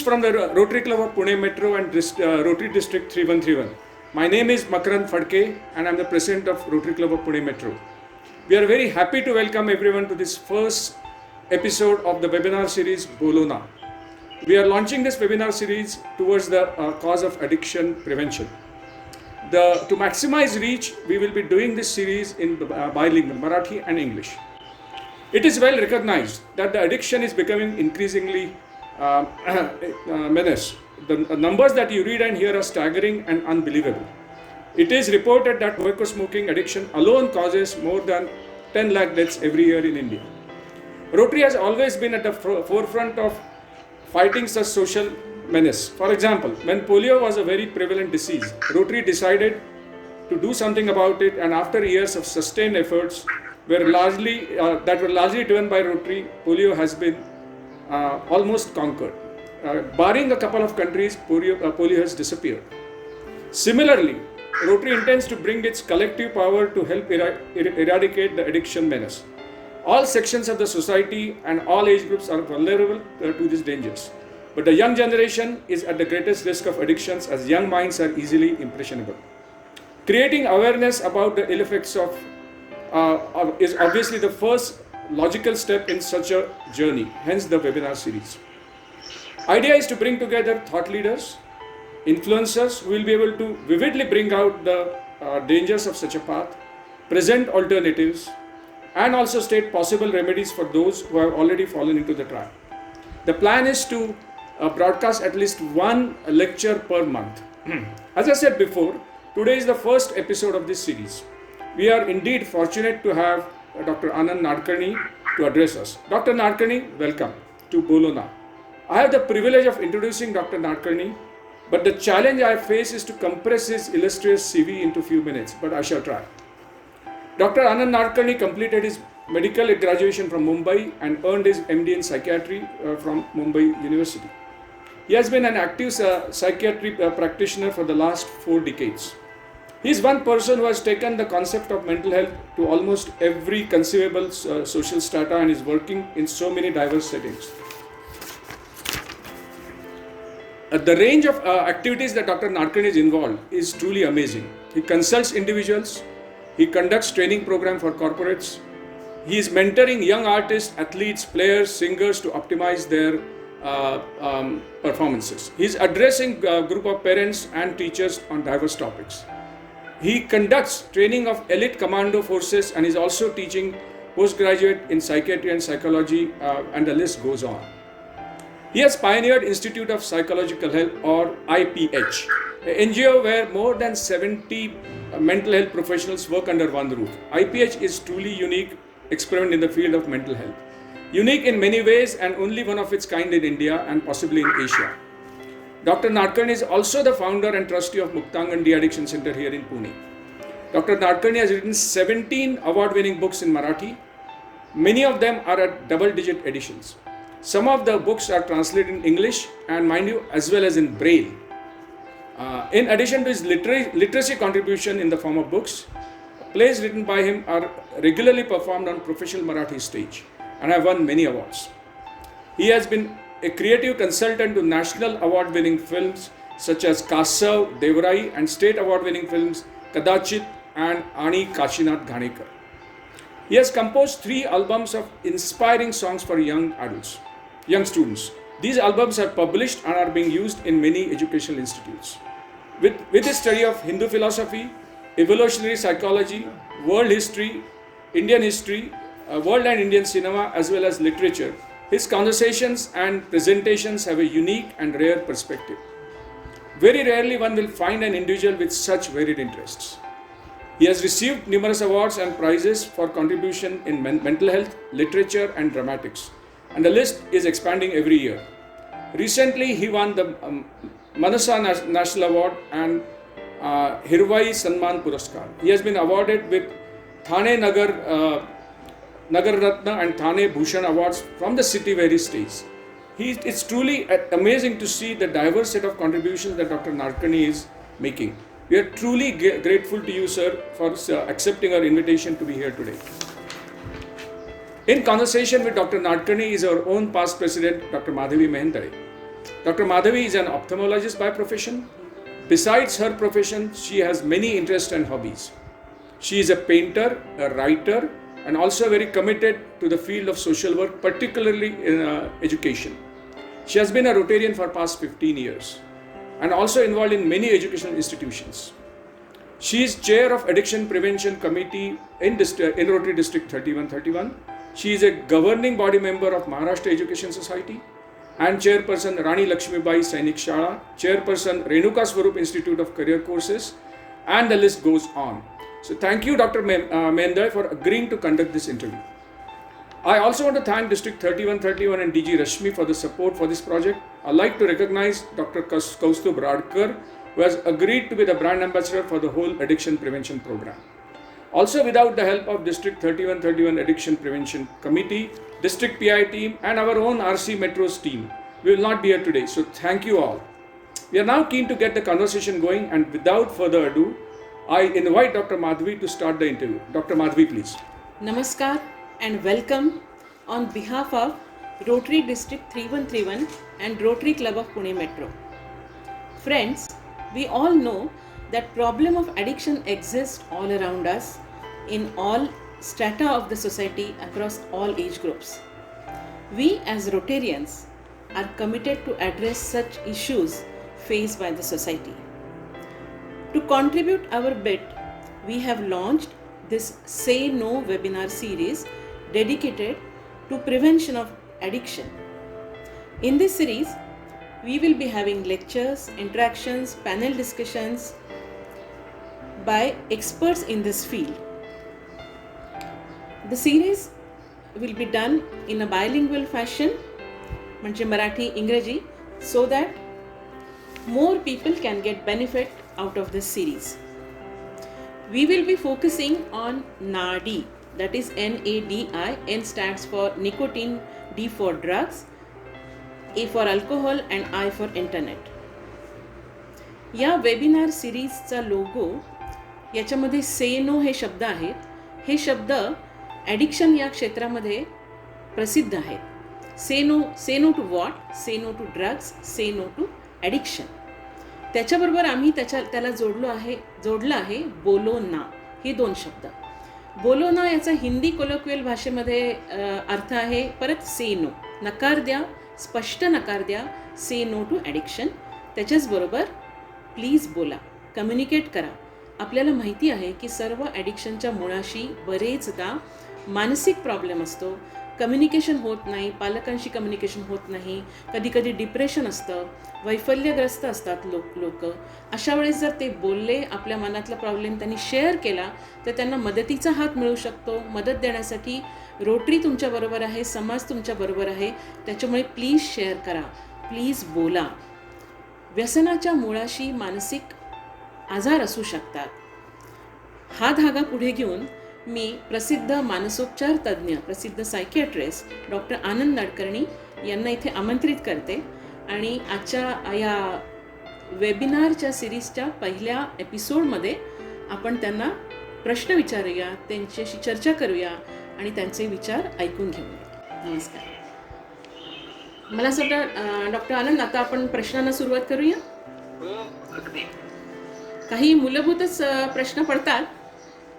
Greetings from the Rotary Club of Pune Metro and Rotary District 3131. My name is Makarand Phadke and I am the President of Rotary Club of Pune Metro. We are very happy to welcome everyone to this first episode of the webinar series Bolo Na. We are launching this webinar series towards the cause of addiction prevention. To maximize reach, we will be doing this series in bilingual, Marathi and English. It is well recognized that the addiction is becoming increasingly menace. The numbers that you read and hear are staggering and unbelievable. It is reported that tobacco smoking addiction alone causes more than 10 lakh deaths every year in India. Rotary has always been at the forefront of fighting such social menace. For example, when polio was a very prevalent disease, Rotary decided to do something about it, and after years of sustained efforts were largely driven by Rotary, polio has been almost conquered. Barring a couple of countries, polio has disappeared. Similarly, Rotary intends to bring its collective power to help eradicate the addiction menace. All sections of the society and all age groups are vulnerable to these dangers. But the young generation is at the greatest risk of addictions, as young minds are easily impressionable. Creating awareness about the ill effects is obviously the first logical step in such a journey, hence the webinar series. Idea is to bring together thought leaders, influencers who will be able to vividly bring out the dangers of such a path, present alternatives, and also state possible remedies for those who have already fallen into the trap. The plan is to broadcast at least one lecture per month. As I said before, today is the first episode of this series. We are indeed fortunate to have Dr. Anand Nadkarni to address us. Dr. Nadkarni, welcome to Bolo Na. I have the privilege of introducing Dr. Nadkarni, but the challenge I face is to compress his illustrious CV into few minutes, but I shall try. Dr. Anand Nadkarni completed his medical graduation from Mumbai and earned his MD in psychiatry from Mumbai University. He has been an active psychiatry practitioner for the last 4 decades. He is one person who has taken the concept of mental health to almost every conceivable social strata and is working in so many diverse settings. The range of activities that Dr. Nadkarni is involved is truly amazing. He consults individuals, he conducts training program for corporates, he is mentoring young artists, athletes, players, singers to optimize their performances. He is addressing a group of parents and teachers on diverse topics. He conducts training of elite commando forces and is also teaching postgraduate in psychiatry and psychology, and the list goes on. He has pioneered Institute of Psychological Health, or IPH, an NGO where more than 70 mental health professionals work under one roof. IPH is truly unique experiment in the field of mental health. Unique in many ways and only one of its kind in India and possibly in Asia. Dr. Nadkarni is also the founder and trustee of Muktangan De-Addiction Center here in Pune. Dr. Nadkarni has written 17 award-winning books in Marathi. Many of them are at double-digit editions. Some of the books are translated in English and, mind you, as well as in Braille. In addition to his literacy contribution in the form of books, plays written by him are regularly performed on professional Marathi stage and have won many awards. He has been a creative consultant to national award-winning films such as Kasav, Devrai, and state award-winning films Kadachit and Ani Kashinath Ghanekar. He has composed 3 albums of inspiring songs for young students. These albums are published and are being used in many educational institutes. With his study of Hindu philosophy, evolutionary psychology, world history, Indian history, world and Indian cinema, as well as literature, his conversations and presentations have a unique and rare perspective. Very rarely one will find an individual with such varied interests. He has received numerous awards and prizes for contribution in mental health, literature and dramatics, and the list is expanding every year. Recently, he won the Manasa National Award and Hirvai Sanman Puraskar. He has been awarded with Thane Nagar Ratna and Thane Bhushan awards from the city where he stays. It's truly amazing to see the diverse set of contributions that Dr. Nadkarni is making. We are truly grateful to you, sir, for accepting our invitation to be here today. In conversation with Dr. Nadkarni is our own past president, Dr. Madhavi Mehendale. Dr. Madhavi is an ophthalmologist by profession. Besides her profession, she has many interests and hobbies. She is a painter, a writer, and also very committed to the field of social work, particularly in education. She has been a Rotarian for past 15 years and also involved in many educational institutions. She is chair of Addiction Prevention Committee in Rotary District 3131. She is a governing body member of Maharashtra Education Society and chairperson Rani Lakshmibai Sainik Shala, chairperson Renuka Swarup Institute of Career Courses, and the list goes on. So thank you, Dr. Mendai, for agreeing to conduct this interview. I also want to thank District 3131 and DG Rashmi for the support for this project. I'd like to recognize Dr. Kaustubh Radkar, who has agreed to be the brand ambassador for the whole addiction prevention program. Also, without the help of District 3131 Addiction Prevention Committee, District PI team, and our own RC Metros team, we will not be here today. So thank you all. We are now keen to get the conversation going, and without further ado, I invite Dr. Madhavi to start the interview. Dr. Madhavi, please. Namaskar and welcome on behalf of Rotary District 3131 and Rotary Club of Pune Metro. Friends, we all know that problem of addiction exists all around us in all strata of the society across all age groups. We as Rotarians are committed to address such issues faced by the society. To contribute our bit, we have launched this Say No webinar series dedicated to prevention of addiction. In this series, we will be having lectures, interactions, panel discussions by experts in this field. The series will be done in a bilingual fashion, म्हणजे मराठी इंग्रजी, so that more people can get benefit out of this series. We will be focusing on NADI, that is NADI. N stands for nicotine, D for drugs, A for alcohol and I for internet. या webinar सिरीजचा logo याच्यामध्ये से no हे शब्द आहेत. हे शब्द addiction या क्षेत्रामध्ये प्रसिद्ध आहेत. Say no to what, say no to drugs, say no to addiction. त्याच्याबरोबर आम्ही त्याला जोडलं आहे बोलो ना, हे दोन शब्द. बोलो ना याचा हिंदी कोलोक्वियल भाषेमध्ये अर्थ आहे परत से नो, नकार द्या, स्पष्ट नकार द्या, से नो टू ॲडिक्शन. त्याच्याचबरोबर प्लीज बोला, कम्युनिकेट करा. आपल्याला माहिती आहे की सर्व ॲडिक्शनच्या मुळाशी बरेचदा मानसिक प्रॉब्लेम असतो. कम्युनिकेशन होत नाही, पालकांशी कम्युनिकेशन होत नाही, कधीकधी डिप्रेशन असतं, वैफल्यग्रस्त असतात लोक. अशा वेळेस जर ते बोलले, आपल्या मनातला प्रॉब्लेम त्यांनी शेअर केला, तर त्यांना मदतीचा हात मिळू शकतो. मदत देण्यासाठी रोटरी तुमच्याबरोबर आहे, समाज तुमच्याबरोबर आहे. त्याच्यामुळे प्लीज शेअर करा, प्लीज बोला. व्यसनाच्या मुळाशी मानसिक आजार असू शकतात. हा धागा पुढे घेऊन मी प्रसिद्ध मानसोपचार तज्ज्ञ, प्रसिद्ध सायकियाट्रिस्ट डॉक्टर आनंद नाडकर्णी यांना इथे आमंत्रित करते आणि आजच्या या वेबिनारच्या सिरीजच्या पहिल्या एपिसोडमध्ये आपण त्यांना प्रश्न विचारूया, त्यांच्याशी चर्चा करूया आणि त्यांचे विचार ऐकून घेऊया. नमस्कार. मला असं वाटतं डॉक्टर आनंद, आता आपण प्रश्नांना सुरुवात करूया. काही मूलभूतच प्रश्न पडतात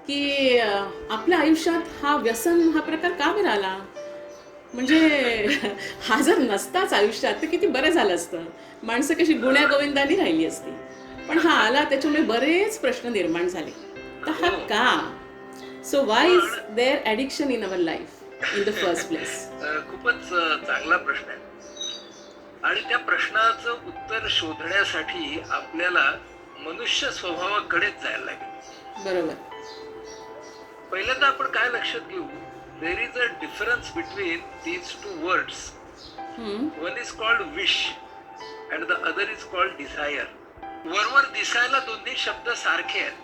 की आपल्या आयुष्यात हा व्यसन हा प्रकार का बरं आला? म्हणजे हा जर नसताच आयुष्यात तर किती बरं झालं असतं. माणसं कशी गुण्या गोविंदानी राहिली असती. पण हा आला, त्याच्यामुळे बरेच प्रश्न निर्माण झाले. तर हा का? So why is there addiction in our life in the first place? खूपच चांगला प्रश्न आहे आणि त्या प्रश्नाचं उत्तर शोधण्यासाठी आपल्याला मनुष्य स्वभावाकडेच जायला लागेल. बरोबर. पहिल्यांदा आपण काय लक्षात घेऊ, there is a difference between these two words. One is called wish and the other is called desire. वरवर दिसायला दोन्ही शब्द सारखे आहेत,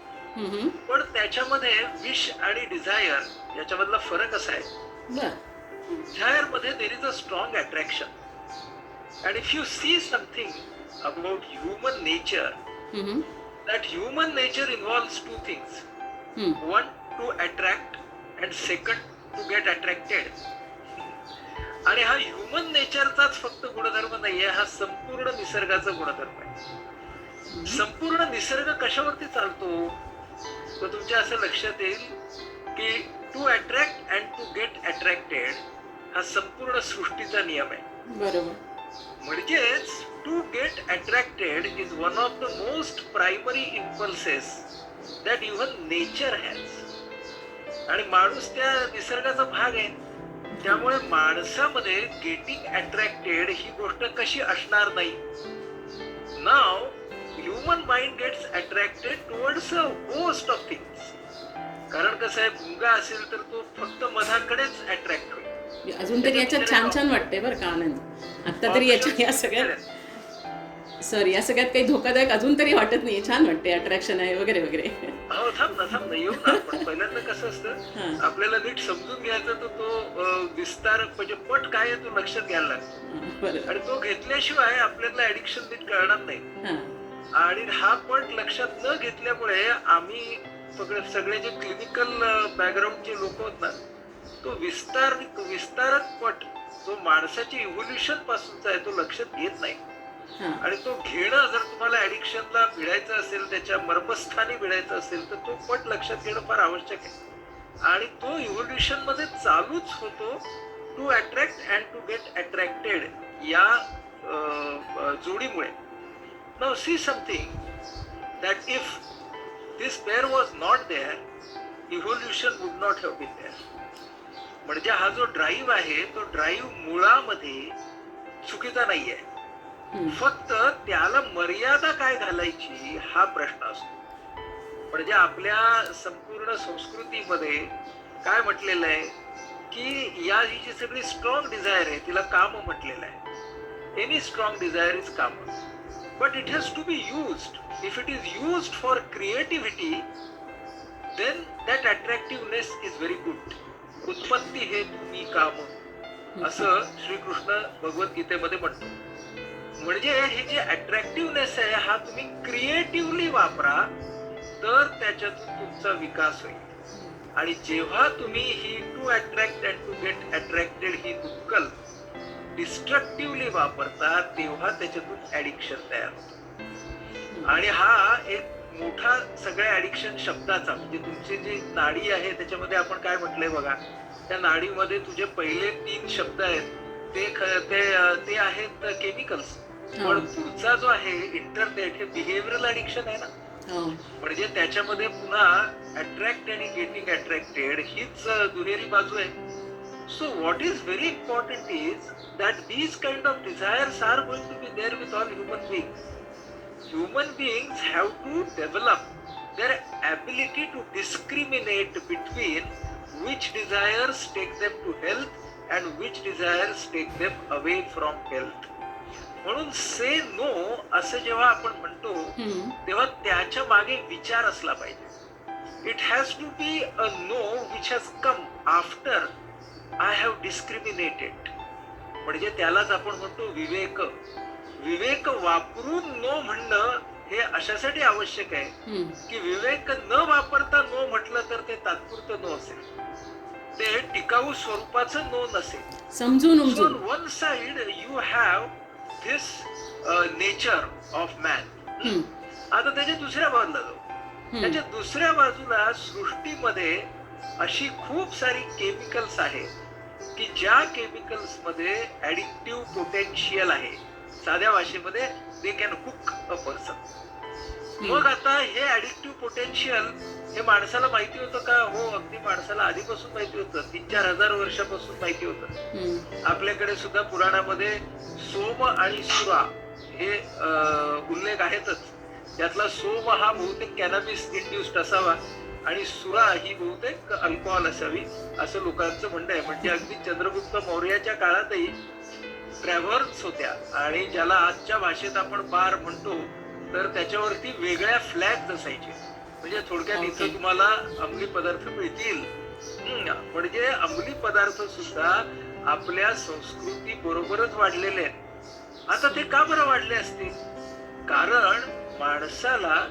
पण त्याच्यामध्ये विश आणि डिझायर याच्यामधला फरक असा आहे. डिझायर मध्ये देर is a strong attraction. And if you see something about human nature, that human nature involves two things. One, to attract, and second, to get attracted. आणि हा ह्युमन नेचरचाच फक्त गुणधर्म नाहीये, हा संपूर्ण निसर्गाचा गुणधर्म आहे. संपूर्ण निसर्ग कशावरती चालतो, तर तुमच्या असं लक्षात येईल की to attract and to get attracted हा संपूर्ण सृष्टीचा नियम आहे. बरोबर. म्हणजेच to get attracted is one of the most primary impulses that even nature has. आणि माणूस त्या निसर्गाचा भाग आहे, त्यामुळे माणसामध्ये गेटिंग अट्रॅक्टेड ही गोष्ट कशी असणार नाही. Now human mind gets attracted towards a host of things. कारण कसं आहे, मुंगा असेल तर तो फक्त मधाकडेच अट्रॅक्ट होईल. अजून तरी याच्यात छान छान वाटते बरं का आनंद. आता तरी या सगळ्यात या सगळ्यात काही धोकादायक अजून तरी वाटत नाही. छान वाटते, अट्रॅक्शन आहे वगैरे वगैरे. हो, थांब ना येऊ ना. पण पहिल्यांदा कसं असतं, आपल्याला नीट समजून घ्यायचं तर तो विस्तार म्हणजे पट काय आहे तो लक्षात घ्यायला लागतो. आणि तो घेतल्याशिवाय आपल्याला ऍडिक्शन नीट कळणार नाही. आणि हा पट लक्षात न घेतल्यामुळे आम्ही सगळे जे क्लिनिकल बॅकग्राऊंडचे लोक होत ना, तो विस्तारक पट जो माणसाच्या इव्होल्युशन पासूनचा आहे तो लक्षात घेत नाही. आणि तो घेणं, जर तुम्हाला ऍडिक्शनला भिडायचं असेल, त्याच्या मर्मस्थानी भिडायचं असेल, तर तो पट लक्षात घेणं फार आवश्यक आहे. आणि तो इव्होल्युशन मध्ये चालूच होतो to attract and to get attracted या जोडीमुळे. Now see something that if this pair was not there, evolution would not have been there. म्हणजे हा जो ड्राईव्ह आहे तो ड्राईव्ह मुळामध्ये चुकीचा नाहीये, फक्त त्याला मर्यादा काय घालायची हा प्रश्न असतो. म्हणजे आपल्या संपूर्ण संस्कृतीमध्ये काय म्हटलेलं आहे की या ही जी सगळी स्ट्रॉंग डिझायर आहे तिला काम म्हटलेलं आहे. एनी स्ट्रॉंग डिझायर इज काम, but it has to be used. If it is used for creativity then that attractiveness is very good. उत्पत्ती हे तुम्ही काम, असं श्रीकृष्ण भगवद्गीतेमध्ये म्हणतो. म्हणजे हे जे अट्रॅक्टिव्हनेस आहे हा तुम्ही क्रिएटिव्हली वापरा तर त्याच्यातून तुमचा विकास होईल. आणि जेव्हा तुम्ही ही to attract and to get attracted ही तुक्कल डिस्ट्रक्टिव्हली वापरता तेव्हा त्याच्यातून ऍडिक्शन तयार होतं. आणि हा एक मोठा सगळ्या ऍडिक्शन शब्दाचा, म्हणजे तुमची जी नाडी आहे त्याच्यामध्ये आपण काय म्हटलंय बघा, त्या नाडीमध्ये तुझे पहिले 3 शब्द आहेत ते आहेत केमिकल्स. पण पुढचा जो आहे इंटरनेट हे बिहेवियरल ऍडिक्शन आहे ना. म्हणजे त्याच्यामध्ये पुन्हा अट्रॅक्ट आणि गेटिंग अट्रॅक्टेड हीच दुहेरी बाजू आहे. So what is very important is that these kind of desires are going to be there with all human beings. Human beings have to develop their ability to discriminate between which desires take them to health and which desires take them away from health. म्हणून से no असं जेव्हा आपण म्हणतो तेव्हा त्याच्या मागे विचार असला पाहिजे. It has to be a no which has come after I have discriminated. म्हणजे त्यालाच आपण म्हणतो विवेक. विवेक वापरून नो म्हणणं हे अशासाठी आवश्यक आहे की विवेक न वापरता नो म्हटलं तर ते तात्पुरतं नो असेल, ते टिकाऊ स्वरूपाचं नो नसेल. समजून one side you have this nature of man. आता त्याच्या दुसऱ्या बाजूला जाऊ. त्याच्या दुसऱ्या बाजूला सृष्टीमध्ये अशी खूप सारी केमिकल्स आहेत की ज्या केमिकल्स मध्ये ऍडिक्टिव्ह पोटेन्शियल आहे. साध्या भाषेमध्ये they can hook a person. मग आता हे ऍडिक्टिव्ह पोटेन्शियल हे माणसाला माहिती होतं का? हो, अगदी माणसाला आधीपासून माहिती होतं. 3-4 हजार वर्षापासून माहिती होतं. आपल्याकडे सुद्धा पुराणामध्ये सोम आणि सुरा हे उल्लेख आहेतच. त्यातला सोम हा बहुतेक कॅनॅबिस इंड्युस्ड असावा आणि सुरा ही बहुतेक अल्कोहॉल असावी असं लोकांचं म्हणणं आहे. म्हणजे अगदी चंद्रगुप्त मौर्याच्या काळातही ट्रॅव्हर्स होत्या आणि ज्याला आजच्या भाषेत आपण बार म्हणतो तर त्याच्यावरती वेगळ्या फ्लॅग्स असायचे. म्हणजे थोडक्यात इथं तुम्हाला अंमली पदार्थ मिळतील. म्हणजे अंमली पदार्थ सुद्धा आपल्या संस्कृती बरोबरच वाढलेले आहेत. आता ते का बरं वाढले असतील? कारण माणसाला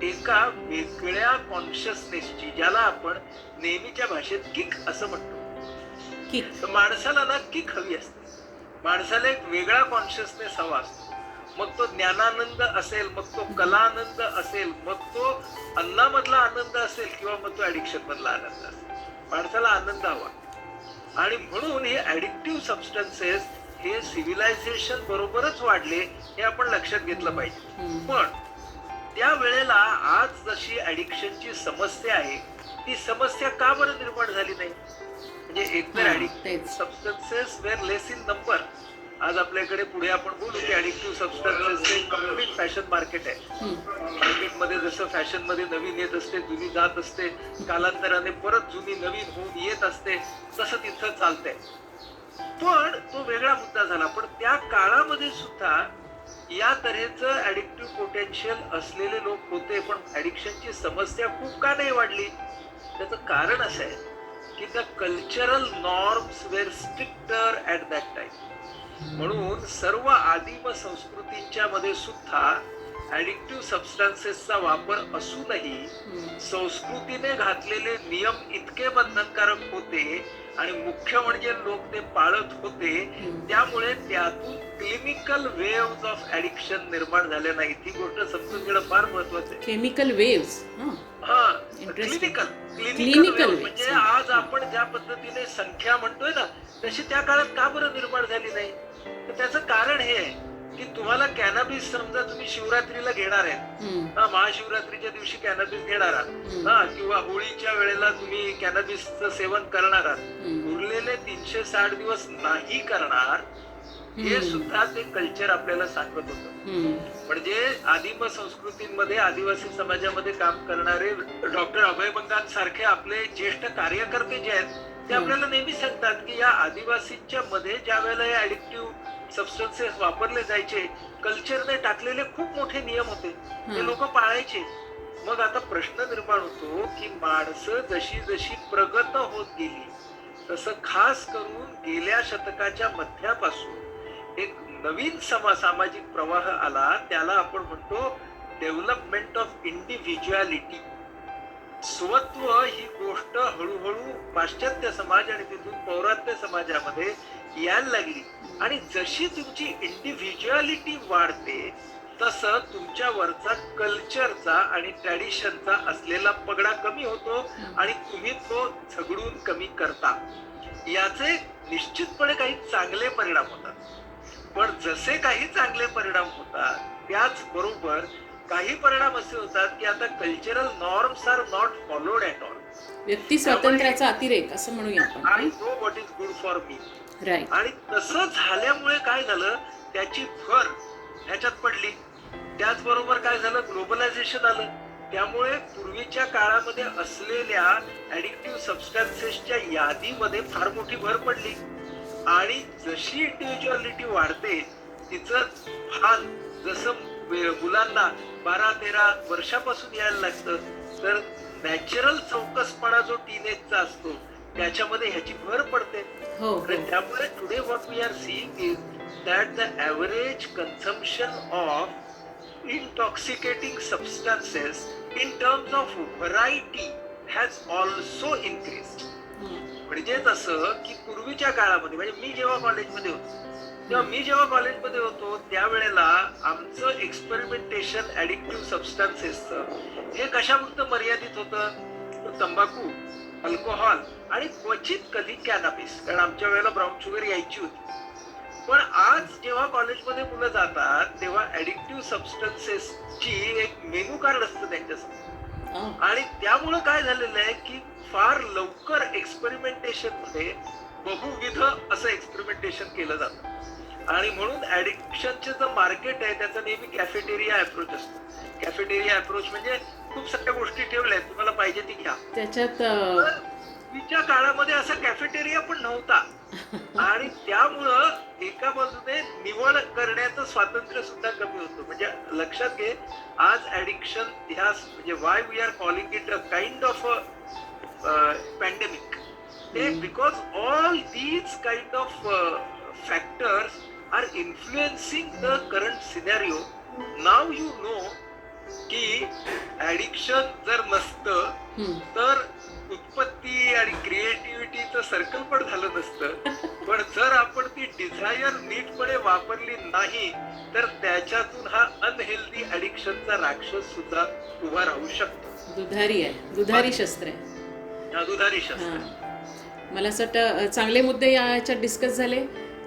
एका वेगळ्या कॉन्शियसनेसची, ज्याला आपण नेहमीच्या भाषेत किक असं म्हणतो, किक. तर माणसाला ना किक हवी असते. माणसाला एक वेगळा कॉन्शियसनेस हवा असतो. मग तो ज्ञानानंद असेल, मग तो कलानंद असेल, मग तो अन्नामधला आनंद असेल, किंवा मग तो ऍडिक्शन मधला आनंद असेल. माणसाला आनंद हवा. आणि म्हणून हे ऍडिक्टिव्ह सबस्टन्सेस हे सिव्हिलायझेशन बरोबरच वाढले, हे आपण लक्षात घेतलं पाहिजे. पण त्या वेळेला आज जशी ऍडिक्शनची समस्या आहे, ती समस्या का बरं निर्माण झाली नाही? म्हणजे एकतर addictive substances were less in number. आज आपल्याकडे पुढे आपण बोलू की ऍडिक्टिव्ह सबस्टन्सेसचे कम्प्लीट फॅशन मार्केट आहे. मार्केटमध्ये जसं फॅशन मध्ये नवीन येत असते, जुनी जात असते, कालांतराने परत जुनी नवीन होऊन येत असते, तसं तिथं चालतंय. पण तो वेगळा मुद्दा झाला. पण त्या काळामध्ये सुद्धा या तऱ्हेचं ऍडिक्टिव्ह पोटेन्शियल असलेले लोक होते, पण ऍडिक्शनची समस्या खूप का नाही वाढली? त्याचं कारण असं आहे की the cultural norms were stricter at that time. म्हणून सर्व आदिम संस्कृतींच्या मध्ये सुद्धा ऍडिक्टिव्ह सबस्टन्सेसचा वापर असूनही संस्कृतीने घातलेले नियम इतके बंधनकारक होते आणि मुख्य म्हणजे लोक ते पाळत होते, त्यामुळे त्यातून क्लिनिकल वेव्स ऑफ ऍडिक्शन निर्माण झाले नाही. ती गोष्ट समजून घेणं फार महत्वाचं आहे. Chemical waves. क्लिनिकल म्हणजे आज आपण ज्या पद्धतीने संख्या म्हणतोय ना, तशी त्या काळात का बरं निर्माण झाली नाही? तर त्याचं कारण हे आहे की तुम्हाला कॅनॅबिस, समजा तुम्ही शिवरात्रीला घेणार आहे, महाशिवरात्रीच्या दिवशी कॅनॅबिस घेणार आहात, किंवा होळीच्या वेळेला तुम्ही कॅनॅबिसचं सेवन करणार आहात, उरलेले 360 दिवस नाही करणार, हे सुद्धा ते कल्चर आपल्याला सांगत होतं. म्हणजे आदिम संस्कृतींमध्ये, आदिवासी समाजामध्ये काम करणारे डॉक्टर अभय बंगाल सारखे आपले ज्येष्ठ कार्यकर्ते जे आहेत, ते आपल्याला नेहमी सांगतात की या आदिवासींच्या मध्ये ज्या वेळेला हे ऍडिक्टिव्ह सबस्टन्सेस वापरले जायचे, कल्चरने टाकलेले खूप मोठे नियम होते, ते लोक पाळायचे. मग आता प्रश्न निर्माण होतो की माणसं जशी जशी प्रगत होत गेली, तसं खास करून गेल्या शतकाच्या मध्यापासून एक नवीन सामाजिक प्रवाह आला. त्याला आपण म्हणतो डेव्हलपमेंट ऑफ इंडिव्हिज्युअलिटी. स्वत्व ही गोष्ट हळूहळू पाश्चात्य समाज आणि तिथून पौरात्य समाजामध्ये यायला लागली. आणि जशी तुमची इंडिव्हिज्युअलिटी वाढते, तसं तुमच्या वरचा कल्चरचा आणि ट्रॅडिशनचा असलेला पगडा कमी होतो आणि तुम्ही तो झगडून कमी करता. याचे निश्चितपणे काही चांगले परिणाम होतात. पण जसे काही चांगले परिणाम होतात, त्याचबरोबर काही परिणाम असे होतात की आता cultural norms are not followed at all. व्यक्ती स्वातंत्र्याचा अतिरेक असं म्हणूया आपण. I know what is good for me. Right. आणि तसं झाल्यामुळे काय झालं, त्याची भर ह्याच्यात पडली. त्याचबरोबर काय झालं, ग्लोबलायझेशन आलं. त्यामुळे पूर्वीच्या काळामध्ये असलेल्या ऍडिक्टिव्ह सबस्टन्सेसच्या यादीमध्ये फार मोठी भर पडली. आणि जशी इंडिव्हिज्युअलिटी वाढते, तिचं भान जसं मुलांना 12-13 वर्षापासून यायला लागतं, तर नॅचरल चौकसपणा जो टीनेजचा असतो, त्याच्यामध्ये ह्याची भर पडते. त्यामुळे today what we are seeing is that the average consumption of intoxicating substances in terms of variety has also increased. म्हणजेच असं की पूर्वीच्या काळामध्ये, म्हणजे मी जेव्हा कॉलेजमध्ये होतो त्यावेळेला आमचं एक्सपेरिमेंटेशन ऍडिक्टिव्ह सबस्टन्सेसचं हे कशापुरतं मर्यादित होतं? तंबाखू, अल्कोहॉल आणि क्वचित कधी कॅनॅबिस, कारण आमच्या वेळेला ब्राऊन शुगर यायची होती. पण आज जेव्हा कॉलेजमध्ये मुलं जातात, तेव्हा ऍडिक्टिव्ह सबस्टन्सेसची एक मेनू कार्ड असतं त्यांच्यासमोर. आणि त्यामुळं काय झालेलं आहे की फार लवकर एक्सपेरिमेंटेशन मध्ये बहुविध असं एक्सपेरिमेंटेशन केलं जातं. आणि म्हणून ऍडिक्शनचे जे मार्केट आहे, त्याचा नेहमी कॅफेटेरिया अप्रोच असतो. कॅफेटेरिया अप्रोच म्हणजे खूप सगळ्या गोष्टी ठेवल्या, तुम्हाला पाहिजे ती घ्या. त्याच्यात पूर्वीच्या काळामध्ये असा कॅफेटेरिया पण नव्हता. आणि त्यामुळं एका बाजूने निवड करण्याचं स्वातंत्र्य सुद्धा कमी होतं. म्हणजे लक्षात घे, आज ऍडिक्शन ह्या म्हणजे why we are calling it a kind of pandemic, because all these kind of factors are influencing the current scenario. Now you know की ऍडिक्शन जर नसतं तर उत्पत्ती आणि क्रिएटिव्हिटीचं सर्कल पण झालं नसतं. पण जर आपण ती डिझायर नीटपणे वापरली नाही तर त्याच्यातून हा अनहेल्दी ऍडिक्शनचा राक्षस सुद्धा उभा राहू शकतो. दुधारी आहे, दुधारी शस्त्र आहे. हा दुधारी शस्त्र. हां, मला असं वाटतं चांगले मुद्दे याच्यात डिस्कस झाले.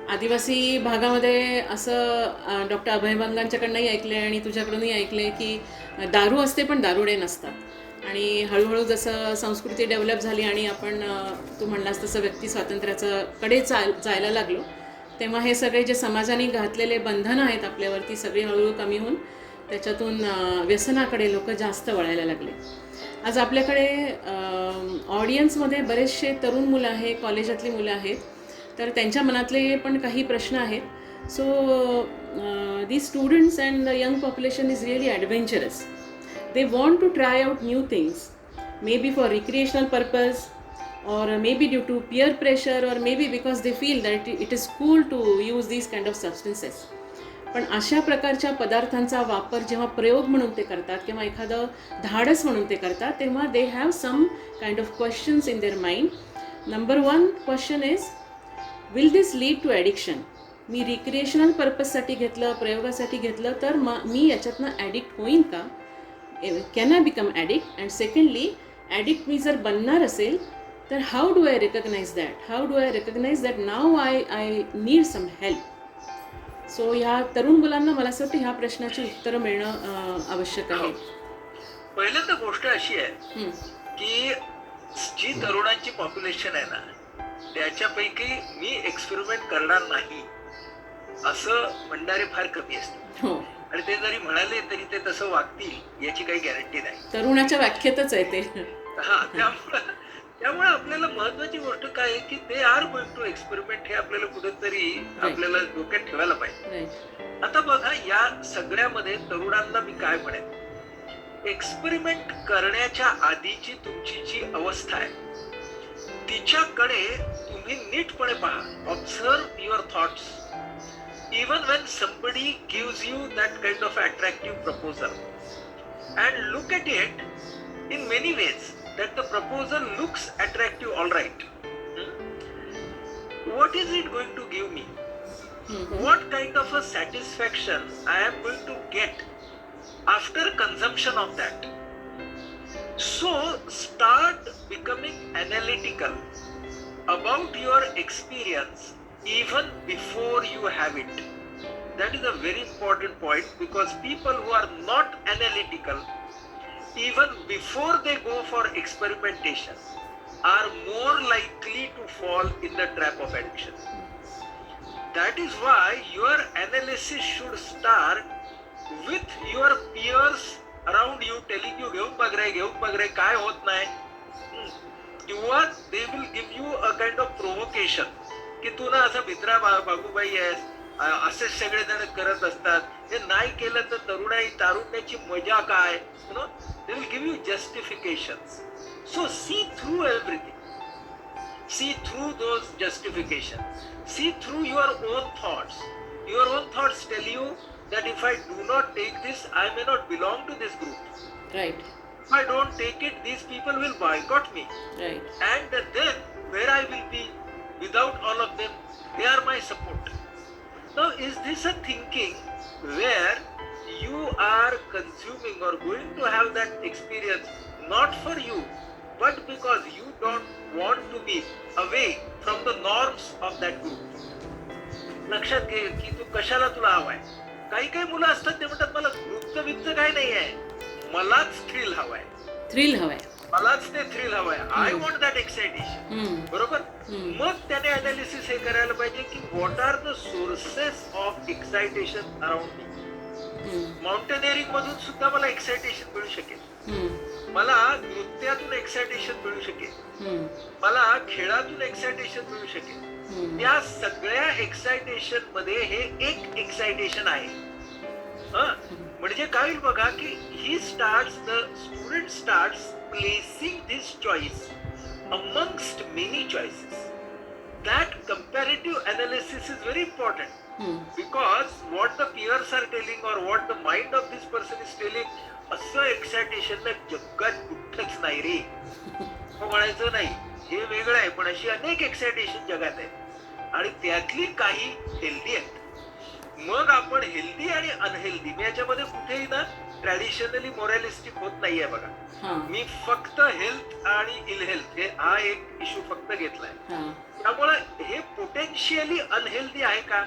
आदिवासी भागामध्ये असं डॉक्टर अभय बंगांच्याकडनंही ऐकले आणि तुझ्याकडूनही ऐकले की दारू असते पण दारुडे नसतात. आणि हळूहळू जसं संस्कृती डेव्हलप झाली आणि आपण तू म्हणलास तसं व्यक्ती स्वातंत्र्याचं कडे जायला लागलो तेव्हा हे सगळे जे समाजाने घातलेले बंधनं आहेत आपल्यावरती सगळी हळूहळू कमी होऊन त्याच्यातून व्यसनाकडे लोक जास्त वळायला लागले. आज आपल्याकडे ऑडियन्समध्ये बरेचसे तरुण मुलं आहे, कॉलेजातली मुलं आहेत, तर त्यांच्या मनातले पण काही प्रश्न आहेत. So the students and the young population is really adventurous. They want to try out new things, maybe for recreational purpose or maybe due to peer pressure or maybe because they feel that it is cool to use these kind of substances. पण अशा प्रकारच्या पदार्थांचा वापर जेव्हा प्रयोग म्हणून ते करतात किंवा एखादं धाडस म्हणून ते करतात तेव्हा they have some kind of questions in their mind. Number 1 question is, will this lead to addiction? मी रिक्रिएशनल पर्पजसाठी घेतलं, प्रयोगासाठी घेतलं तर मी याच्यातनं ॲडिक्ट होईन का? Can I become addict? And secondly, addict मी जर बनणार असेल तर how do I recognise that? How do I recognise that now I need some help? So ह्या तरुण मुलांना मला असं वाटतं ह्या प्रश्नाची उत्तरं मिळणं आवश्यक आहे. पहिल्यांदा गोष्ट अशी आहे की जी तरुणांची पॉप्युलेशन आहे ना त्याच्यापैकी मी एक्सपेरिमेंट करणार नाही असं म्हणणारे फार कमी असतात. हो, आणि ते जरी म्हणाले तरी ते तसं वागतील याची काही गॅरंटी नाही. तरुणाच्या व्याख्येतच आहे ते. हा, त्यामुळे आपल्याला महत्वाची गोष्ट काय आहे की they are going to experiment हे आपल्याला कुठेतरी आपल्याला डोक्यात ठेवायला पाहिजे. आता बघा, या सगळ्यामध्ये तरुणांना मी काय म्हणेन, एक्सपेरिमेंट करण्याच्या आधीची तुमची जी अवस्था आहे तिच्याकडे तुम्ही नीटपणे पहा. Observe your thoughts. Even when somebody gives you that kind of attractive proposal and look at it in many ways that the proposal looks attractive, all right. What is it going to give me? What kind of a satisfaction I am going to get after consumption of that? So start becoming analytical about your experience even before you have it. That is a very important point because people who are not analytical even before they go for experimentation are more likely to fall in the trap of addiction. That is why your analysis should start with your peers around you telling you घेऊन बघ रे काय होत नाही, किंवा they will give you a kind of provocation की तू ना असं मित्रा बाबूबाई आहेस, असेच सगळे जण करत असतात, हे नाही केलं तर तारुण्याची मजा काय, you know, they will give you justifications. So see through everything, see through those justification, see through your own thoughts. Your own thoughts tell you that if I do not take this, I may not belong to this group. Right. If I don't take it, these people will boycott me. Right. And then where I will be without all of them, they are my support. Now, is this a thinking where you are consuming or going to have that experience not for you, but because you don't want to be away from the norms of that group? लक्षात घे की तू कशाला तुला हवाय. काही काही मुलं असतात ते म्हणतात मला ग्रुपचं बिपचं काय नाही आहे, मलाच थ्रिल हवाय, मलाच ते थ्रिल हवाय, आय वॉन्ट दॅट एक्साइटेशन. बरोबर. मग त्याने अनालिसिस हे करायला पाहिजे की what are the sources of excitation around me. Mountaineering मधून सुद्धा मला एक्साइटेशन मिळू शकेल, मला नृत्यातून एक्साइटेशन मिळू शकेल, मला खेळातून एक्साइटेशन मिळू शकेल. त्या सगळ्या एक्साइटेशन मध्ये हे एक एक्साइटेशन आहे. म्हणजे काय होईल बघा की he starts, the student starts placing this choice amongst many choices. That comparative analysis is very important because what the peers are telling or what the mind of this person is telling, असं excitation ना जगात कुठंच नाही रे. म्हणायचं नाही, हे वेगळं आहे, पण अशी अनेक एक्सायटेशन जगात आहे आणि त्यातली काही हेल्दी आहेत. मग आपण हेल्दी आणि अनहेल्दी, मी याच्यामध्ये कुठेही ना ट्रॅडिशनली मोरॅलिस्टिक होत नाहीये बघा. हा मी फक्त हेल्थ आणि इल हेल्थ हा एक इश्यू फक्त घेतलाय. हा त्यामुळे हे पोटेन्शियली अनहेल्दी आहे का?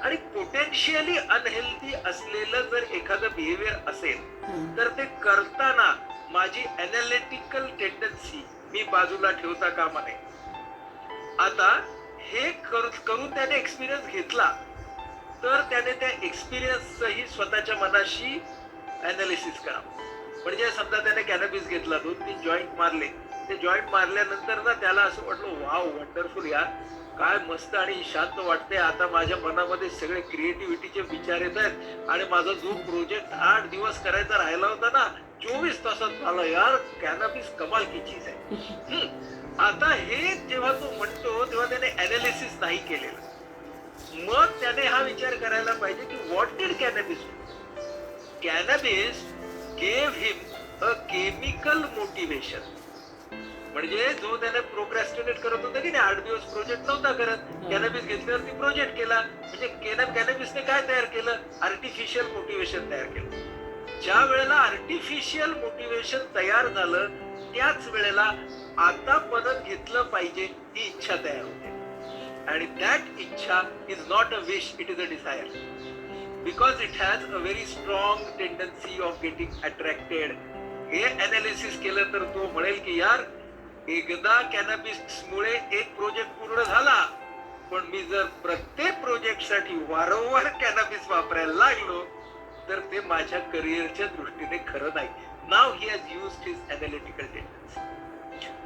आणि पोटेन्शियली अनहेल्दी असलेलं जर एखादं बिहेवियर असेल तर ते करताना माझी अनालिटिकल टेंडन्सी मी बाजूला ठेवता कामा नये. आता हे करून त्याने एक्सपिरियन्स घेतला तर त्याने त्या एक्सपिरियन्सही स्वतःच्या मनाशी अनालिसिस करावं. म्हणजे समजा त्याने कॅनॅबिस घेतला, 2-3 जॉईंट मारले, ते जॉईंट मारल्यानंतर ना त्याला असं वाटलं, वाव वंडरफुल यार, काय मस्त आणि शांत वाटते, आता माझ्या मनामध्ये सगळे क्रिएटिव्हिटीचे विचार येत आहेत आणि माझा जो प्रोजेक्ट 8 दिवस करायचा राहिला होता ना 24 तासात झाला यार, कॅनॅबिस कमाल की चीज आहे. आता हे जेव्हा तो म्हणतो तेव्हा त्याने अनालिसिस नाही केलेलं. मग त्याने हा विचार करायला पाहिजे की what did cannabis do? Cannabis gave him a chemical motivation. म्हणजे जो त्याने प्रोक्रॅस्टिनेट करत होता की नाही, 8 दिवस प्रोजेक्ट नव्हता करत, कॅनॅबिस घेतल्यावरती प्रोजेक्ट केला. म्हणजे कॅनॅबिसने काय तयार केलं? आर्टिफिशियल मोटिवेशन तयार केलं. ज्या वेळेला आर्टिफिशियल मोटिवेशन तयार झालं त्याच वेळेला आता परत घेतलं पाहिजे ही इच्छा तयार होते. आणि दॅट इच्छा is not a wish, it is a desire, because it has a very strong tendency of getting attracted. हे अनालिसिस केलं तर तो म्हणेल की यार, एकदा कॅनॅबिसमुळे एक प्रोजेक्ट पूर्ण झाला, पण मी जर प्रत्येक प्रोजेक्टसाठी वारंवार कॅनॅबिस वापरायला लागलो तर ते माझ्या करिअरच्या दृष्टीने खरं नाही. Now he has used his analytical tendency.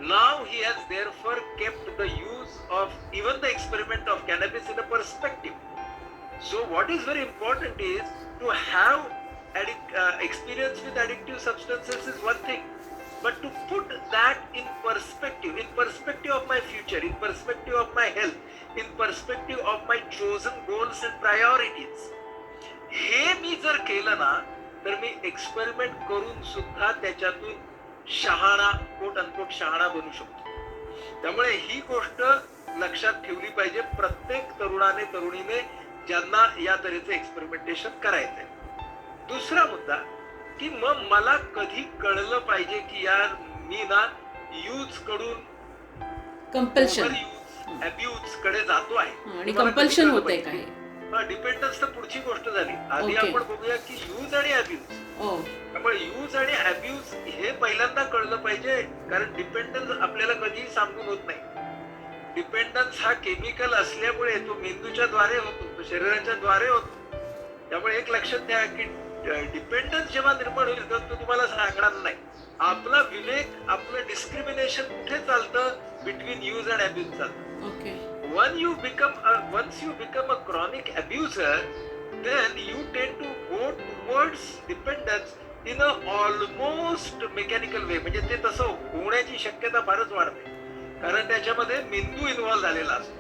Now he has therefore kept the use of even the experiment of cannabis in a perspective. So what is very important is to have experience with addictive substances is one thing, but to put that in perspective of my future, in perspective of my health, in perspective of my chosen goals and priorities. हे मी जर केलं ना तर मी experiment करून सुद्धा त्याच्यातून शहाणा, quote unquote शहाणा बनू शकतो. त्यामुळे ही गोष्ट लक्षात ठेवली पाहिजे प्रत्येक तरुणाने, तरुणीने, ज्यांना या तऱ्हेचं एक्सपेरिमेंटेशन करायचंय. दुसरा मुद्दा की मग मला कधी कळलं पाहिजे की यार मी ना यूज कडून कंपल्शन, अब्यूज कडे जातो आहे आणि कंपल्शन होतंय काय? डिपेंडन्स तर पुढची गोष्ट झाली. आधी आपण बघूया की यूज आणि अब्यूज. त्यामुळे यूज आणि अब्यूज हे पहिल्यांदा कळलं पाहिजे, कारण डिपेंडन्स आपल्याला कधीही सांगून होत नाही. डिपेंडन्स हा केमिकल असल्यामुळे तो मेंदूच्या द्वारे होतो, तो शरीराच्या द्वारे होतो. त्यामुळे एक लक्षात घ्या की डिपेंडन्स जेव्हा निर्माण होईल तर तो तुम्हाला सांगणार नाही. आपला विवेक, आपलं डिस्क्रिमिनेशन कुठे चालतं? बिटवीन यूज अँड अब्यूज चालतं. Once you become a chronic abuser, then you tend to go towards dependence in a almost mechanical way. म्हणजे ते तसं होण्याची शक्यता फारच वाढते, कारण त्याच्यामध्ये मेंदू इन्व्हॉल्व झालेला असतो.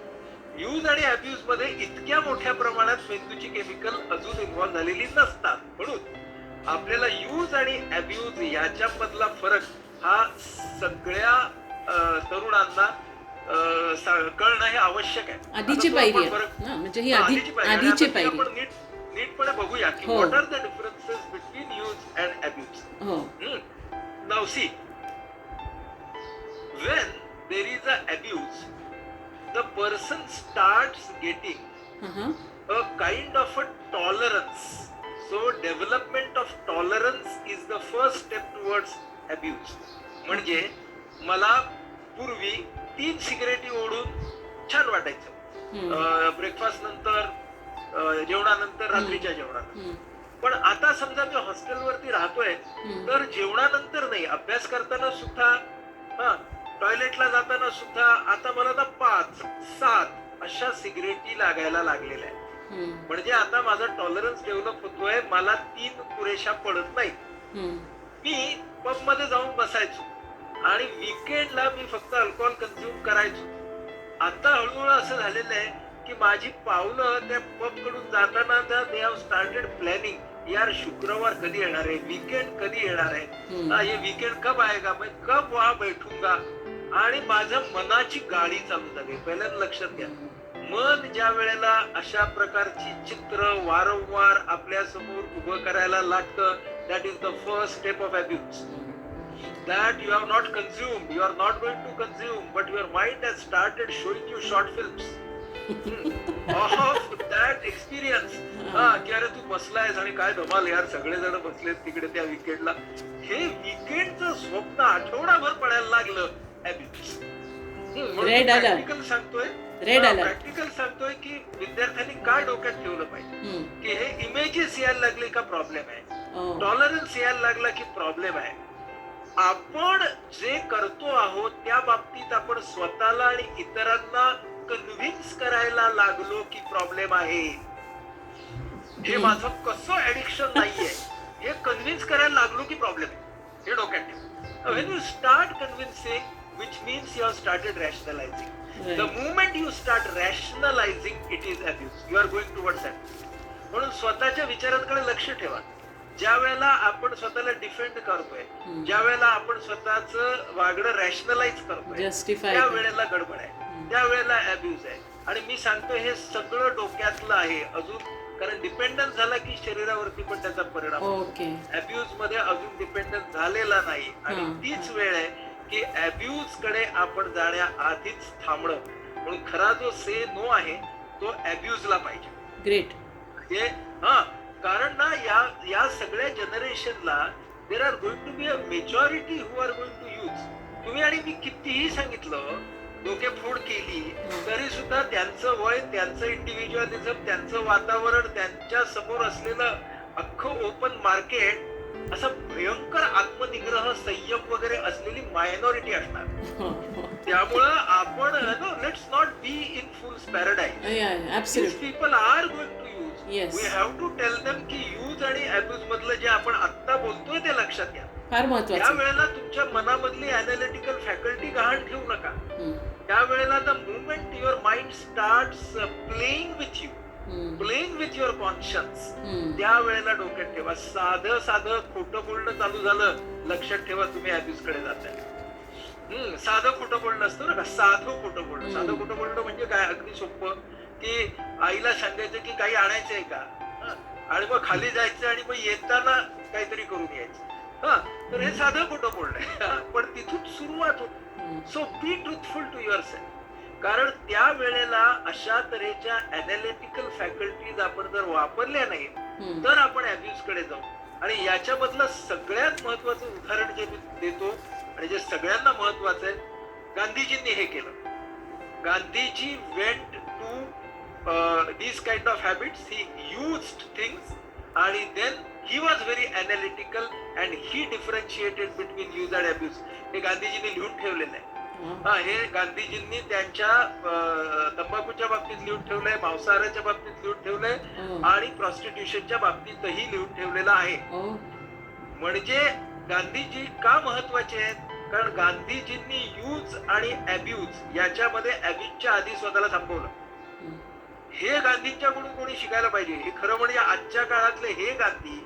यूज आणि अब्यूज मध्ये इतक्या मोठ्या प्रमाणात मेंदूची केमिकल अजून इन्व्हॉल्व झालेली नसतात. म्हणून आपल्याला यूज आणि अब्यूज याच्यामधला फरक हा सगळ्या तरुणांना कळणं हे आवश्यक आहे. आधीची पायरी आहे, म्हणजे ही आधीची पायरी. आपण नीटपणे बघूया की what are the differences between use and abuse. Now see, when there is a abuse, the person starts getting a kind of a tolerance. So development of tolerance is the first step towards abuse. म्हणजे मला पूर्वी 3 सिगरेटी ओढून छान वाटायचं, breakfast नंतर, जेवणानंतर, रात्रीच्या जेवणानंतर. पण आता समजा मी हॉस्टेलवरती राहतोय तर जेवणानंतर नाही, अभ्यास करताना सुद्धा, टॉयलेटला जाताना सुद्धा आता मला ना 5-7 अशा सिगरेटी लागायला लागलेल्या आहेत. म्हणजे आता माझा टॉलरन्स डेव्हलप होतोय, मला 3 पुरेशा पडत नाही. मी पब मध्ये जाऊन बसायचो आणि वीकेंडला मी फक्त अल्कोहोल कन्झ्युम करायचो. आता हळूहळू असं झालेलं आहे की माझी पावलं त्या पब कडून जाताना दे हॅव स्टार्टेड प्लॅनिंग, यार शुक्रवार कधी येणार आहे, वीकेंड कधी येणार आहे, ये वीकेंड कब आएगा, मैं कब वहां बैठूंगा आणि माझ्या मनाची गाडी चालू झाली. पहिल्यांदा लक्षात घ्या, मन ज्या वेळेला अशा प्रकारची चित्र वारंवार आपल्या समोर उभं करायला लागतं, that is the first step of abuse. That you have not consumed, you are not going to consume, but your mind has started showing you short films of that experience. की अरे तू बसलायस आणि काय धमाल यार, सगळेजण बसलेत तिकडे त्या विकेंडला. हे विकेंडचं स्वप्न आठवडाभर पडायला लागलं. प्रॅक्टिकल सांगतोय की विद्यार्थ्यांनी काय डोक्यात ठेवलं पाहिजे की हे इमेजेस यायला लागले का प्रॉब्लेम आहे, टॉलरन्स यायला लागला की प्रॉब्लेम आहे. आपण जे करतो आहोत त्या बाबतीत आपण स्वतःला आणि इतरांना कन्व्हिन्स करायला लागलो की प्रॉब्लेम आहे. हे माझं कसं ऍडिक्शन नाहीये हे कन्व्हिन्स करायला लागलो की प्रॉब्लेम आहे, हे डोक्यात ठेव. When you start convincing which means you have started rationalizing. Right. The moment you start rationalizing, it is abuse. You are going towards that. म्हणून स्वतःच्या विचारांकडे लक्ष ठेवा. ज्या वेळेला आपण स्वतःला डिफेंड करतोय, ज्या वेळेला आपण स्वतःचं वागणं रॅशनलाइज करतोय, त्या वेळेला गडबड आहे, त्या वेळेला अब्यूज आहे. आणि मी सांगतोय हे सगळं डोक्यातलं आहे अजून, कारण डिपेंडन्स झाला की शरीरावरती पण त्याचा परिणाम होतो. अब्यूज मध्ये अजून डिपेंडन्स झालेला नाही. आणि तीच वेळ आहे की अब्यूज कडे आपण जाण्या आधीच थांबणं. म्हणून खरा जो से नो आहे तो अब्यूजला पाहिजे. ग्रेट. हे कारण ना या सगळ्या जनरेशनला there are going to be a majority who are going to use. तुम्ही आणि मी कितीही सांगितलं, डोकेफोड केली तरी सुद्धा त्यांचं वय, त्यांचं इंडिव्हिज्युअलिझम, त्यांचं वातावरण, त्यांच्या समोर असलेलं अख्खं ओपन मार्केट असा भयंकर आत्मनिग्रह, संयम वगैरे असलेली मायनॉरिटी असणार. त्यामुळं आपण let's not be in fools paradise. These people are going to use. We have to tell them की यूज आणि अब्यूज मधलं जे आपण आता बोलतोय ते लक्षात घ्या. फार महत्त्वाचं. त्या वेळेला तुमच्या मनामधली अनालिटिकल फॅकल्टी गहाण ठेवू नका. त्या वेळेला the movement your mind starts playing with you, playing with your conscience, त्या वेळेला डोक्यात ठेवा. साधं खोटं बोलणं चालू झालं, लक्षात ठेवा तुम्ही अब्यूज कडे जाताय. साधं खोटं बोलणं असतं ना का, साधं खोटं बोलणं. साधं खोटं बोलणं म्हणजे काय, अगदी सोपं की आईला सांगायचं की काही आणायचंय का, आणि मग खाली जायचं आणि मग येताना काहीतरी करून यायचं. तर हे साधं खोटं बोलणं. पण तिथून सुरुवात होते. So be truthful to yourself. कारण त्या वेळेला अशा तऱ्हेच्या अनालिटिकल फॅकल्टीज आपण जर वापरल्या नाहीत तर आपण अब्यूज कडे जाऊ. आणि याच्यामधलं सगळ्यात महत्वाचं उदाहरण जे मी देतो आणि जे सगळ्यांना महत्वाचं आहे, गांधीजींनी हे केलं. Gandhiji went to these kind of habits. He used things and then he was very analytical and he differentiated between use and abuse. हे गांधीजींनी लिहून ठेवलेलं आहे. हे गांधीजींनी त्यांच्या तंबाखूच्या बाबतीत लिहून ठेवलंय, मांसाहाराच्या बाबतीत लिहून ठेवलंय आणि प्रॉस्टिट्यूशनच्या बाबतीतही लिहून ठेवलेलं आहे. म्हणजे गांधीजी का महत्वाचे आहेत, कारण गांधीजींनी यूज आणि अब्यूज याच्यामध्ये अब्यूजच्या आधी स्वतःला थांबवलं. हे गांधींच्याकडून कोणी शिकायला पाहिजे. हे खरं म्हणजे आजच्या काळातले हे गांधी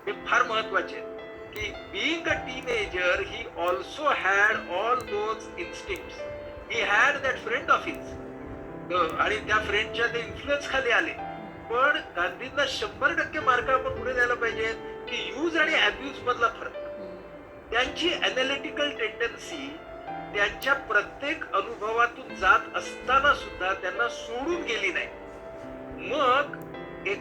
हे फार महत्वाचे आहेत की being a teenager he also had all those instincts. He had that friend of his. आणि त्या फ्रेंडच्या ते इन्फ्लुएन्स खाली आले. पण गांधींना 100% मार्क आपण पुढे द्यायला पाहिजे की यूज आणि अब्यूज मधला फरक. त्यांची अनालिटिकल टेंडन्सी त्यांच्या प्रत्येक अनुभवातून जात असताना सुद्धा त्यांना सोडून गेली नाही. मग एक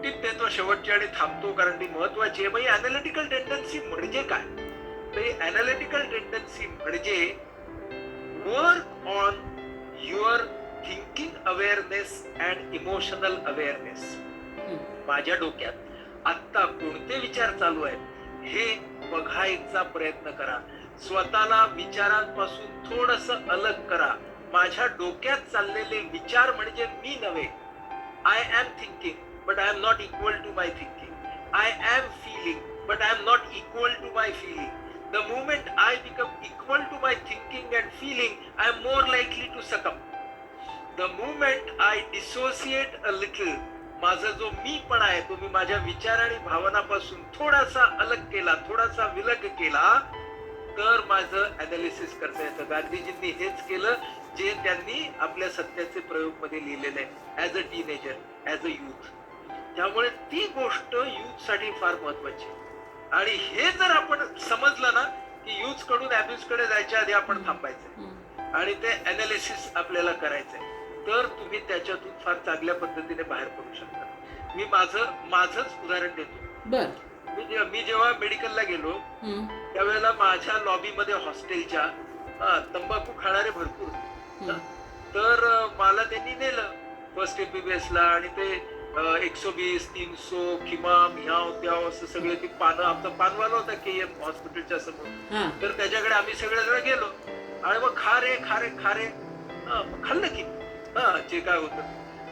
टिप देतो शेवटची आणि थांबतो कारण ती महत्वाची आहे. मग अनालिटिकल टेंडन्सी म्हणजे काय, तर अनालिटिकल टेंडन्सी म्हणजे work on your thinking awareness and emotional awareness. माझ्या डोक्यात आत्ता कोणते विचार चालू आहेत हे बघायचा प्रयत्न करा. स्वतःला विचारांपासून थोडंसं अलग करा. माझ्या डोक्यात चाललेले विचार म्हणजे मी नव्हे. I am thinking but I am not equal to my thinking. I am feeling but I am not equal to my feeling. The moment I become equal to my thinking and feeling, I am more likely to succumb. The moment I dissociate a little, माझा जो मी पण आहे तो मी माझ्या विचार आणि भावनापासून थोडासा अलग केला, थोडासा विलग केला, तर माझं अनालिसिस करता येतं. गांधीजींनी हेच केलं जे त्यांनी आपल्या सत्याचे प्रयोग मध्ये लिहिलेलं आहे, as a teenager, as a youth. त्यामुळे ती गोष्ट युथ साठी फार महत्वाची. आणि हे जर आपण समजलं ना की युथ कडून अब्यूज कडे जायच्या आधी आपण थांबायचंय आणि ते अनालिसिस आपल्याला करायचंय, तर तुम्ही त्याच्यातून फार चांगल्या पद्धतीने बाहेर पडू शकता. मी माझंच उदाहरण देतो. बर. मी जेव्हा मेडिकलला गेलो त्यावेळेला माझ्या लॉबीमध्ये हॉस्टेलच्या तंबाखू खाणारे भरपूर होते. तर मला त्यांनी नेलं फर्स्ट MBBS ला आणि ते 120, 300 खिमाम ह्याव त्याव असं सगळे ती पानं, आमचा पानवाला होता KM हॉस्पिटलच्या समोर, तर त्याच्याकडे आम्ही सगळेजण गेलो आणि मग खारे खाल्लं की जे काय होतं.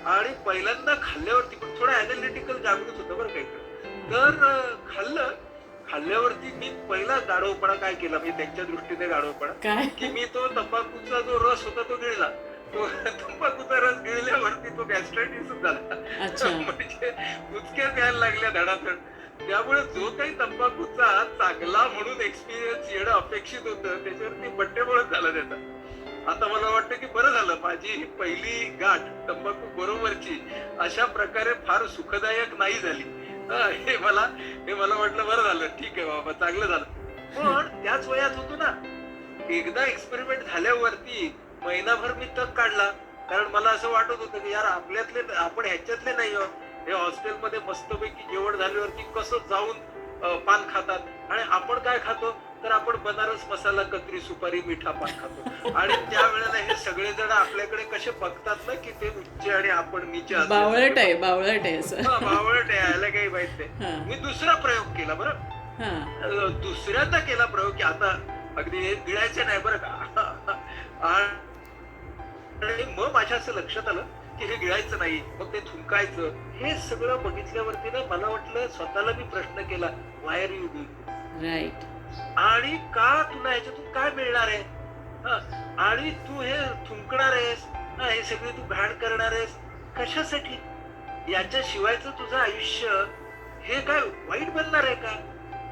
आणि पहिल्यांदा खाल्ल्यावरती पण थोडं अनालिटिकल जागृत होतं बरं काही. तर खाल्ल्यावरती मी पहिला गाढवपणा काय केला, मी त्यांच्या दृष्टीने गाढवपणा, की मी तो तंबाखूचा जो रस होता तो गिळला. तो तंबाखूचा रस गिळल्यावरती तो गॅस्ट्रायटिस झाला. म्हणजे उचक्या द्यायला लागल्या धडाधड. त्यामुळे जो काही तंबाखूचा चांगला म्हणून एक्सपिरियन्स येणं अपेक्षित होतं त्याच्यावरती बट्टेबोळच झाला त्याचा. आता मला वाटतं की बरं झालं माझी पहिली गाठ तंबाखू बरोबरची अशा प्रकारे फार सुखदायक नाही झाली. हे मला वाटलं बरं झालं, ठीक आहे बाबा, चांगलं झालं. पण त्याच वयात होतो ना, एकदा एक्सपेरिमेंट झाल्यावरती महिनाभर मी तग काढला, कारण मला असं वाटत होतं की यार आपल्यातले आपण ह्याच्यातले नाही आहोत. हे हॉस्टेलमध्ये मस्तपैकी जेवण झाल्यावरती कसं जाऊन पान खातात आणि आपण काय खातो, तर आपण बनारस मसाला, कत्री, सुपारी, मिठा पान खातो. आणि त्यावेळेला हे सगळेजण आपल्याकडे कसे बघतात ना की ते उच्च आणि आपण नीचे, बावळट आहे बावळट आहे, यायला काही माहित नाही. मी दुसरा प्रयोग केला बरं, दुसऱ्यांदा केला प्रयोग की आता अगदी हे गिळायचं नाही बरं का. आणि मग माझ्या असं लक्षात आलं की हे गिळायचं नाही, मग ते थुंकायचं. हे सगळं बघितल्यावरती ना मला वाटलं, स्वतःला मी प्रश्न केला, व्हाय आर यू डुइंग, राईट, आणि का तुला ह्याच्यातून काय मिळणार आहे, आणि तू हे थुंकणार आहेस, हे सगळे तू घाण करणार आहेस कशासाठी, याच्याशिवायचं तुझं आयुष्य हे काय वाईट बनणार आहे का,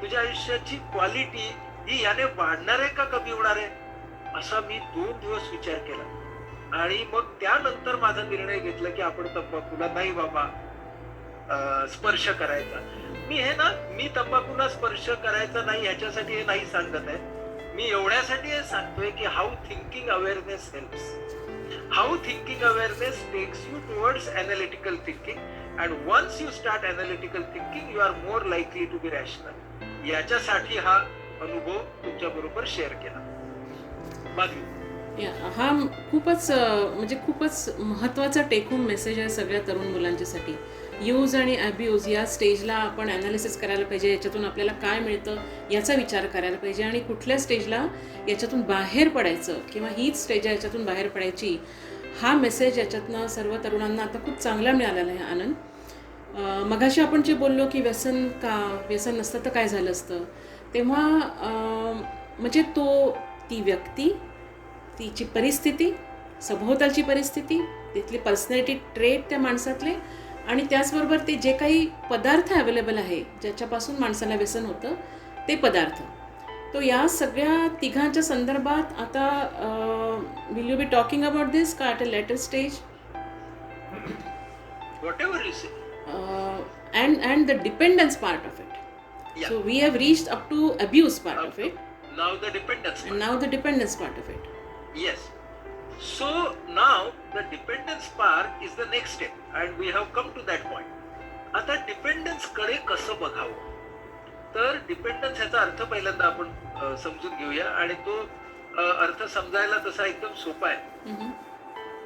तुझ्या आयुष्याची क्वालिटी ही याने वाढणार आहे का कमी होणार आहे, असा मी 2 दिवस विचार केला. आणि मग त्यानंतर माझा निर्णय घेतला की आपण तंबाखूला नाही बाबा स्पर्श करायचा. मी तंबाखूला स्पर्श करायचा नाही ह्याच्यासाठी हे नाही सांगत आहे, मी एवढ्यासाठी हे सांगतोय की how thinking awareness helps. How thinking awareness takes you towards analytical thinking and once you start analytical thinking you are more likely to be rational. याच्यासाठी हा अनुभव तुमच्या बरोबर शेअर केला. माधवी, हा खूपच महत्त्वाचा टेक होम मेसेज आहे सगळ्या तरुण मुलांच्यासाठी. यूज आणि अब्यूज या स्टेजला आपण ॲनालिसिस करायला पाहिजे, याच्यातून आपल्याला काय मिळतं याचा विचार करायला पाहिजे, आणि कुठल्या स्टेजला याच्यातून बाहेर पडायचं किंवा हीच स्टेज आहे याच्यातून बाहेर पडायची, हा मेसेज याच्यातनं सर्व तरुणांना आता खूप चांगला मिळालेला आहे. आनंद, मगाशी आपण जे बोललो की व्यसन नसतं तर काय झालं असतं, तेव्हा म्हणजे ती व्यक्ती, तिची परिस्थिती, सभोवतालची परिस्थिती, तिथली पर्सनॅलिटी ट्रेट त्या माणसातले, आणि त्याचबरोबर ते जे काही पदार्थ अवेलेबल आहे ज्याच्यापासून माणसाला व्यसन होतं ते पदार्थ, तो या सगळ्या तिघांच्या संदर्भात आता will you be talking about this का at a later stage? whatever you say. And the dependence part of it. Yeah. So we have reached up to abuse part of it. Now the dependence part. And now the dependence part of it. Yes. So now the dependence part is the next step and we have come to that point. आता dependence कडे कसं बघावं, तर dependence ह्याचा अर्थ पहिल्यांदा आपण समजून घेऊया, आणि तो अर्थ समजायला तसा एकदम सोपा आहे.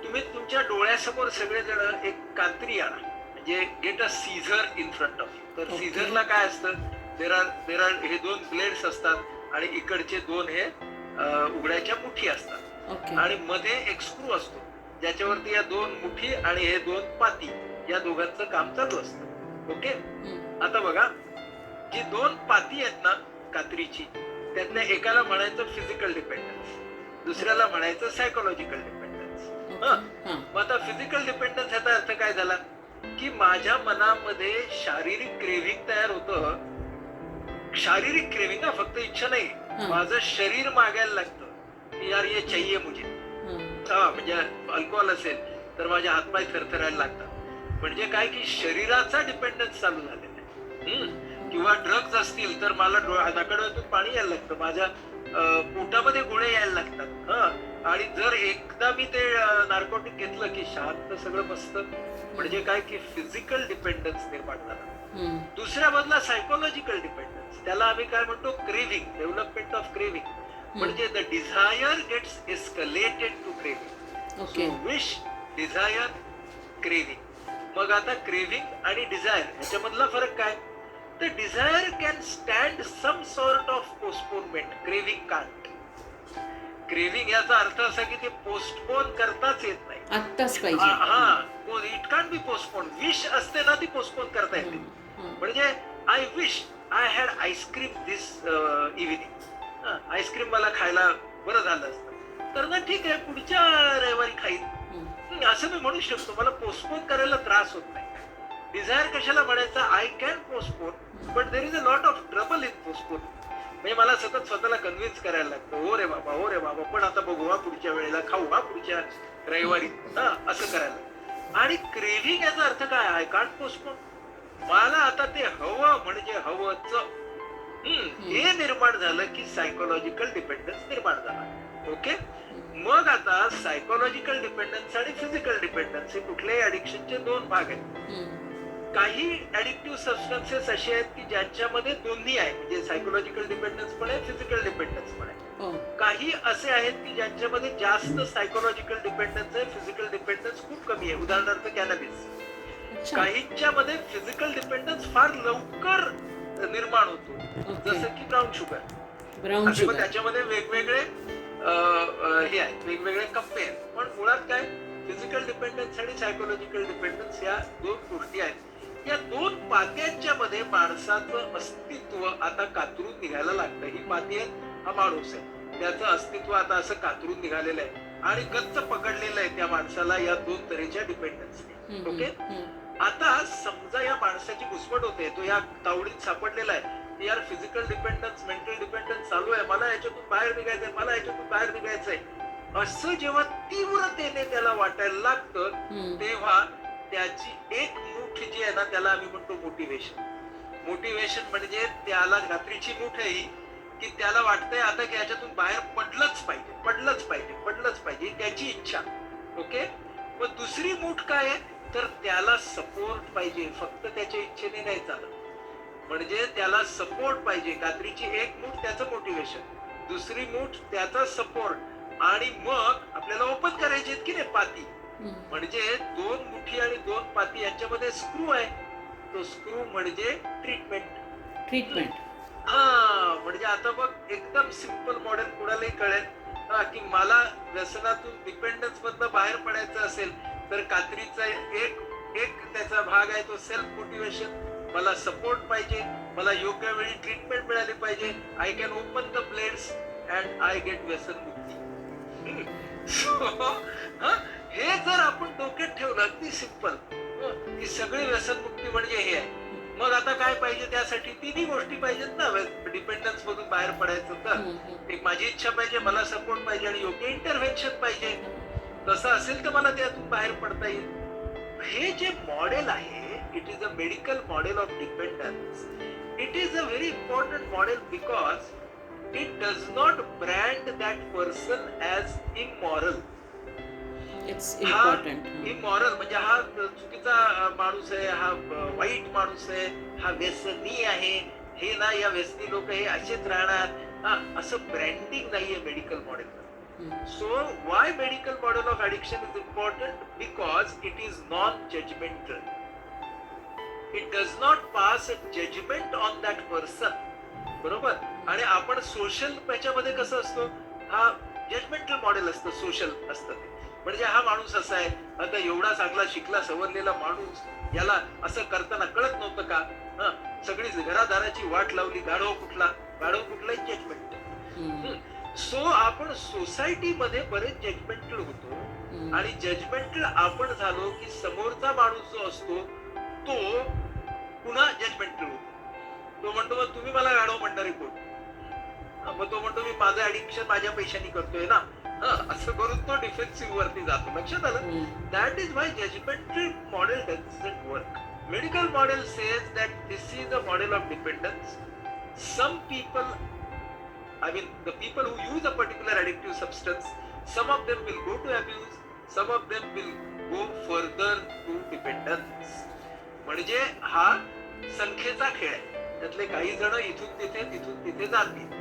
तुम्ही तुमच्या डोळ्यासमोर सगळेजण एक कात्री आणा, म्हणजे get a scissor in front of you. तर सीझरला काय असतं, देर आर हे 2 ब्लेड्स असतात आणि इकडचे 2 हे उघड्याच्या मुठी असतात, आणि मध्ये एक स्क्रू असतो ज्याच्यावरती या 2 मुठी आणि हे 2 पाती या दोघांचं काम चालू असतं. ओके, आता बघा, जी 2 पाती आहेत ना कात्रीची, त्यातल्या एकाला म्हणायचं फिजिकल डिपेंडन्स, दुसऱ्याला म्हणायचं सायकोलॉजिकल डिपेंडन्स. मग आता फिजिकल डिपेंडन्स ह्याचा अर्थ काय झाला की माझ्या मनामध्ये शारीरिक क्रेव्हिंग तयार होतं. शारीरिक क्रेव्हिंग, फक्त इच्छा नाही, माझं शरीर मागायला लागतं की यार ये चाहिए मुझे. म्हणजे अल्कोहोल असेल तर माझे हातपाय थरथरायला लागतात. म्हणजे काय की शरीराचा डिपेंडन्स चालू झालेला आहे. किंवा ड्रग्ज असतील तर मला नाकाडोळ्यातून पाणी यायला लागतं, माझ्या पोटामध्ये गोळे यायला लागतात. आणि जर एकदा मी ते नार्कोटिक घेतलं की शांत सगळं मस्त. म्हणजे काय की फिजिकल डिपेंडन्स निर्माण झाला. दुसऱ्या बाजूला सायकोलॉजिकल डिपेंडन्स, त्याला आम्ही काय म्हणतो क्रेव्हिंग, डेव्हलपमेंट ऑफ क्रेव्हिंग. म्हणजे the desire gets escalated to craving. Wish, desire, craving. मग आता क्रेव्हिंग आणि डिझायर ह्याच्यामधला फरक काय? तर desire can stand some sort of postponement, craving can't. Craving याचा अर्थ असा की ते पोस्टपोन करताच येत नाही, आत्ताच पाहिजे. It can't be postpone. Wish असते ना ती पोस्टपोन करता येते. म्हणजे I wish I had ice cream this evening. Ice cream मला खायला बरं झालं असतं तर ना ठीक आहे पुढच्या रविवारी खाईन, असं मी म्हणू शकतो. मला पोस्टपोन करायला त्रास होत नाही. डिझायर कशाला म्हणायचं? I can postpone but there is a lot of trouble in postpone. म्हणजे मला सतत स्वतःला कन्व्हिन्स करायला लागतं, हो रे बाबा पण आता बघू, हा पुढच्या वेळेला खाऊ, हा पुढच्या रविवारी, असं करायला. आणि क्रेव्हिंग याचा अर्थ काय? I can't postpone. मला आता ते हवं म्हणजे हवंच. हे निर्माण झालं की सायकोलॉजिकल डिपेंडन्स निर्माण झाला. ओके. मग आता सायकोलॉजिकल डिपेंडन्स आणि फिजिकल डिपेंडन्स हे कुठल्याही ऍडिक्शनचे दोन भाग आहेत. काही ऍडिक्टिव्ह सबस्टन्सेस असे आहेत की ज्यांच्यामध्ये दोन्ही आहे, म्हणजे सायकोलॉजिकल डिपेंडन्स पण आहे, फिजिकल डिपेंडन्स पण आहे. काही असे आहेत की ज्यांच्यामध्ये जास्त सायकोलॉजिकल डिपेंडन्स आहे, फिजिकल डिपेंडन्स खूप कमी आहे. उदाहरणार्थ कॅनॅबिस. काहींच्या मध्ये फिजिकल डिपेंडन्स फार लवकर निर्माण होतो, जसं की ब्राऊन शुगर. त्याच्यामध्ये वेगवेगळे हे आहेत, वेगवेगळे कप्पे आहेत. पण मुळात काय, फिजिकल डिपेंडन्स आणि सायकोलॉजिकल डिपेंडन्स या दोन गोष्टी आहेत. या दोन पात्यांच्या मध्ये माणसाचं अस्तित्व आता कातरून निघायला लागतं. ही पाती आहे, हा माणूस आहे, त्याचं अस्तित्व आता असं कातरून निघालेलं आहे आणि गच्च पकडलेलं आहे त्या माणसाला या दोन तऱ्हेच्या डिपेंडन्सने. ओके. आता समजा या माणसाची घुसमट होते, तो या तावडीत सापडलेला आहे, यार फिजिकल डिपेंडन्स, मेंटल डिपेंडन्स चालू आहे, मला याच्यातून बाहेर निघायचंय, मला याच्यातून बाहेर निघायचंय, असं जेव्हा तीव्रतेने त्याला वाटायला लागतं तेव्हा त्याची एक मूठ जी आहे ना, त्याला आम्ही म्हणतो मोटिवेशन. मोटिवेशन म्हणजे त्याला रात्रीची मूठ आहे की त्याला वाटतंय आता की याच्यातून बाहेर पडलंच पाहिजे, त्याची इच्छा. ओके. मग दुसरी मूठ काय आहे, तर त्याला सपोर्ट पाहिजे, फक्त त्याच्या इच्छेने नाही चालत. म्हणजे त्याला सपोर्ट पाहिजे. रात्रीची एक मूठ त्याचं मोटिवेशन, दुसरी मूठ त्याचा सपोर्ट. आणि मग आपल्याला ओपन करायचे की नाही पाती, म्हणजे दोन मुठी आणि दोन पाती यांच्यामध्ये स्क्रू आहे. तो स्क्रू म्हणजे ट्रीटमेंट. म्हणजे आता बघ एकदम सिंपल मॉडेल कुणालाही कळेल की मला व्यसनातून डिपेंडन्स मधनं बाहेर पडायचं असेल तर कात्रीचा एक त्याचा भाग आहे तो सेल्फ मोटिवेशन. मला सपोर्ट पाहिजे, मला योग्य वेळी ट्रीटमेंट मिळाली पाहिजे. I can open the blades and I get व्यसन मुक्ती. हे जर आपण डोक्यात ठेवलं, अगदी सिंपल, की सगळी व्यसनमुक्ती म्हणजे हे आहे. मग आता काय पाहिजे? त्यासाठी तिन्ही गोष्टी पाहिजेत ना डिपेंडन्स मधून बाहेर पडायचं. तर एक माझी इच्छा पाहिजे, मला सपोर्ट पाहिजे आणि योग्य इंटरव्हेन्शन पाहिजे. तसं असेल तर मला त्यातून बाहेर पडता येईल. हे जे मॉडेल आहे, it is a medical model of dependence. It is a very important model because it does not brand that person as immoral. It's important. Immoral म्हणजे हा चुकीचा माणूस आहे, हा वाईट माणूस आहे, हा व्यसनी आहे, हे ना या व्यसनी लोक हे असेच राहणार, असं ब्रँडिंग नाहीये medical model. So why medical model of addiction is important? Because it is non judgmental. It does not pass a judgement on that person. बरोबर. आणि आपण सोशल त्याच्यामध्ये कसं असतो, हा जजमेंटल मॉडेल असतं, सोशल असतं. म्हणजे हा माणूस असा आहे, आता एवढा चांगला शिकला सवरलेला माणूस, याला असं करताना कळत नव्हतं का? सगळी घरादाराची वाट लावली, गाढव कुठला जजमेंट. सो आपण सोसायटीमध्ये बरेच जजमेंटल होतो आणि जजमेंटल आपण झालो की समोरचा माणूस जो असतो तो पुन्हा जजमेंटल होतो. तो म्हणतो मग तुम्ही मला गाढव म्हणणारे कोण? मग तो म्हणतो मी माझं ऍडिक्शन माझ्या पैशानी करतोय ना, असं करून तो डिफेन्सिव्ह वरती जातो. लक्षात आलं? That is why judgmental model doesn't work. Medical model says that this is a model of dependence. Some people, I mean, the people who use a particular addictive substance, some of them will go to abuse, some of them will go further to dependence. म्हणजे हा संख्येचा खेळ आहे. त्यातले काही जण इथून तिथे जातील.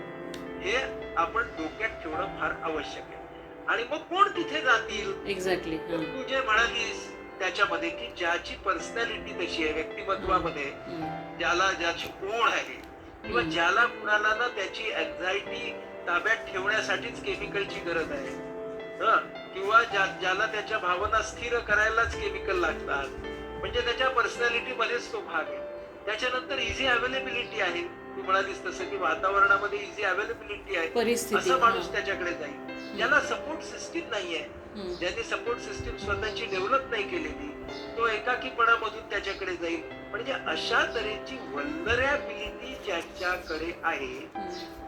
हे आपण डोक्यात ठेवणं फार आवश्यक आहे. आणि मग कोण तिथे जातील? एक्झॅक्टली. तू जे म्हणालीस त्याच्यामध्ये की ज्याची पर्सनॅलिटी तशी आहे, व्यक्तिमत्वामध्ये ज्याची ओढ आहे, किंवा ज्याला कुणाला ना त्याची अँझायटी ताब्यात ठेवण्यासाठीच केमिकलची गरज आहे, किंवा ज्याला त्याच्या भावना स्थिर करायलाच केमिकल लागतात, म्हणजे त्याच्या पर्सनॅलिटी मध्येच तो भाग आहे. त्याच्यानंतर इझी अवेलेबिलिटी आहे, तू म्हणालीस तसं की वातावरणामध्ये इझी अवेलेबिलिटी आहे, असं माणूस त्याच्याकडे जाईल. ज्याला सपोर्ट सिस्टीम नाहीये, ज्यांनी सपोर्ट सिस्टीम स्वतःची डेव्हलप नाही केलेली, तो एकाकीपणामधून त्याच्याकडे जाईल. म्हणजे अशा तऱ्हेची व्हल्नरेबिलिटी ज्यांच्याकडे आहे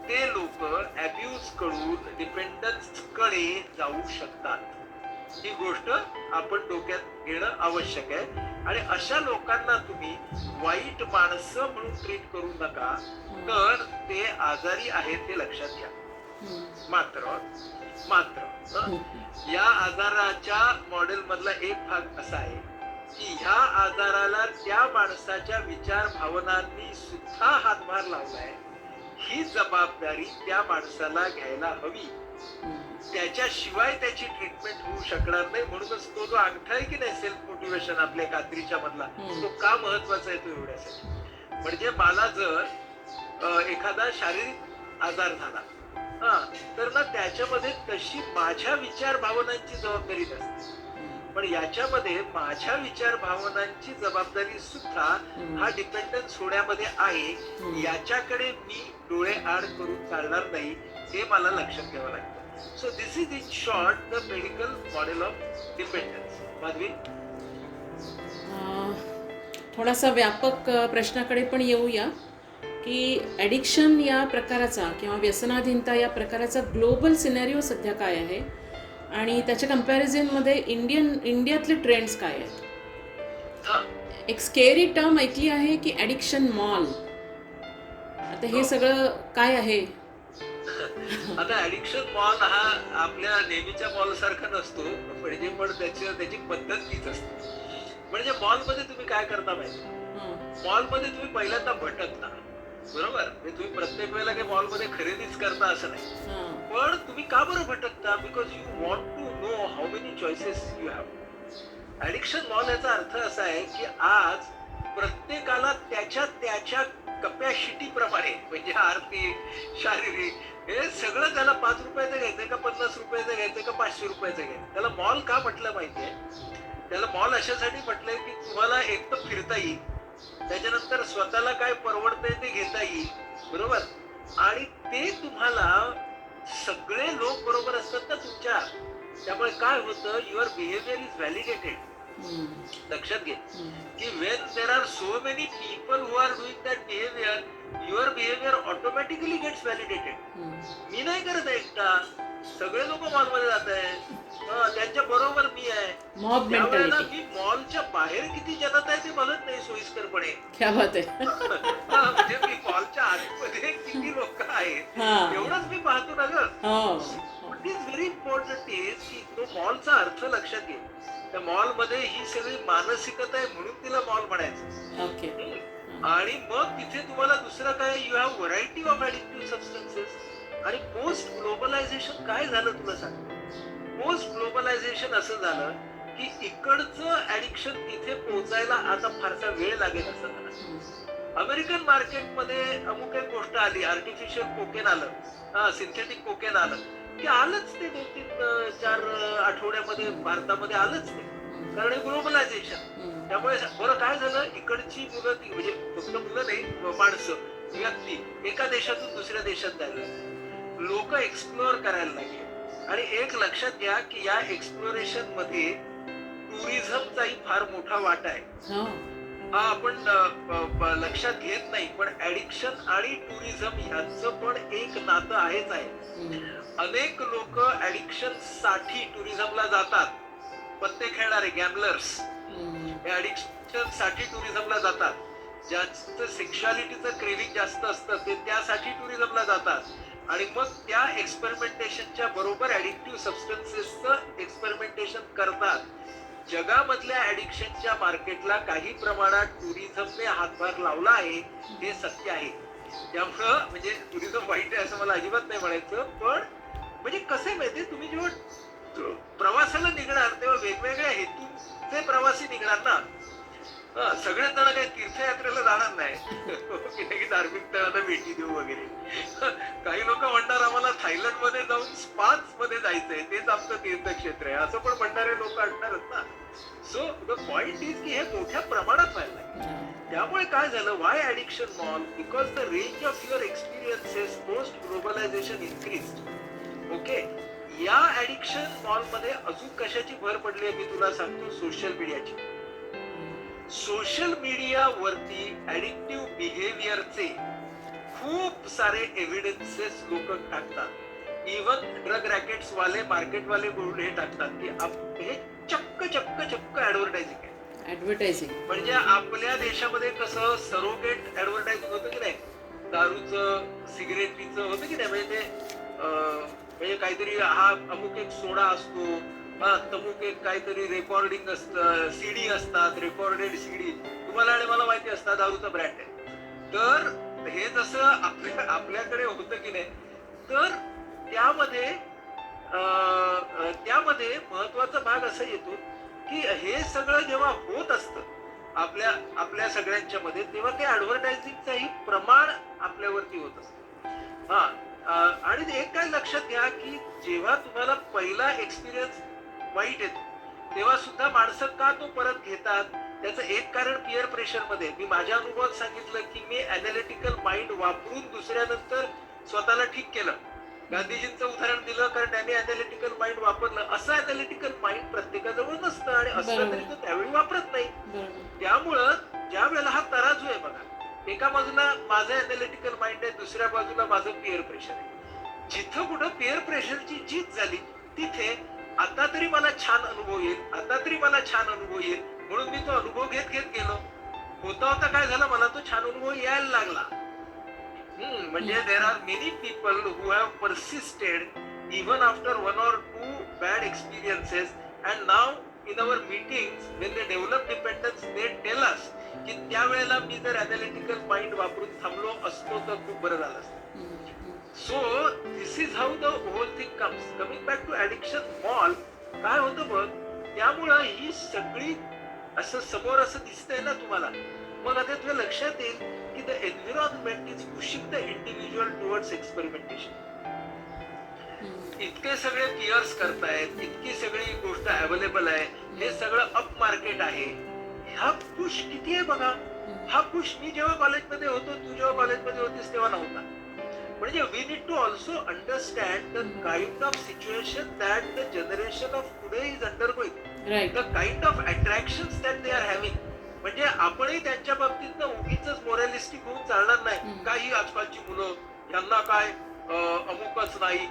ते लोक अब्यूज कडून डिपेंडन्स कडे जाऊ शकतात. ही गोष्ट आपण डोक्यात घेणं आवश्यक आहे. आणि अशा लोकांना तुम्ही वाईट माणसं म्हणून ट्रीट करू नका, तर ते आजारी आहेत हे लक्षात घ्या. मात्र या आजाराच्या मॉडेल मधला एक भाग असा आहे की ह्या आजाराला त्या माणसाच्या विचार भावनांनी सुद्धा हातभार लावलाय. ही जबाबदारी त्या माणसाला घ्यायला हवी. त्याच्याशिवाय त्याची ट्रीटमेंट होऊ शकणार नाही. म्हणूनच तो जो अंगठा आहे की नाही सेल्फ मोटिवेशन आपल्या कात्रीच्या मधला, तो का महत्वाचा आहे तो एवढ्यासाठी. म्हणजे मला जर एखादा शारीरिक आजार झाला तर ना त्याच्यामध्ये तशी माझ्या विचार भावनांची जबाबदारी नसते, पण याच्यामध्ये माझ्या विचार भावनांची जबाबदारी सुद्धा हा डिपेंडन्स होण्यामध्ये आहे. याच्याकडे मी डोळे आड करून चालणार नाही, हे मला लक्षात घ्यावं लागतं. So this is in short the medical model of dependence. Madhavi, थोडासा व्यापक प्रश्नाकडे पण येऊया की ॲडिक्शन या प्रकाराचा किंवा व्यसनाधीनता या प्रकाराचा ग्लोबल सिनेरिओ सध्या काय आहे आणि त्याच्या कम्पॅरिझनमध्ये इंडियातले ट्रेंड्स काय आहेत. एक स्केरी टर्म ऐकली आहे की ॲडिक्शन मॉल. आता हे सगळं काय आहे? आता ऍडिक्शन मॉल हा आपल्या नेहमीच्या मॉल सारखा नसतो, म्हणजे पण त्याची पद्धत तीच असते. म्हणजे मॉल मध्ये तुम्ही काय करता माहिती, मॉल मध्ये तुम्ही पहिल्यांदा भटकता, बरोबर. तुम्ही प्रत्येक वेळेला काही मॉल मध्ये खरेदीच करता असं नाही, पण तुम्ही का बरं भटकता? Because you want to know how many choices you have. Addiction mall याचा अर्थ असा आहे की आज प्रत्येकाला त्याच्या कपॅसिटी प्रमाणे, म्हणजे आर्थिक, शारीरिक, हे सगळं त्याला 5 रुपयाचं घ्यायचंय का 50 रुपयाचं घ्यायचंय का 500 रुपयाचं घ्यायचं. त्याला मॉल का म्हटलं माहितीये? त्याला मॉल अशासाठी म्हटलंय की तुम्हाला एक तर फिरता येईल, त्याच्यानंतर स्वतःला काय परवडतंय ते घेता येईल, बरोबर. आणि ते तुम्हाला सगळे लोक बरोबर असतात ना तुमच्या, त्यामुळे काय होतं, युअर बिहेवियर इज व्हॅलिडेटेड. लक्षात घे की when there are so many people who are doing that behaviour, your behaviour automatically gets validated. मी नाही करत एकटा, सगळे लोक मॉलमध्ये जात आहेत, त्यांच्या बरोबर मी आहे. त्यावेळेला मी मॉलच्या बाहेर किती जनात आहे ते बघत नाही सोयीस्करपणे. क्या बात आहे. म्हणजे मी मॉलच्या आतमध्ये किती लोक आहेत एवढंच मी पाहतो ना ग. It is very important is की तो मॉलचा अर्थ लक्षात घे. त्या मॉल मध्ये ही सगळी मानसिकता आहे म्हणून तिला मॉल म्हणायचं. आणि मग तिथे तुम्हाला दुसरं काय, you have variety of addictive substances. आणि पोस्ट ग्लोबलायझेशन काय झालं तुला सांगतो. पोस्ट ग्लोबलायझेशन असं झालं की इकडचं ऍडिक्शन तिथे पोहोचायला आता फारसा वेळ लागेल असं झालं. अमेरिकन मार्केटमध्ये अमुक एक गोष्ट आली, आर्टिफिशियल कोकेन आलं, सिंथेटिक कोकेन आलं की आलंच ते 2-3-4 आठवड्यामध्ये भारतामध्ये आलंच ते, कारण हे ग्लोबलायझेशन. त्यामुळे बरं काय झालं, इकडची मुलं, म्हणजे फक्त मुलं नाही, माणसं, व्यक्ती एका देशातून दुसऱ्या देशात जायला, लोक एक्सप्लोअर करायला लागले. आणि एक लक्षात घ्या की या एक्सप्लोरेशन मध्ये टुरिझमचाही फार मोठा वाटा आहे. हा आपण लक्षात घेत नाही, पण ऍडिक्शन आणि टुरिझम ह्याचं पण एक नातं आहेच आहे. अनेक लोक ऍडिक्शन साठी टुरिझमला जातात. पत्ते खेळणारे गॅम्बलर्स हे ऍडिक्शन साठी टुरिझमला जातात. ज्यांचं सेक्शुअलिटीचं क्रेविंग जास्त असतं ते त्यासाठी टुरिझमला जातात आणि मग त्या एक्सपेरिमेंटेशनच्या बरोबर ऍडिक्टिव्ह सबस्टन्सेसचं एक्सपेरिमेंटेशन करतात. जगामधल्या ऍडिक्शनच्या मार्केटला काही प्रमाणात टुरिझमने हातभार लावला आहे, हे सत्य आहे. त्यामुळं म्हणजे टुरिझम वाईट आहे असं मला अजिबात नाही म्हणायचं, पण म्हणजे कसं आहे माहितीये, तुम्ही जेव्हा प्रवासाला निघणार तेव्हा वेगवेगळ्या हेतूचे प्रवासी निघणार ना. सगळेच जण काही तीर्थयात्रेला जाणार नाही की धार्मिक स्थळांना भेटी देऊ वगैरे. काही लोक म्हणणार आम्हाला थायलंड मध्ये जाऊन स्पाच मध्ये जायचंय, तेच आमचं तीर्थक्षेत्र आहे, असं पण म्हणणारे लोक असणारच ना. सो द पॉइंट इज की हे मोठ्या प्रमाणात व्हायला लागलं. त्यामुळे काय झालं, Y addiction mall, because the range of your experiences post globalisation increase. Okay, या ऍडिक्शन मॉल मध्ये अजून कशाची भर पडली आहे मी तुला सांगतो, सोशल मीडियाची. सोशल मीडियावरती ऍडिक्टिव्ह बिहेवियरचे खूप सारे एव्हिडन्सेस लोक टाकतात. इव्हन ड्रग रॅकेट्स वाले, मार्केटवाले बोलून हे टाकतात की हे चक्क चक्क चक्क ऍडव्हर्टायझिंग आहे. ऍडव्हर्टायझिंग म्हणजे आपल्या देशामध्ये कसं सरोगेट ऍडव्हर्टायझिंग होतं की नाही, दारूचं, सिगरेटचं होतं की नाही, म्हणजे ते म्हणजे काहीतरी हा अमुक एक सोडा असतो, तमुक एक काहीतरी रेकॉर्डिंग असतं, सीडी असतात, रेकॉर्डेड सीडी तुम्हाला आणि मला माहिती असतात, दारूचा ब्रँड आहे. तर हे जसं आपल्याकडे होतं की नाही, तर त्यामध्ये महत्वाचा भाग असा येतो की हे सगळं जेव्हा होत असतं आपल्या सगळ्यांच्या मध्ये, तेव्हा ते ऍडव्हर्टायझिंगचंही प्रमाण आपल्यावरती होत असतं. आणि एक काय लक्षात घ्या की जेव्हा तुम्हाला पहिला एक्सपिरियन्स वाईट येतो तेव्हा सुद्धा माणसं का तो परत घेतात, त्याचं एक कारण पिअर प्रेशर मध्ये. मी माझ्या अनुभवात सांगितलं की मी अॅनालिटिकल माइंड वापरून दुसऱ्यानंतर स्वतःला ठीक केलं. गांधीजींचं उदाहरण दिलं कारण त्यांनी अॅनालिटिकल माइंड वापरलं. असं अॅनालिटिकल माइंड प्रत्येकाजवळ नसतं आणि असलं तरी तो त्यावेळी वापरत नाही. त्यामुळं ज्या वेळेला हा तराजू आहे बघा, एका बाजूला माझं अॅनालिटिकल माइंड आहे, दुसऱ्या बाजूला माझं पिअर प्रेशर आहे. जिथं कुठं पिअर प्रेशरची जीत झाली तिथे आता तरी मला छान अनुभव येईल, आता तरी मला छान अनुभव येईल, म्हणून मी तो अनुभव घेत गेलो. होता काय झालं, मला तो छान अनुभव यायला लागला. म्हणजे there are many people who have persisted even after 1 or 2 bad experiences, and now in our meetings when they develop dependence they tell us की त्यावेळेला मी जर अॅनालिटिकल माइंड वापरून थांबलो असतो तर खूप बरं झालं असतं. So this is how the whole thing comes. Coming back to addiction mall, काय होतं बघ, त्यामुळं ही सगळी असं समोर असं दिसतंय ना तुम्हाला, मग आता तुझ्या लक्षात येईल की the environment is pushing the individual towards experimentation. इतके सगळे पियर्स करतायत, इतकी सगळी गोष्ट अवेलेबल आहे, हे सगळं अप मार्केट आहे. हा पुश किती आहे बघा. हा पुश मी जेव्हा कॉलेजमध्ये होतो, तू जेव्हा कॉलेजमध्ये होतीस तेव्हा नव्हता. म्हणजे we need to also understand the kind of situation that the generation of today is undergoing, the kind of attractions that they are having. म्हणजे आपणही त्यांच्या बाबतीत उगीच मोरॅलिस्टिक होऊन चालणार नाही. काही आजकालची मुलं यांना काय अमुकच नाही,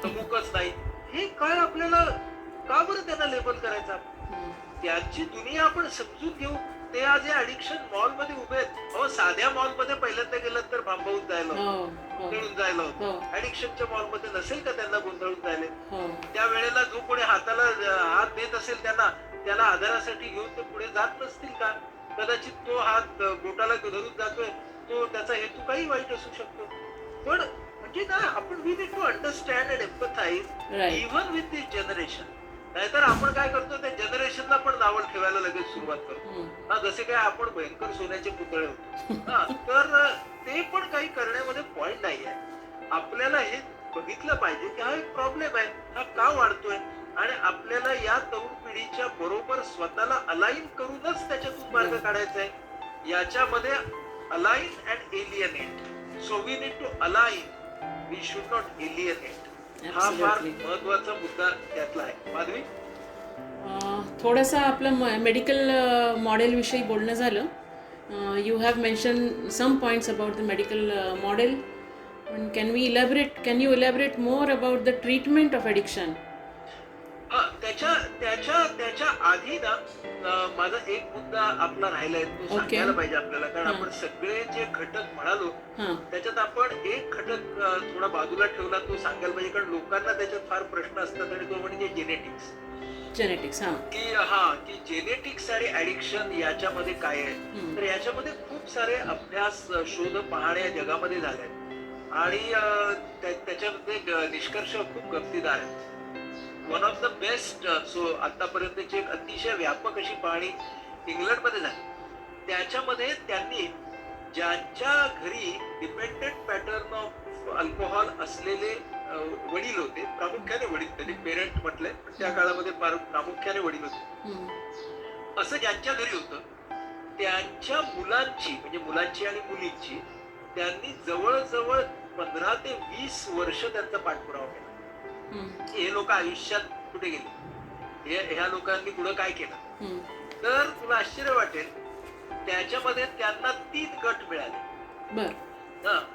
तमुकच नाही, हे काय आपल्याला का बरं त्यांना लेबल करायचं. त्यांची दुनिया आपण समजून घेऊ. ते आज या ऍडिक्शन मॉल मध्ये उभे आहेत. साध्या मॉल मध्ये पहिल्यांदा गेलं तर भांबावून जायला गोंधळून जायला होतं. ऍडिक्शनच्या मॉल मध्ये नसेल का त्यांना गोंधळून जायला. त्या वेळेला जो कोणी हाताला हात देत असेल त्याला आधारासाठी घेऊन ते पुढे जात नसतील का. कदाचित तो हात बोटाला धरून जातोय, तो त्याचा हेतू काही वाईट असू शकतो. पण म्हणजे ना, आपण we need to understand and empathize even with this generation. नाहीतर आपण काय करतो, त्या जनरेशनला पण नावं ठेवायला लगेच सुरुवात करतो. जसे काय आपण भयंकर सोन्याचे पुतळे होतो. तर ते पण काही करण्यामध्ये पॉइंट नाही आहे. आपल्याला हे बघितलं पाहिजे की हा एक प्रॉब्लेम आहे, हा का वाढतोय, आणि आपल्याला या तरुण पिढीच्या बरोबर स्वतःला अलाइन करूनच त्याच्यातून मार्ग काढायचा आहे. याच्यामध्ये align and alienate. So we need to align, we should not alienate. हा फार महत्वाचा मुद्दा त्यातला आहे. माधवी, थोडंसं आपलं मेडिकल मॉडेल विषयी बोलणं झालं. You have mentioned some points about the medical model. And can you elaborate more about the treatment of addiction? हा त्याच्या त्याच्या त्याच्या आधी ना माझा एक मुद्दा आपला राहिलाय तो Okay. सांगायला पाहिजे आपल्याला, कारण हा. आपण सगळे जे घटक म्हणालो हां त्याच्यात आपण एक घटक थोडा बाजूला ठेवला, तो सांगायला पाहिजे, कारण लोकांना त्याच्यात फार प्रश्न असतात, आणि तो म्हणजे जेनेटिक्स. जेनेटिक्स हां की जेनेटिक्स आणि ऍडिक्शन याच्यामध्ये काय आहे. हम्म. तर याच्यामध्ये खूप सारे अभ्यास शोध पाहणे या जगामध्ये झाले आहेत, आणि त्याच्यामध्ये निष्कर्ष खूप गमतीदार आहेत. One of the best so आतापर्यंतची एक अतिशय व्यापक अशी पाहणी इंग्लंडमध्ये झाली. त्याच्यामध्ये त्यांनी ज्यांच्या घरी डिपेंडंट पॅटर्न ऑफ अल्कोहॉल असलेले वडील होते, प्रामुख्याने वडील, त्यांनी पेरेंट म्हटलंय पण त्या काळामध्ये प्रामुख्याने वडील होते, हम्म. असं ज्यांच्या घरी होतं त्यांच्या मुलांची, म्हणजे मुलांची आणि मुलींची, त्यांनी जवळजवळ 15 ते 20 वर्ष त्यांचा पाठपुरावा केला. हम्म. हे लोक आयुष्यात कुठे गेले, ह्या लोकांनी पुढे काय केलं. हम्म. तर तुला आश्चर्य वाटेल, त्याच्यामध्ये त्यांना 3 गट मिळाले. बर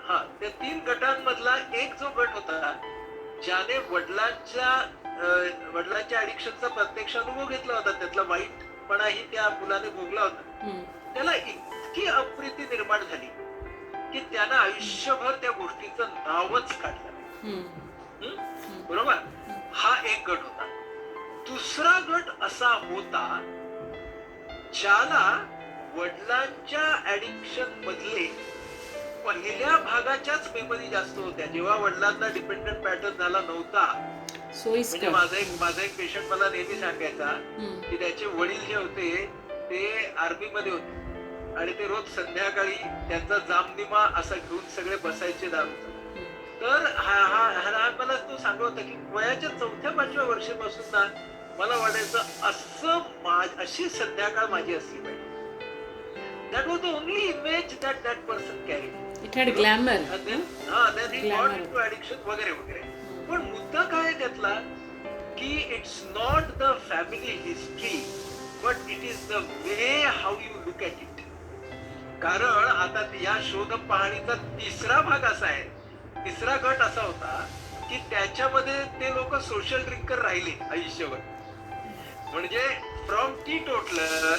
हा त्या 3 गटांमधला एक जो गट होता ज्याने वडिलांच्या ऍडिक्शनचा प्रत्यक्ष अनुभव घेतला होता, त्यातला वाईटपणाही त्या मुलाने भोगला होता, हम्म. त्याला इतकी अप्रिती निर्माण झाली की त्यानं आयुष्यभर त्या गोष्टीचं नावच काढलं. हम्म. बरोबर. हा एक गट होता. दुसरा गट असा होता ज्याला वडिलांच्या ऍडिक्शन मधले पहिल्या भागाच्याच मेमरी जास्त होत्या, जेव्हा वडिलांना डिपेंडंट पॅटर्न झाला नव्हता. म्हणजे सोयीस्कर माझा एक पेशंट मला नेहमी सांगायचा हम्म. की त्याचे वडील जे होते ते आर्मी मध्ये होते, आणि ते रोज संध्याकाळी त्यांचा जामनिमा असा घेऊन सगळे बसायचे दारूचा. तर हा मला तो सांगत होता की वयाच्या 4-5व्या वर्षापासून ना मला वाटायचं अशी संध्याकाळ माझी असली पाहिजे. That was the only image that person carry. It had glamour addiction वगैरे वगैरे. पण मुद्दा काय आहे त्यातला की it's not the family history, but it is the way how you look at it. कारण आता या शोध पाहणीचा तिसरा भाग असा आहे, तिसरा गट असा होता की त्याच्यामध्ये ते लोक सोशल ड्रिंकर राहिले आयुष्यभर. म्हणजे from teetotaller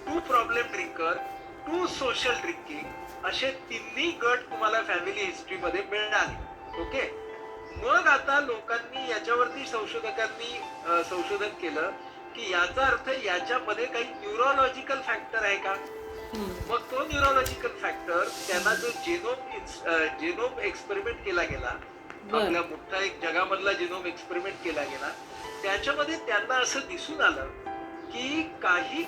to problem drinker to social drinking, असे 3 गट तुम्हाला फॅमिली हिस्ट्री मध्ये मिळाले. ओके. मग आता लोकांनी याच्यावरती संशोधकांनी संशोधन केलं की याचा अर्थ याच्यामध्ये काही न्यूरोलॉजिकल फॅक्टर आहे का. मग तो न्यूरोलॉजिकल फॅक्टर त्यांना जो जेनोम एक्सपेरिमेंट केला गेला, आपल्या मोठा एक जगामधला जेनोम एक्सपेरिमेंट केला गेला, त्याच्यामध्ये त्यांना असं दिसून आलं की काही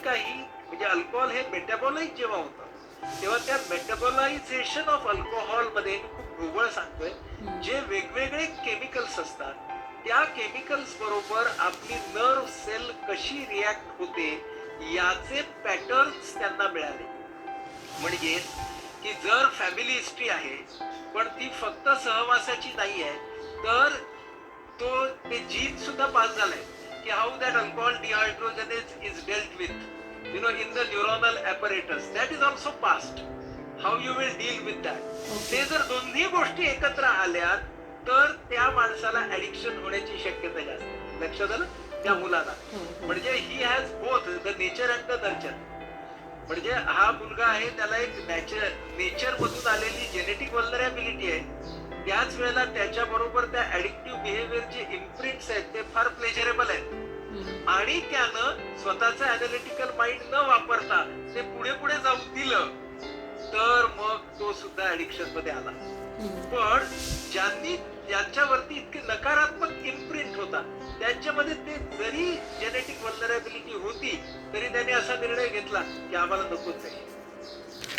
म्हणजे अल्कोहोल हे मेटाबॉलाइज जेव्हा होतं तेव्हा त्या मेटाबॉलायझेशन ऑफ अल्कोहोल मध्ये, खूप ढोबळ सांगतोय, जे वेगवेगळे केमिकल्स असतात त्या केमिकल्स बरोबर आपली नर्व सेल कशी रिॲक्ट होते याचे पॅटर्न्स त्यांना मिळाले. म्हणजे की जर फॅमिली हिस्ट्री आहे पण ती फक्त सहवासाची नाही आहे, तर ते जीन सुद्धा पास झालंय की how that alcohol dehydrogenase is dealt with in the neuronal apparatus, that is also past. How you will deal with that. ते जर दोन्ही गोष्टी एकत्र आल्या तर त्या माणसाला ऍडिक्शन होण्याची शक्यता जास्त. लक्षात आलं त्या मुलाला. म्हणजे he has both the nature and the nurture. म्हणजे हा मुलगा आहे त्याला एक नेचर मधून आलेली जेनेटिक व्हल्नरॅबिलिटी आहे, त्याच वेळेला त्याच्या बरोबर त्या ऍडिक्टिव्ह बिहेवियरचे इम्प्रिंट्स आहेत ते फार प्लेजरेबल आहेत, आणि त्यानं स्वतःचं अॅनालिटिकल माइंड न वापरता ते पुढे जाऊ दिलं तर मग तो सुद्धा ऍडिक्शन मध्ये आला. पण ज्यांच्यावरती इतके नकारात्मक इम्प्रिंट होता त्यांच्यामध्ये ते जरी जेनेटिक व्हल्नरॅबिलिटी होती तरी त्यांनी असा निर्णय घेतला की आम्हाला नकोच आहे.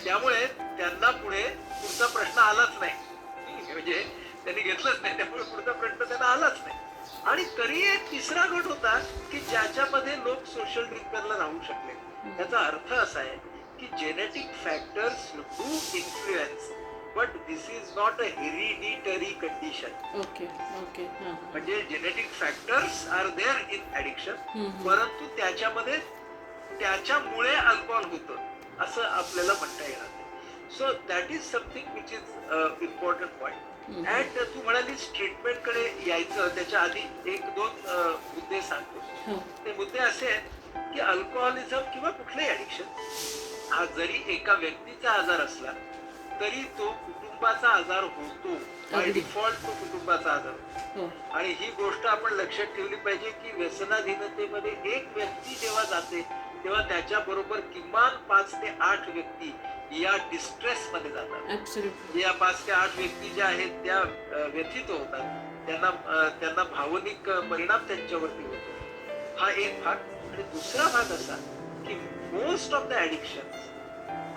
त्यामुळे त्यांना पुढचा प्रश्न आलाच नाही, म्हणजे त्यांनी घेतलंच नाही, त्यामुळे पुढचा प्रश्न त्यांना आलाच नाही. आणि तरी एक तिसरा गट होता की ज्याच्यामध्ये लोक सोशल ड्रिंकरला राहू शकले. त्याचा अर्थ असा आहे की genetic factors do influence, but this is not a hereditary condition. Okay. म्हणजे genetic factors are there in addiction, परंतु त्याच्यामुळे अल्कोहॉल होतं. असं आपल्याला म्हणता येणार नाही. So that is something which is important point. And तू म्हणालीस ट्रीटमेंटकडे यायचं, त्याच्या आधी एक दोन मुद्दे सांगतो. ते मुद्दे असे आहेत की अल्कोहोलिझम किंवा कुठलंही ऍडिक्शन हा जरी एका व्यक्तीचा आजार असला तरी तो कुटुंबाचा आजार होतो. बाय डिफॉल्ट तो कुटुंबाचा आजार होतो. आणि ही गोष्ट आपण लक्षात ठेवली पाहिजे की व्यसनाधीनतेमध्ये एक व्यक्ती जेव्हा जाते तेव्हा त्याच्या बरोबर किमान 5 ते 8 व्यक्ती या डिस्ट्रेस मध्ये जातात. या 5 ते 8 व्यक्ती ज्या आहेत त्या व्यथित होतात, त्यांना भावनिक परिणाम त्यांच्यावरती होतो. हा एक भाग. आणि दुसरा भाग असा की most of the addictions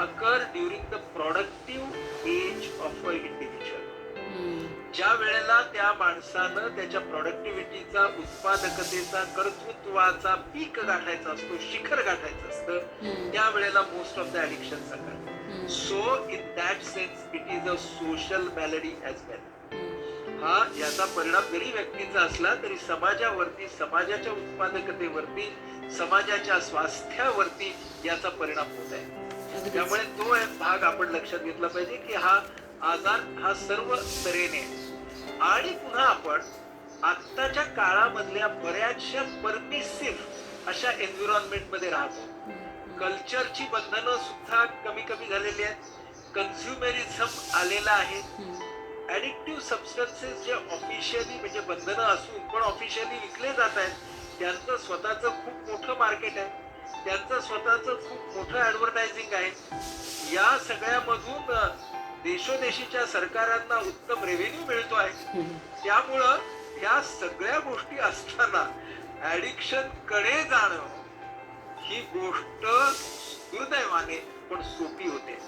occur during the productive age of an individual. ज्या वेळेला त्या माणसानं त्याच्या प्रोडक्टिव्हिटीचा, उत्पादकतेचा, कर्तृत्वाचा पीक गाठायचा असतो, शिखर गाठायचं असतं, त्या वेळेला most of the addictions occur. So in that sense it is a social malady as well. हा याचा परिणाम जरी व्यक्तीचा असला तरी समाजावरती, समाजाच्या उत्पादकतेवरती, समाजाच्या स्वास्थ्यावरती याचा परिणाम होत आहे. त्यामुळे तो एक भाग आपण लक्षात घेतला पाहिजे की हा आजार हा सर्व तऱ्हेने. आणि पुन्हा आपण आत्ताच्या काळामधल्या बऱ्याचशा परमिसिव्ह अशा एन्व्हायरमेंट मध्ये राहतो. कल्चरची बंधनं सुद्धा कमी कमी झालेली आहेत. कन्झ्युमरिझम आलेला आहे. ऍडिक्टिव्ह सबस्टन्सेस जे ऑफिशियली म्हणजे बंधनं असून पण ऑफिशियली विकले जात आहेत, त्यांचं स्वतःचं खूप मोठं मार्केट आहे, त्यांचं स्वतःचं खूप मोठं ऍडव्हर्टायझिंग आहे. या सगळ्यामधून देशोदेशीच्या सरकारांना उत्तम रेव्हेन्यू मिळतो आहे. त्यामुळं ह्या सगळ्या गोष्टी असताना ऍडिक्शन कडे जाणं ही गोष्ट दुर्दैवाने पण सोपी होते.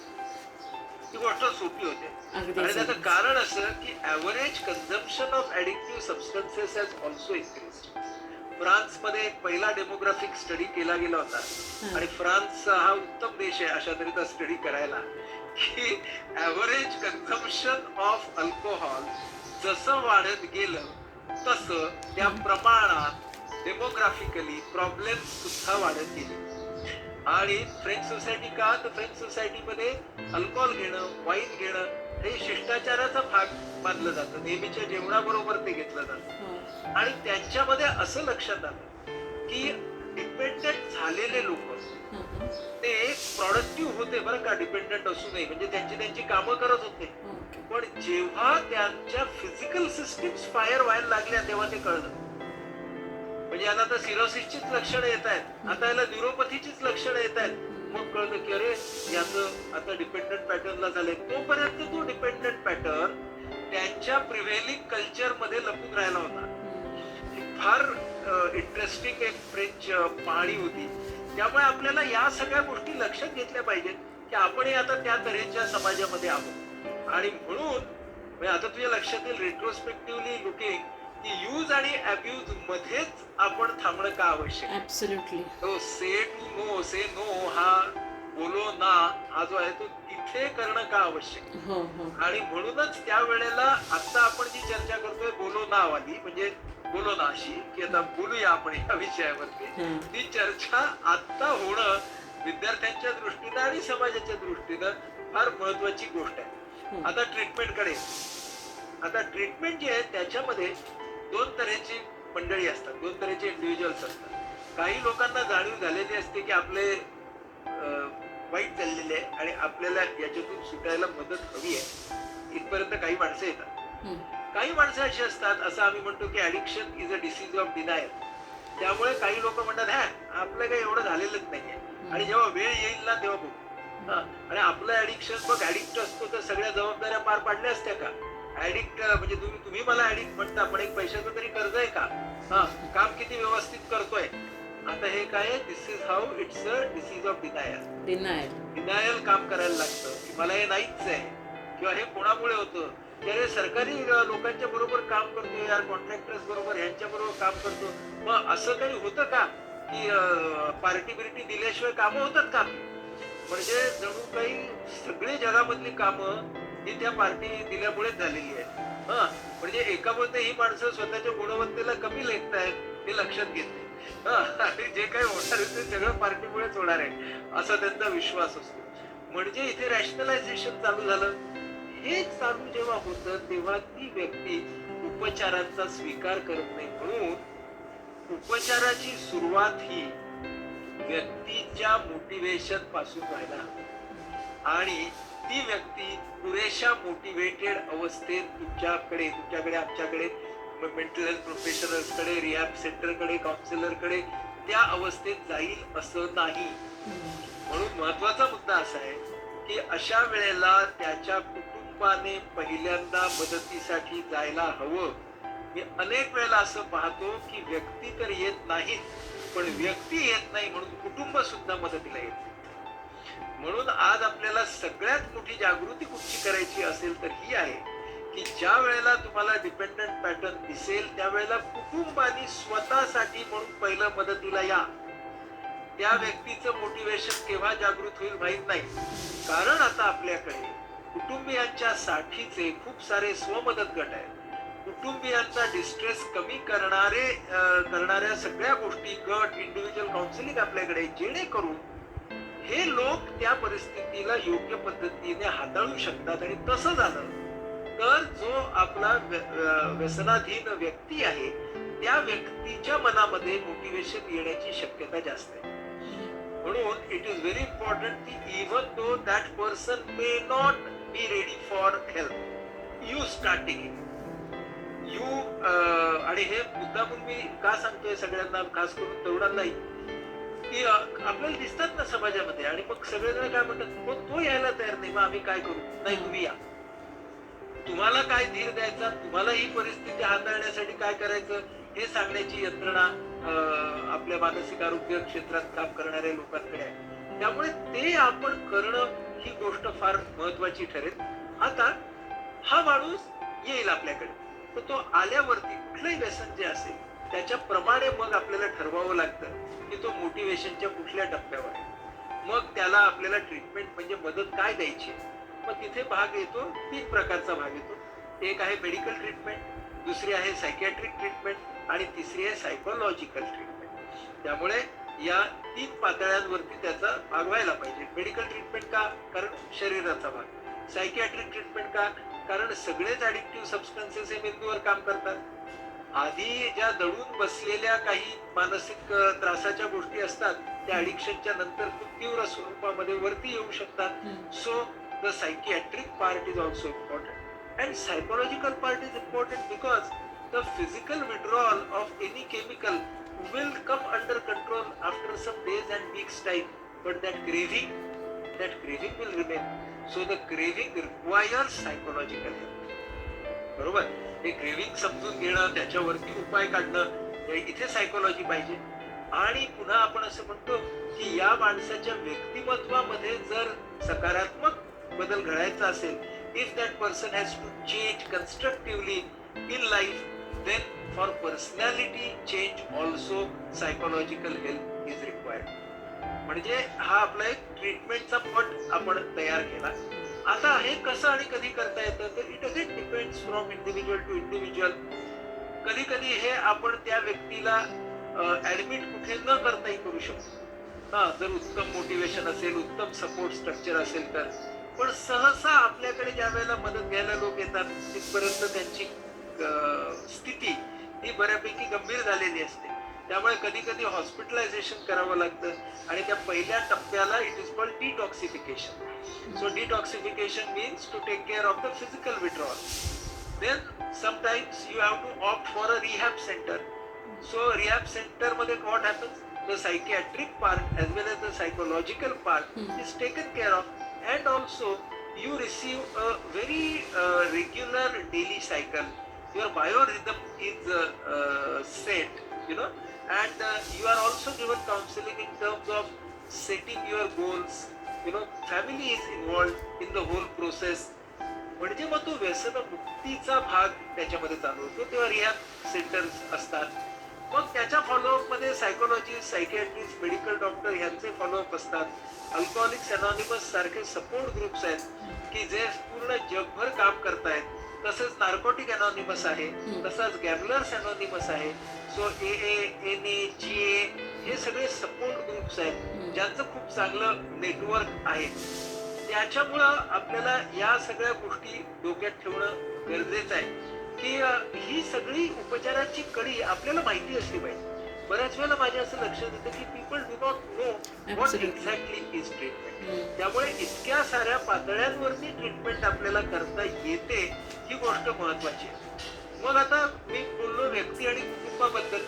ती गोष्ट सोपी होते. आणि त्याचं कारण असं की average consumption of addictive substances has also increased. फ्रान्समध्ये एक पहिला डेमोग्राफिक स्टडी केला गेला होता. आणि फ्रान्स हा उत्तम देश आहे अशा तऱ्हेचा स्टडी करायला, की ऍव्हरेज कन्झम्पशन ऑफ अल्कोहोल जसं वाढत गेलं तसं त्या प्रमाणात डेमोग्राफिकली प्रॉब्लेम सुद्धा वाढत गेले. आणि फ्रेंच सोसायटी का, तर फ्रेंच सोसायटीमध्ये अल्कोहोल घेणं, वाईन घेणं हे शिष्टाचाराचा भाग मानलं जातं. नेहमीच्या जेवणाबरोबर ते घेतलं जातं. आणि त्यांच्यामध्ये असं लक्षात आलं की डिपेंडेंट झालेले लोक ते प्रोडक्टिव्ह होते बरं का, डिपेंडेंट असूनही, म्हणजे त्यांची कामं करत होते. पण जेव्हा त्यांच्या फिजिकल सिस्टीम्स फायर व्हायला लागल्या तेव्हा ते कळलं. म्हणजे आता तर सिरोसिसचीच लक्षणं येत आहेत, आता याला न्यूरोपॅथीचीच लक्षणं येत आहेत. मग कळतं की अरे याचं आता डिपेंडंट पॅटर्नला झालंय. तोपर्यंत तो डिपेंडंट पॅटर्न त्यांच्या प्रिव्हेलिंग कल्चर मध्ये लपून राहिला होता. फार इंटरेस्टिंग एक फ्रेंच पाहणी होती. त्यामुळे आपल्याला या सगळ्या गोष्टी लक्षात घेतल्या पाहिजेत की आपणही आता त्या तऱ्हेच्या समाजामध्ये आहोत. आणि म्हणून आता तुझ्या लक्षात येईल रेट्रोस्पेक्टिव्हली लुकिंग की यूज आणि अब्यूज मध्येच आपण थांबणं का आवश्यक आहे. ऍब्सोल्युटली. तो से टू नो, से नो हा बोलो ना हा जो आहे तो तिथे करणं का आवश्यक. आणि म्हणूनच त्या वेळेला आता आपण जी चर्चा करतोय बोलो ना वाली, म्हणजे बोलो ना अशी की आता बोलूया आपण या विषयावरती, ती चर्चा आता होणं विद्यार्थ्यांच्या दृष्टीनं आणि समाजाच्या दृष्टीनं फार महत्वाची गोष्ट आहे. आता ट्रीटमेंटकडे. आता ट्रीटमेंट जे आहे त्याच्यामध्ये दोन तऱ्हेची मंडळी असतात, दोन तऱ्हेचे इंडिव्हिज्युअल्स असतात. काही लोकांना जाणीव झालेली असते की आपले वाईट चाललेले आहे आणि आपल्याला याच्यातून सुटायला मदत हवी आहे, इथपर्यंत काही माणसं येतात. काही माणसं अशी असतात, असं आम्ही म्हणतो की addiction is a disease of denial. त्यामुळे काही लोक म्हणतात हा आपलं काही एवढं झालेलंच नाहीये आणि जेव्हा वेळ येईल ना तेव्हा बघू. आणि आपलं ऍडिक्शन बघ, ऍडिक्ट असतो तर सगळ्या जबाबदाऱ्या पार पाडल्या असत्या का. ऍडिक्ट म्हणजे तुम्ही मला ऍडिक्ट म्हणता, पण एक पैशाचं तरी कर्ज आहे का. काम किती व्यवस्थित करतोय. आता हे काय आहे, this is how it's a disease of denial. Denial काम करायला लागतं की मला हे नाहीच आहे, किंवा हे कोणामुळे होतं. त्याने सरकारी लोकांच्या बरोबर काम करतो यार, कॉन्ट्रॅक्टर्स बरोबर यांच्या बरोबर काम करतो. मग असं काही होतं का की पार्टी बिर्टी दिल्याशिवाय कामं होतात का. म्हणजे जणू काही सगळी जगामधली कामं ही त्या पार्टी दिल्यामुळेच झालेली आहेत. म्हणजे एका बोलते ही माणसं स्वतःच्या गुणवत्तेला कमी लेखतायत हे लक्षात घेतले. आणि जे काही होणार आहे ते सगळं पार्टीमुळेच होणार आहे असा त्यांचा विश्वास असतो. म्हणजे इथे रॅशनलायझेशन चालू झालं. हे चालू जेव्हा होतं तेव्हा ती व्यक्ती उपचारांचा स्वीकार करत नाही. म्हणून उपचाराची सुरुवात ही व्यक्तीच्या मोटिवेशन पासून व्हायला हवी आणि ती व्यक्ती पुरेशा मोटिवेटेड अवस्थेत तुमच्याकडे आमच्याकडे मेंटल हेल्थ प्रोफेशनल्सकडे, रिहॅब सेंटरकडे, काउन्सिलरकडे त्या अवस्थेत जाईल असं नाही. म्हणून महत्वाचा मुद्दा असा आहे की अशा वेळेला त्याच्या कुटुंबाने पहिल्यांदा मदतीसाठी जायला हवं. मी अनेक वेळेला असं पाहतो की व्यक्ती तर येत नाहीत, पण व्यक्ती येत नाही म्हणून कुटुंब सुद्धा मदतीला येत. म्हणून आज आपल्याला सगळ्यात मोठी जागृती कुठची करायची असेल तर ही आहे की ज्या वेळेला तुम्हाला डिपेंडंट पॅटर्न दिसेल त्यावेळेला कुटुंबानी स्वतःसाठी म्हणून पहिलं मदतीला या. त्या व्यक्तीचं मोटिवेशन केव्हा जागृत होईल माहित नाही, कारण आता आपल्याकडे कुटुंबियांच्या साठीचे खूप सारे स्वमदत गट आहेत. कुटुंबियांचा डिस्ट्रेस कमी करणाऱ्या सगळ्या गोष्टी, गट, इंडिव्हिज्युअल काउन्सिलिंग आपल्याकडे, जेणेकरून हे लोक त्या परिस्थितीला योग्य पद्धतीने हाताळू शकतात. आणि तसं झालं तर जो आपला व्यसनाधीन व्यक्ती आहे त्या व्यक्तीच्या मनामध्ये मोटिवेशन येण्याची शक्यता जास्त आहे. म्हणून इट इज व्हेरी इम्पॉर्टंट की even though that person may not be ready for help, you start taking you. आणि हे मुद्दामून मी का सांगतोय सगळ्यांना, खास करून तरुणांनाही, की आपल्याला दिसतात ना समाजामध्ये आणि मग सगळेजण काय म्हणतात, मग तो यायला तयार नाही, मग आम्ही काय करू. नाही, तुम्ही या. तुम्हाला काय धीर द्यायचा, तुम्हाला ही परिस्थिती हाताळण्यासाठी काय करायचं हे सांगण्याची यंत्रणा आपल्या मानसिक आरोग्य क्षेत्रात काम करणाऱ्या लोकांकडे आहे. त्यामुळे ते आपण करणं ही गोष्ट फार महत्वाची ठरेल. आता हा माणूस येईल आपल्याकडे, तर तो आल्यावरती कुठलंही व्यसन जे असेल त्याच्याप्रमाणे मग आपल्याला ठरवावं लागतं की तो मोटिवेशनच्या कुठल्या टप्प्यावर आहे. मग त्याला आपल्याला ट्रीटमेंट म्हणजे मदत काय द्यायची. मग तिथे भाग येतो, 3 प्रकारचा भाग येतो. एक आहे मेडिकल ट्रीटमेंट, दुसरी आहे सायकॅट्रिक ट्रीटमेंट आणि तिसरी आहे सायकोलॉजिकल ट्रीटमेंट. त्यामुळे या 3 पातळ्यांवरती त्याचा भाग व्हायला पाहिजे. मेडिकल ट्रीटमेंट का, कारण शरीराचा भाग. सायकॅट्रिक ट्रीटमेंट का, कारण सगळेच ऍडिक्टिव्ह सबस्टन्सेस हे मेंदूवर काम करतात. आधी ज्या दडून बसलेल्या काही मानसिक त्रासाच्या गोष्टी असतात त्या ऍडिक्शनच्या नंतर खूप तीव्र स्वरूपामध्ये वरती येऊ शकतात. So the psychiatric part is also important and psychological part is important because the physical withdrawal of any chemical will come under control after some days and weeks time, but that craving will remain. So the craving requires psychological help. बरोबर. हे craving समजून घेणं, त्याच्यावरती उपाय काढणं, इथे psychology पाहिजे. आणि पुन्हा आपण असं म्हणतो की या माणसाच्या व्यक्तिमत्वामध्ये जर सकारात्मक बदल घडायचा असेल, if that person has to change constructively in life, then for personality change also psychological help is required. म्हणजे हा आपला एक ट्रीटमेंटचा पट आपण तयार केला. आता हे कसं आणि कधी करता येतं तर it again depends from individual to individual. कधी कधी हे आपण त्या व्यक्तीला ऍडमिट कुठे न करताही करू शकतो. जर उत्तम मोटिवेशन असेल, उत्तम सपोर्ट स्ट्रक्चर असेल तर. पण सहसा आपल्याकडे ज्या वेळेला मदत घ्यायला लोक येतात तिथपर्यंत त्यांची स्थिती ही बऱ्यापैकी गंभीर झालेली असते. त्यामुळे कधी कधी हॉस्पिटलायझेशन करावं लागतं आणि त्या पहिल्या टप्प्याला it is called detoxification. So detoxification means to take care of the physical withdrawal. Then sometimes you have to opt for a rehab centre. So rehab centre मध्ये what happens, the psychiatric part as well as the psychological part is taken care of, and also you receive a very regular daily cycle. Your biorhythm is set, and you are also given counseling in terms of setting your goals. Family is involved in the whole process. म्हणजे मग तो व्यसनमुक्तीचा भाग त्याच्यामध्ये चालू होतो. तेव्हा rehab centres असतात. मग त्याच्या फॉलोअप मध्ये सायकोलॉजिस्ट, सायकियाट्रिस्ट, मेडिकल डॉक्टर यांचे फॉलोअप असतात. अल्कोहोलिक्स अनॉनिमस सारखे सपोर्ट ग्रुप्स आहेत की जे पूर्ण जगभर काम करतायत. तसंच नार्कोटिक अनॉनिमस आहे, तसंच गॅम्बलर्स अनॉनिमस आहे. सो AA, NA, GA हे सगळे सपोर्ट ग्रुप्स आहेत ज्यांचं खूप चांगलं नेटवर्क आहे. त्याच्यामुळं आपल्याला या सगळ्या गोष्टी डोक्यात ठेवणं गरजेचं आहे की ही सगळी उपचाराची कडी आपल्याला माहिती असली पाहिजे. बऱ्याच वेळेला माझ्या असं लक्षात येतं की people do not know what exactly is treatment. त्यामुळे इतक्या साऱ्या पातळ्यांवरती ट्रीटमेंट आपल्याला करता येते ही गोष्ट महत्वाची आहे. मग आता मी बोललो व्यक्ती आणि कुटुंबाबद्दल,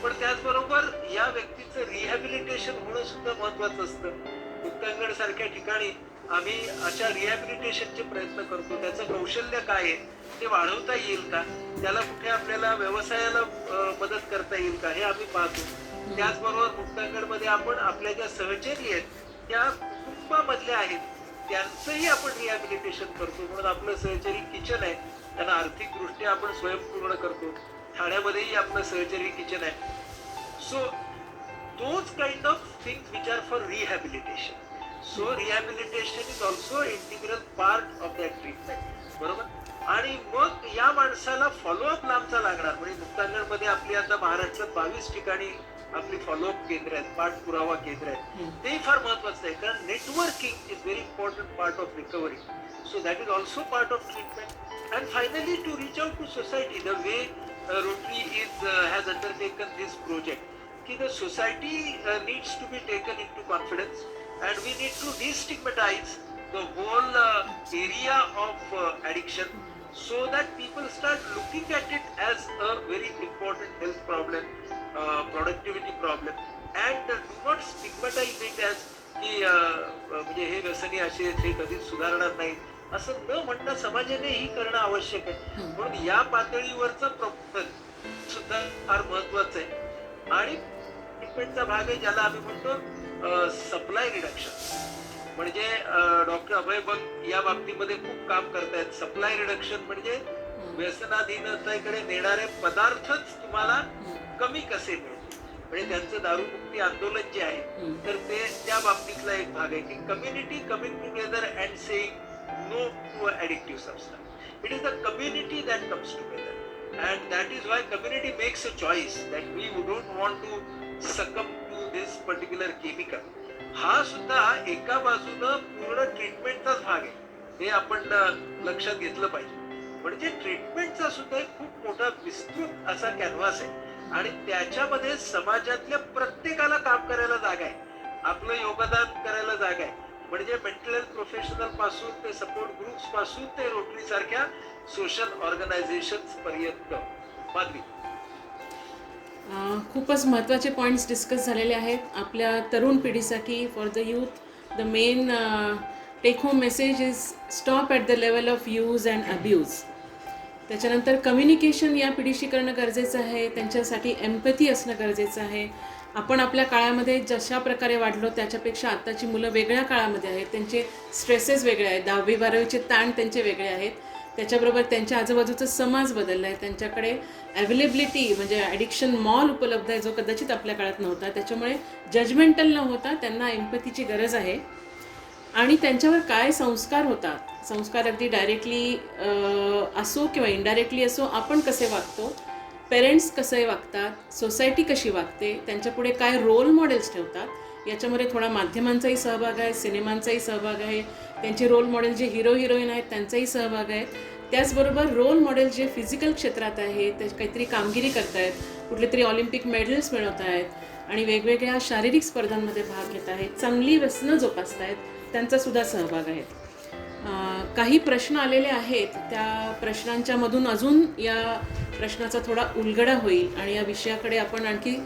पण त्याचबरोबर या व्यक्तीचं रिहॅबिलिटेशन होणं सुद्धा महत्वाचं असतं. मुक्तांगण सारख्या ठिकाणी आम्ही अशा रिहॅबिलिटेशनचे प्रयत्न करतो. त्याचं कौशल्य काय आहे ते वाढवता येईल का, त्याला कुठे आपल्याला व्यवसायाला मदत करता येईल का हे आम्ही पाहतो. त्याचबरोबर मुक्तांगणमध्ये आपण आपल्या ज्या सहचरी आहेत त्या कुटुंबामधल्या आहेत त्यांचंही आपण रिहॅबिलिटेशन करतो. म्हणून आपलं सहचरी किचन आहे, त्यांना आर्थिकदृष्ट्या आपण स्वयंपूर्ण करतो. ठाण्यामध्येही आपलं सहचरी किचन आहे. So those kind of things which are for rehabilitation. So rehabilitation is also an integral part of that treatment. बरोबर. आणि मग या माणसाला फॉलोअप लांबचा लागणार. म्हणजे मुक्तांगणमध्ये आपली आता महाराष्ट्रात 22 ठिकाणी आपली फॉलोअप केंद्र आहेत, पाठपुरावा केंद्र आहेत. ते फार महत्वाचं आहे कारण networking is very important part of recovery. So that is also part of treatment. And finally to reach out to society the way Rotary has undertaken this project. The society needs to be taken into confidence and we need to destigmatize the whole area of addiction so that people start looking at it as a very important health problem, productivity problem, and do not stigmatize it as की म्हणजे हे व्यसनी असे हे कधीच सुधारणार नाही असं न म्हणता समाजाने ही करणं आवश्यक आहे. म्हणून या पातळीवरचं प्रबोधन सुद्धा फार महत्वाचं आहे. आणि ट्रीटमेंटचा भाग आहे ज्याला आम्ही म्हणतो सप्लाय रिडक्शन. म्हणजे डॉक्टर अभय बंग या बाबतीमध्ये खूप काम करतायत. सप्लाय रिडक्शन म्हणजे व्यसनाधीनतेकडे नेणारे पदार्थच तुम्हाला कमी कसे मिळतील. म्हणजे त्यांचं दारूमुक्ती आंदोलन जे आहे तर ते त्या बाबतीतला एक भाग आहे की community coming together and saying no to addictive substance. It is the community that comes together. And that is why community makes a choice that we don't want to succumb to this particular chemical. हा सुद्धा एका बाजूनं पूर्ण ट्रीटमेंटचाच भाग आहे हे आपण लक्षात घेतलं पाहिजे. म्हणजे ट्रीटमेंटचा सुद्धा एक खूप मोठा विस्तृत असा कॅनव्हास आहे आणि त्याच्यामध्ये समाजातल्या प्रत्येकाला काम करायला जागा आहे, आपलं योगदान करायला जागा आहे. म्हणजे मेंटल हेल्थ प्रोफेशनल पासून ते सपोर्ट ग्रुप्स पासून ते रोटरी सारख्या सोशल ऑर्गनायझेशन्स पर्यंत. माधवी, खूपच महत्त्वाचे पॉईंट्स डिस्कस झालेले आहेत आपल्या तरुण पिढीसाठी. For the youth the main take home message is stop at the level of use and abuse. त्याच्यानंतर कम्युनिकेशन या पिढीशी करणं गरजेचं आहे, त्यांच्यासाठी एम्पॅथी असणं गरजेचं आहे. आपण आपल्या काळामध्ये जशा प्रकारे वाढलो त्याच्यापेक्षा आत्ताची मुलं वेगळ्या काळामध्ये आहेत, त्यांचे स्ट्रेसेस वेगळे आहेत, 10वी-12वीचे ताण त्यांचे वेगळे आहेत. त्याच्याबरोबर त्यांच्या आजूबाजूचा समाज बदलला आहे, त्यांच्याकडे अवेलेबिलिटी म्हणजे ॲडिक्शन मॉल उपलब्ध आहे जो कदाचित आपल्या काळात नव्हता. त्याच्यामुळे जजमेंटल न होता त्यांना एम्पॅथीची गरज आहे. आणि त्यांच्यावर काय संस्कार होतात, संस्कार अगदी डायरेक्टली असो किंवा इनडायरेक्टली असो, आपण कसे वागतो, पेरेंट्स कसे वागतात, सोसायटी कशी वागते, त्यांच्यापुढे काय रोल मॉडेल्स ठेवतात, याच्यामध्ये थोडा माध्यमांचाही सहभाग आहे, सिनेमांचाही सहभाग आहे, त्यांचे रोल मॉडेल जे हिरो हिरोईन आहेत त्यांचाही सहभाग आहे. त्याचबरोबर रोल मॉडेल जे फिजिकल क्षेत्रात आहेत, ते काहीतरी कामगिरी करत आहेत, कुठले तरी ऑलिम्पिक मेडल्स मिळवत आहेत आणि वेगवेगळ्या शारीरिक स्पर्धांमध्ये भाग घेत आहेत, चांगली व्यसनं जोपासत आहेत, त्यांचासुद्धा सहभाग आहे. काही प्रश्न आलेले आहेत, त्या प्रश्नांच्या मधून अजून या प्रश्नाचा थोडा उलगडा होईल आणि या विषयाकडे आपण आणखी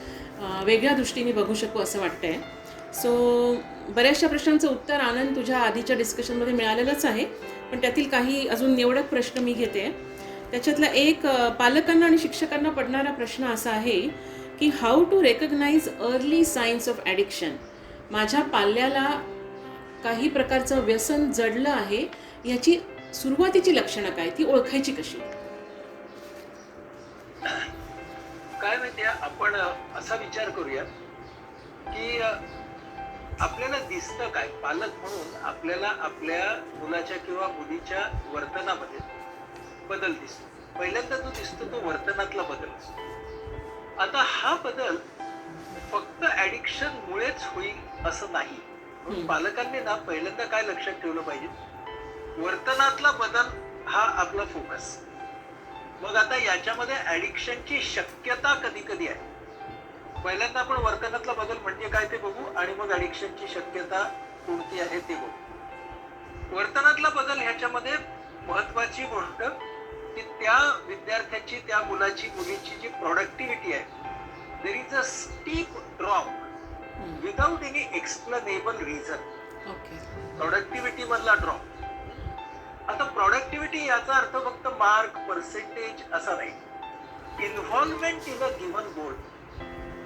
वेगळ्या दृष्टीने बघू शकू असं वाटतं आहे. सो बऱ्याचशा प्रश्नांचं उत्तर आनंद तुझ्या आधीच्या डिस्कशनमध्ये मिळालेलंच आहे, पण त्यातील काही अजून निवडक प्रश्न मी घेते. त्याच्यातला एक पालकांना आणि शिक्षकांना पडणारा प्रश्न असा आहे की how to recognise early science of addiction. माझ्या पाल्याला काही प्रकारचं व्यसन जडलं आहे, याची सुरुवातीची लक्षणं काय, ती ओळखायची कशी? काय माहिती आहे, आपण असा विचार करूया की आपल्याला दिसतं काय, पालक म्हणून आपल्याला आपल्या मुलाच्या किंवा मुलीच्या वर्तनामध्ये बदल दिसतो. पहिल्यांदा जो दिसतो तो वर्तनातला बदल असतो. आता हा बदल फक्त ॲडिक्शन मुळेच होईल असं नाही. म्हणून पालकांनी ना पहिल्यांदा काय लक्षात ठेवलं पाहिजे, वर्तनातला बदल हा आपला फोकस. मग आता याच्यामध्ये ऍडिक्शनची शक्यता कधी कधी आहे. पहिल्यांदा आपण वर्तनातला बदल म्हणजे काय ते बघू आणि मग ऍडिक्शनची शक्यता कोणती आहे ते बघू. वर्तनातला बदल ह्याच्यामध्ये महत्वाची गोष्ट की त्या विद्यार्थ्याची, त्या मुलाची, मुलीची जी प्रोडक्टिव्हिटी आहे, देर is a steep drop without any explainable reason. Productivity मधला ड्रॉप. आता प्रोडक्टिव्हिटी याचा अर्थ फक्त मार्क, पर्सेंटेज असा नाही. इन्व्हॉल्वमेंट इन अ गिव्हन गोल.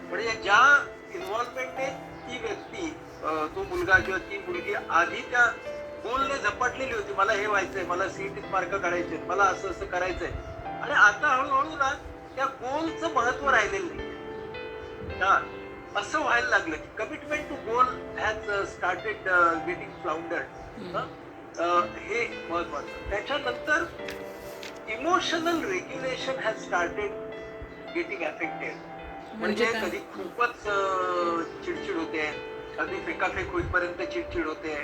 म्हणजे ज्या इन्व्हॉल्वमेंटने ती व्यक्ती, तो मुलगा किंवा ती मुलगी आधी त्या गोलने झपाटलेली होती, मला हे व्हायचंय, मला सीईटीत मार्क काढायचे, मला असं असं करायचंय, आणि आता हळूहळू ना त्या गोलचं महत्व राहिलेलं नाही. हा, असं व्हायला लागलं की commitment to goal has started getting floundered. हे महत्वाचं. त्याच्यानंतर emotional regulation has started getting affected. म्हणजे कधी खूपच चिडचिड होते, कधी फेकाफेक होईपर्यंत चिडचिड होते.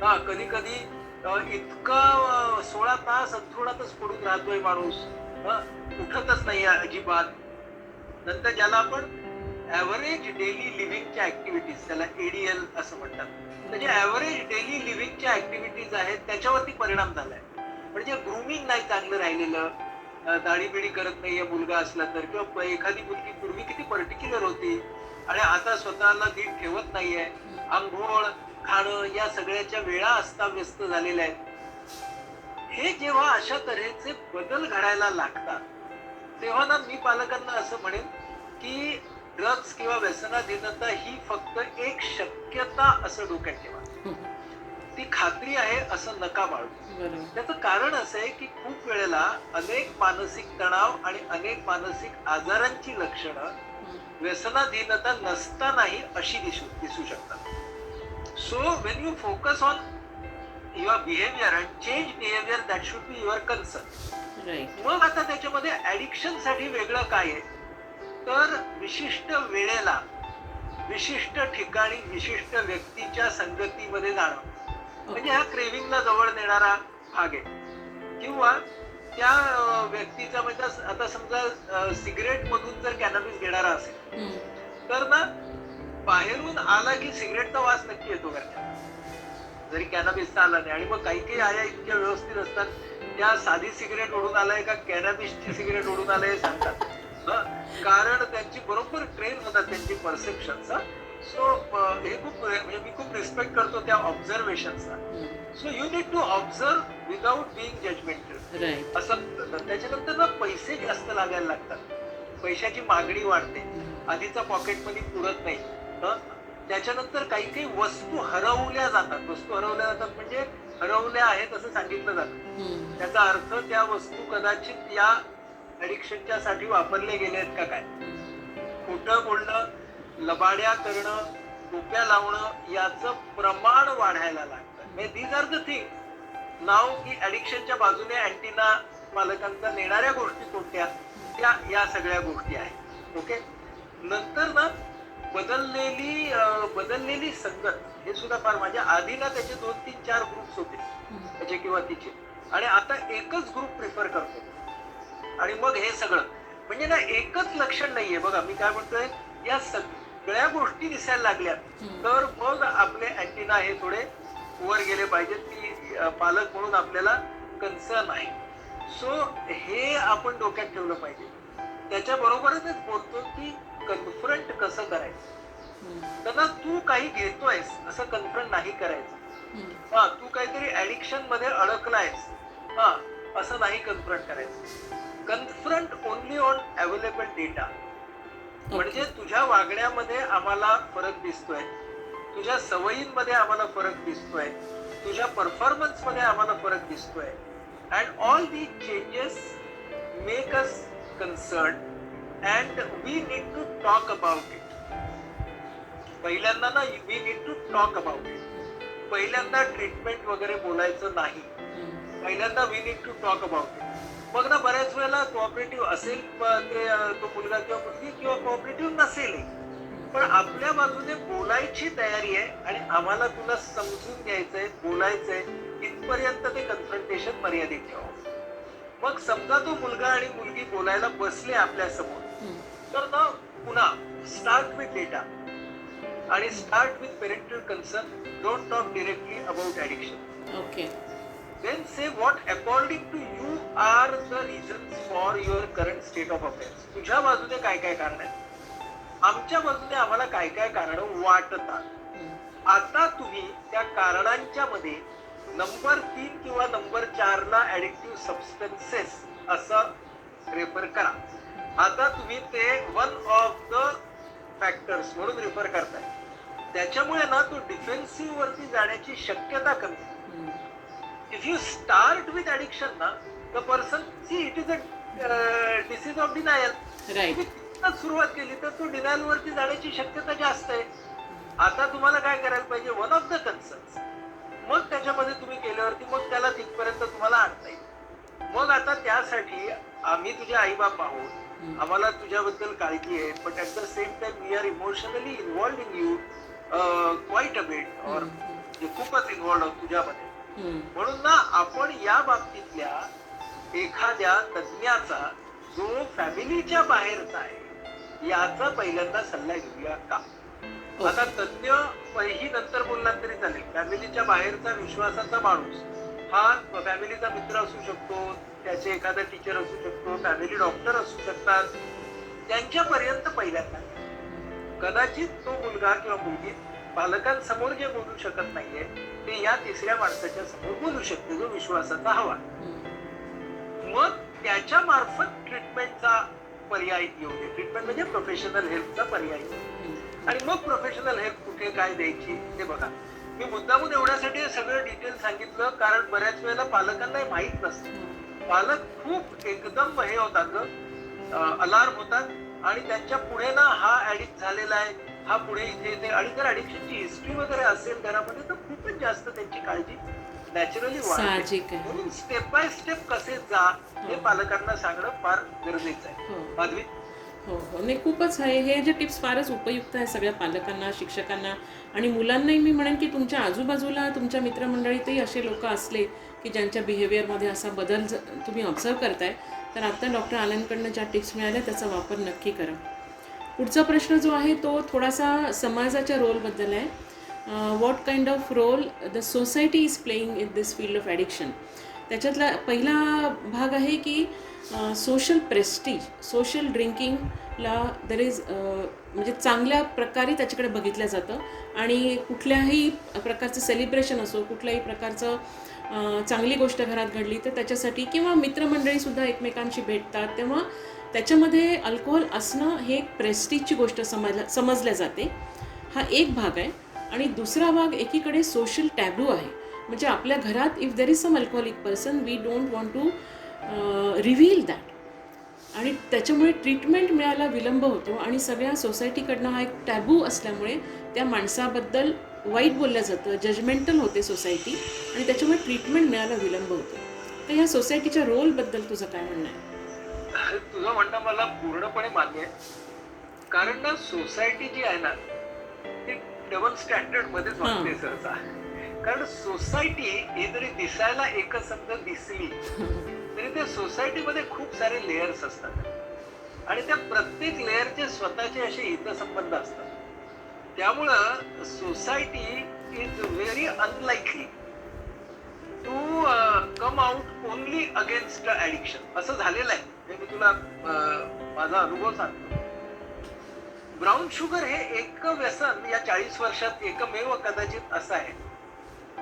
हा, कधी कधी इतकं 16 तास अंथरुणातच पडून राहतोय माणूस, उठतच नाही अजिबात. नंतर ज्याला आपण ऍव्हरेज डेली लिव्हिंगच्या ऍक्टिव्हिटीज, त्याला एडीएल असं म्हणतात, म्हणजे ऍव्हरेज डेली लिव्हिंगच्या ऍक्टिव्हिटीज आहेत त्याच्यावरती परिणाम झालाय. म्हणजे ग्रूमिंग नाही चांगलं राहिलेलं, दाढी बिडी करत नाहीये मुलगा असला तर, किंवा एखादी मुलगी पूर्वी किती पर्टिक्युलर होती आणि आता स्वतःला नीट ठेवत नाहीये. आंघोळ, खाणं या सगळ्याच्या वेळा अस्ताव्यस्त झालेल्या आहेत. हे जेव्हा अशा तऱ्हेचे बदल घडायला लागतात तेव्हा ना मी पालकांना असं म्हणेन की ड्रग्ज किंवा व्यसनाधीनता ही फक्त एक शक्यता असं डोक्यात ठेवा. ती खात्री आहे असं नका बाळगू. त्याचं कारण असं आहे की खूप वेळेला अनेक मानसिक तणाव आणि अनेक मानसिक आजारांची लक्षणं व्यसनाधीनता नसतानाही अशी दिसू शकतात. So when you focus on your behaviour and change behaviour, that should be your concern. मग आता त्याच्यामध्ये ऍडिक्शन साठी वेगळं काय आहे तर विशिष्ट वेळेला, विशिष्ट ठिकाणी, विशिष्ट व्यक्तीच्या संगतीमध्ये जाणं, म्हणजे हा क्रेविंगला जवळ नेणारा भाग आहे. किंवा त्या व्यक्तीचा, म्हणजे आता समजा सिगरेट मधून जर कॅनॅबिस घेणारा असेल तर ना बाहेरून आला की सिगरेटचा वास नक्की येतो घरच्या, जरी कॅनॅबिसचा आला नाही. आणि मग काही आया इतक्या व्यवस्थित असतात, त्या साधी सिगरेट ओढून आलाय का कॅनॅबिसची सिगरेट ओढून आलाय सांगतात, कारण त्यांची बरोबर ट्रेन होतात त्यांची परसेप्शनचा. सो हे खूप, म्हणजे मी खूप रिस्पेक्ट करतो त्या ऑब्झर्वेशनचा. So you need to observe without being judgemental असं. त्याच्यानंतर ना पैसे जास्त लागायला लागतात, पैशाची मागणी वाढते, आधीचा पॉकेट मनी पुरत नाही. त्याच्यानंतर काही वस्तू हरवल्या जातात. वस्तू हरवल्या जातात म्हणजे हरवल्या आहेत असं सांगितलं जातं. त्याचा अर्थ त्या वस्तू कदाचित या ऍडिक्शनच्या साठी वापरले गेले आहेत का काय. खोटं बोलणं, लबाड्या करणं, टोप्या लावणं याचं प्रमाण वाढायला लागतं. दीज आर द थिंग नाव की ऍडिक्शनच्या बाजूने अँटीना पालकांचा नेणाऱ्या गोष्टी कोणत्या, त्या या सगळ्या गोष्टी आहेत. ओके. नंतर ना बदललेली संगत, हे सुद्धा फार. माझ्या आधी ना त्याचे 2, 3, 4 ग्रुप्स होते त्याचे किंवा तिचे, आणि आता एकच ग्रुप प्रिफर करतो. आणि मग हे सगळं म्हणजे ना एकच लक्षण नाहीये. बघा मी काय म्हणतोय, या सगळ्या गोष्टी दिसायला लागल्या तर मग आपले अँटीना हे थोडे वर गेले पाहिजेत, की पालक म्हणून आपल्याला कन्सर्न आहे. सो हे आपण डोक्यात ठेवलं पाहिजे. त्याच्या बरोबरच बोलतो की कन्फ्रंट कसं करायचं. त्यांना तू काही घेतोयस असं कन्फ्रंट नाही करायचं. हा, तू काहीतरी ऍडिक्शन मध्ये अडकलायस, हा, असं नाही कन्फ्रंट करायचं. Confront only on available data. म्हणजे तुझ्या वागण्यामध्ये आम्हाला फरक दिसतोय, तुझ्या सवयींमध्ये आम्हाला फरक दिसतोय, तुझ्या परफॉर्मन्स मध्ये आम्हाला फरक दिसतोय. And all the changes make us concern and we need to talk about it. पहिल्यांदा ना we need to talk about it. पहिल्यांदा ट्रीटमेंट वगैरे बोलायचं नाही. पहिल्यांदा we need to talk about it. मग ना बऱ्याच वेळेला कोऑपरेटिव्ह असेल तो मुलगा किंवा मुलगी, किंवा कोऑपरेटिव्ह नसेल, पण आपल्या बाजूने बोलायची तयारी आहे आणि आम्हाला तुला समजून घ्यायचंय, बोलायचंय, इथपर्यंत ते कन्फ्रंटेशन मर्यादित ठेवा. मग समजा तो मुलगा आणि मुलगी बोलायला बसले आपल्या समोर, तर ना पुन्हा स्टार्ट विथ डेटा आणि start with parental concern. Don't talk directly about addiction. Okay. Then say what according to you are the reasons for your current state of affairs. तुझ्या बाजूने काय काय कारण आहेत, आमच्या बाजूने आम्हाला काय काय कारण वाटतात. आता तुम्ही त्या कारणांच्या मध्ये नंबर 3 किंवा नंबर 4 ला ऍडिक्टिव्ह सबस्टन्सेस असं रेफर करा. आता तुम्ही ते वन ऑफ द फॅक्टर्स म्हणून रेफर करताय. त्याच्यामुळे ना तो डिफेन्सिव्ह वरती जाण्याची शक्यता कमी. If you start with addiction, na, the person, see, it is a disease of denial. Right. सुरुवात केली तर तो डिनायल वरती जाण्याची शक्यता जास्त आहे. आता तुम्हाला काय करायला पाहिजे, वन ऑफ द कन्सर्न्स, मग त्याच्यामध्ये तुम्ही गेल्यावरती मग त्याला तिथपर्यंत तुम्हाला आणता येईल. मग आता त्यासाठी आम्ही तुझे आई बाप आहोत, आम्हाला तुझ्याबद्दल काळजी आहे, but at the same time we are emotionally involved in you quite a bit, और खूपच इन्व्हॉल्ड आहोत तुझ्यामध्ये. म्हणून ना आपण या बाबतीतल्या एखाद्या तज्ञाचा जो फॅमिलीच्या बाहेरचा आहे याचा पहिल्यांदा सल्ला घेऊया का. आता तज्ञ ही नंतर बोलला तरी चालेल. फॅमिलीच्या बाहेरचा विश्वासाचा माणूस हा फॅमिलीचा मित्र असू शकतो, त्याचे एखादा टीचर असू शकतो, फॅमिली डॉक्टर असू शकतात. त्यांच्यापर्यंत पहिल्यांदा कदाचित तो मुलगा किंवा मुलगी पालकांसमोर जे बोलू शकत नाहीये ते या तिसऱ्या माणसाच्या समोर बोलू शकते, जो विश्वासाचा हवा. मग त्याच्या मार्फत ट्रीटमेंटचा पर्याय येऊ दे. ट्रीटमेंट म्हणजे प्रोफेशनल हेल्पचा पर्याय. आणि मग प्रोफेशनल हेल्प कुठे काय द्यायची ते बघा. मी मुद्दामून एवढ्यासाठी सगळं डिटेल सांगितलं कारण बऱ्याच वेळेला पालकांना माहित नसतं. पालक खूप एकदम हे होतात, अलार्म होतात आणि त्यांच्या पुढे ना हा ऍडिक्ट झालेला आहे, हा पुढे इथे येते. आणि जर ऍडिक्शनची हिस्ट्री वगैरे असेल घरामध्ये तर खूपच जास्त त्यांची काळजी नॅचरली वाढते. म्हणून स्टेप बाय स्टेप कसे जा हे पालकांना सांगणं फार गरजेचं आहे. माधवी. हो हो, नाही खूपच आहे. हे जे टिप्स फारच उपयुक्त आहे सगळ्या पालकांना, शिक्षकांना आणि मुलांनाही. मी म्हणेन की तुमच्या आजूबाजूला तुमच्या मित्रमंडळीतही असे लोक असले की ज्यांच्या बिहेवियरमध्ये असा बदल तुम्ही ऑब्झर्व करताय, तर आता डॉक्टर आनंदकडनं ज्या टिप्स मिळाल्या त्याचा वापर नक्की करा. पुढचा प्रश्न जो आहे तो थोडासा समाजाच्या रोलबद्दल आहे. What kind of role the society is playing in this field of addiction. त्याच्यातला पहिला भाग आहे की सोशल प्रेस्टीज, सोशल ड्रिंकिंगला देर इज म्हणजे चांगल्या प्रकारे त्याच्याकडे बघितलं जातं. आणि कुठल्याही प्रकारचं सेलिब्रेशन असो, कुठल्याही प्रकारचं चांगली गोष्ट घरात घडली तर त्याच्यासाठी, किंवा मित्रमंडळीसुद्धा एकमेकांशी भेटतात तेव्हा त्याच्यामध्ये अल्कोहोल असणं हे एक प्रेस्टीजची गोष्ट समजल्या जाते. हा एक भाग आहे. आणि दुसरा भाग एकीकडे सोशल टॅबू आहे. म्हणजे आपल्या घरात if there is some alcoholic person we don't want to reveal that. आणि त्याच्यामुळे ट्रीटमेंट मिळायला विलंब होतो आणि सगळ्या सोसायटीकडनं हा एक टॅबू असल्यामुळे त्या माणसाबद्दल वाईट बोललं जातं, जजमेंटल होते सोसायटी आणि त्याच्यामुळे ट्रीटमेंट मिळायला विलंब होतो. तर ह्या सोसायटीच्या रोलबद्दल तुझं काय म्हणणं आहे? तुझं म्हणणं मला पूर्णपणे मान्य आहे. कारण ना सोसायटी जी आहे ना ती डबल स्टँडर्ड मध्येच वागते सहसा. कारण सोसायटी ही जरी दिसायला एकच समजा दिसली तरी त्या सोसायटीमध्ये खूप सारे लेयर्स असतात आणि त्या प्रत्येक लेयरचे स्वतःचे असे हितसंबंध असतात. त्यामुळं society is very unlikely to come out only against addiction. असं झालेलं आहे. मी तुला माझा अनुभव सांगतो. ब्राऊन शुगर हे एक व्यसन या 40 वर्षात एकमेव कदाचित असं आहे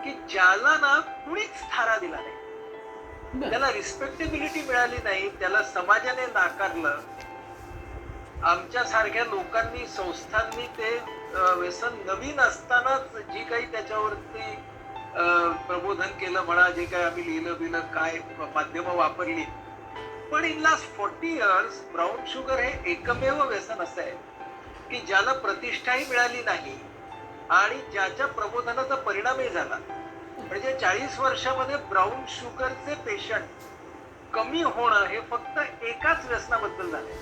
की ज्याला ना कुणीच थारा दिला नाही, त्याला रिस्पेक्टेबिलिटी मिळाली नाही, त्याला समाजाने नाकारलं. आमच्या सारख्या लोकांनी, संस्थांनी ते व्यसन नवीन असतानाच जी काही त्याच्यावरती प्रबोधन केलं म्हणा, जे काही आम्ही लिहिलं बिलं, काय माध्यमं वापरली. पण in last 40 years brown sugar हे एकमेव व्यसन असं आहे की ज्याला प्रतिष्ठाही मिळाली नाही आणि ज्याच्या प्रबोधनाचा परिणामही झाला. म्हणजे 40 वर्षामध्ये ब्राऊन शुगरचे पेशंट कमी होणं हे फक्त एकाच व्यसनाबद्दल झाले.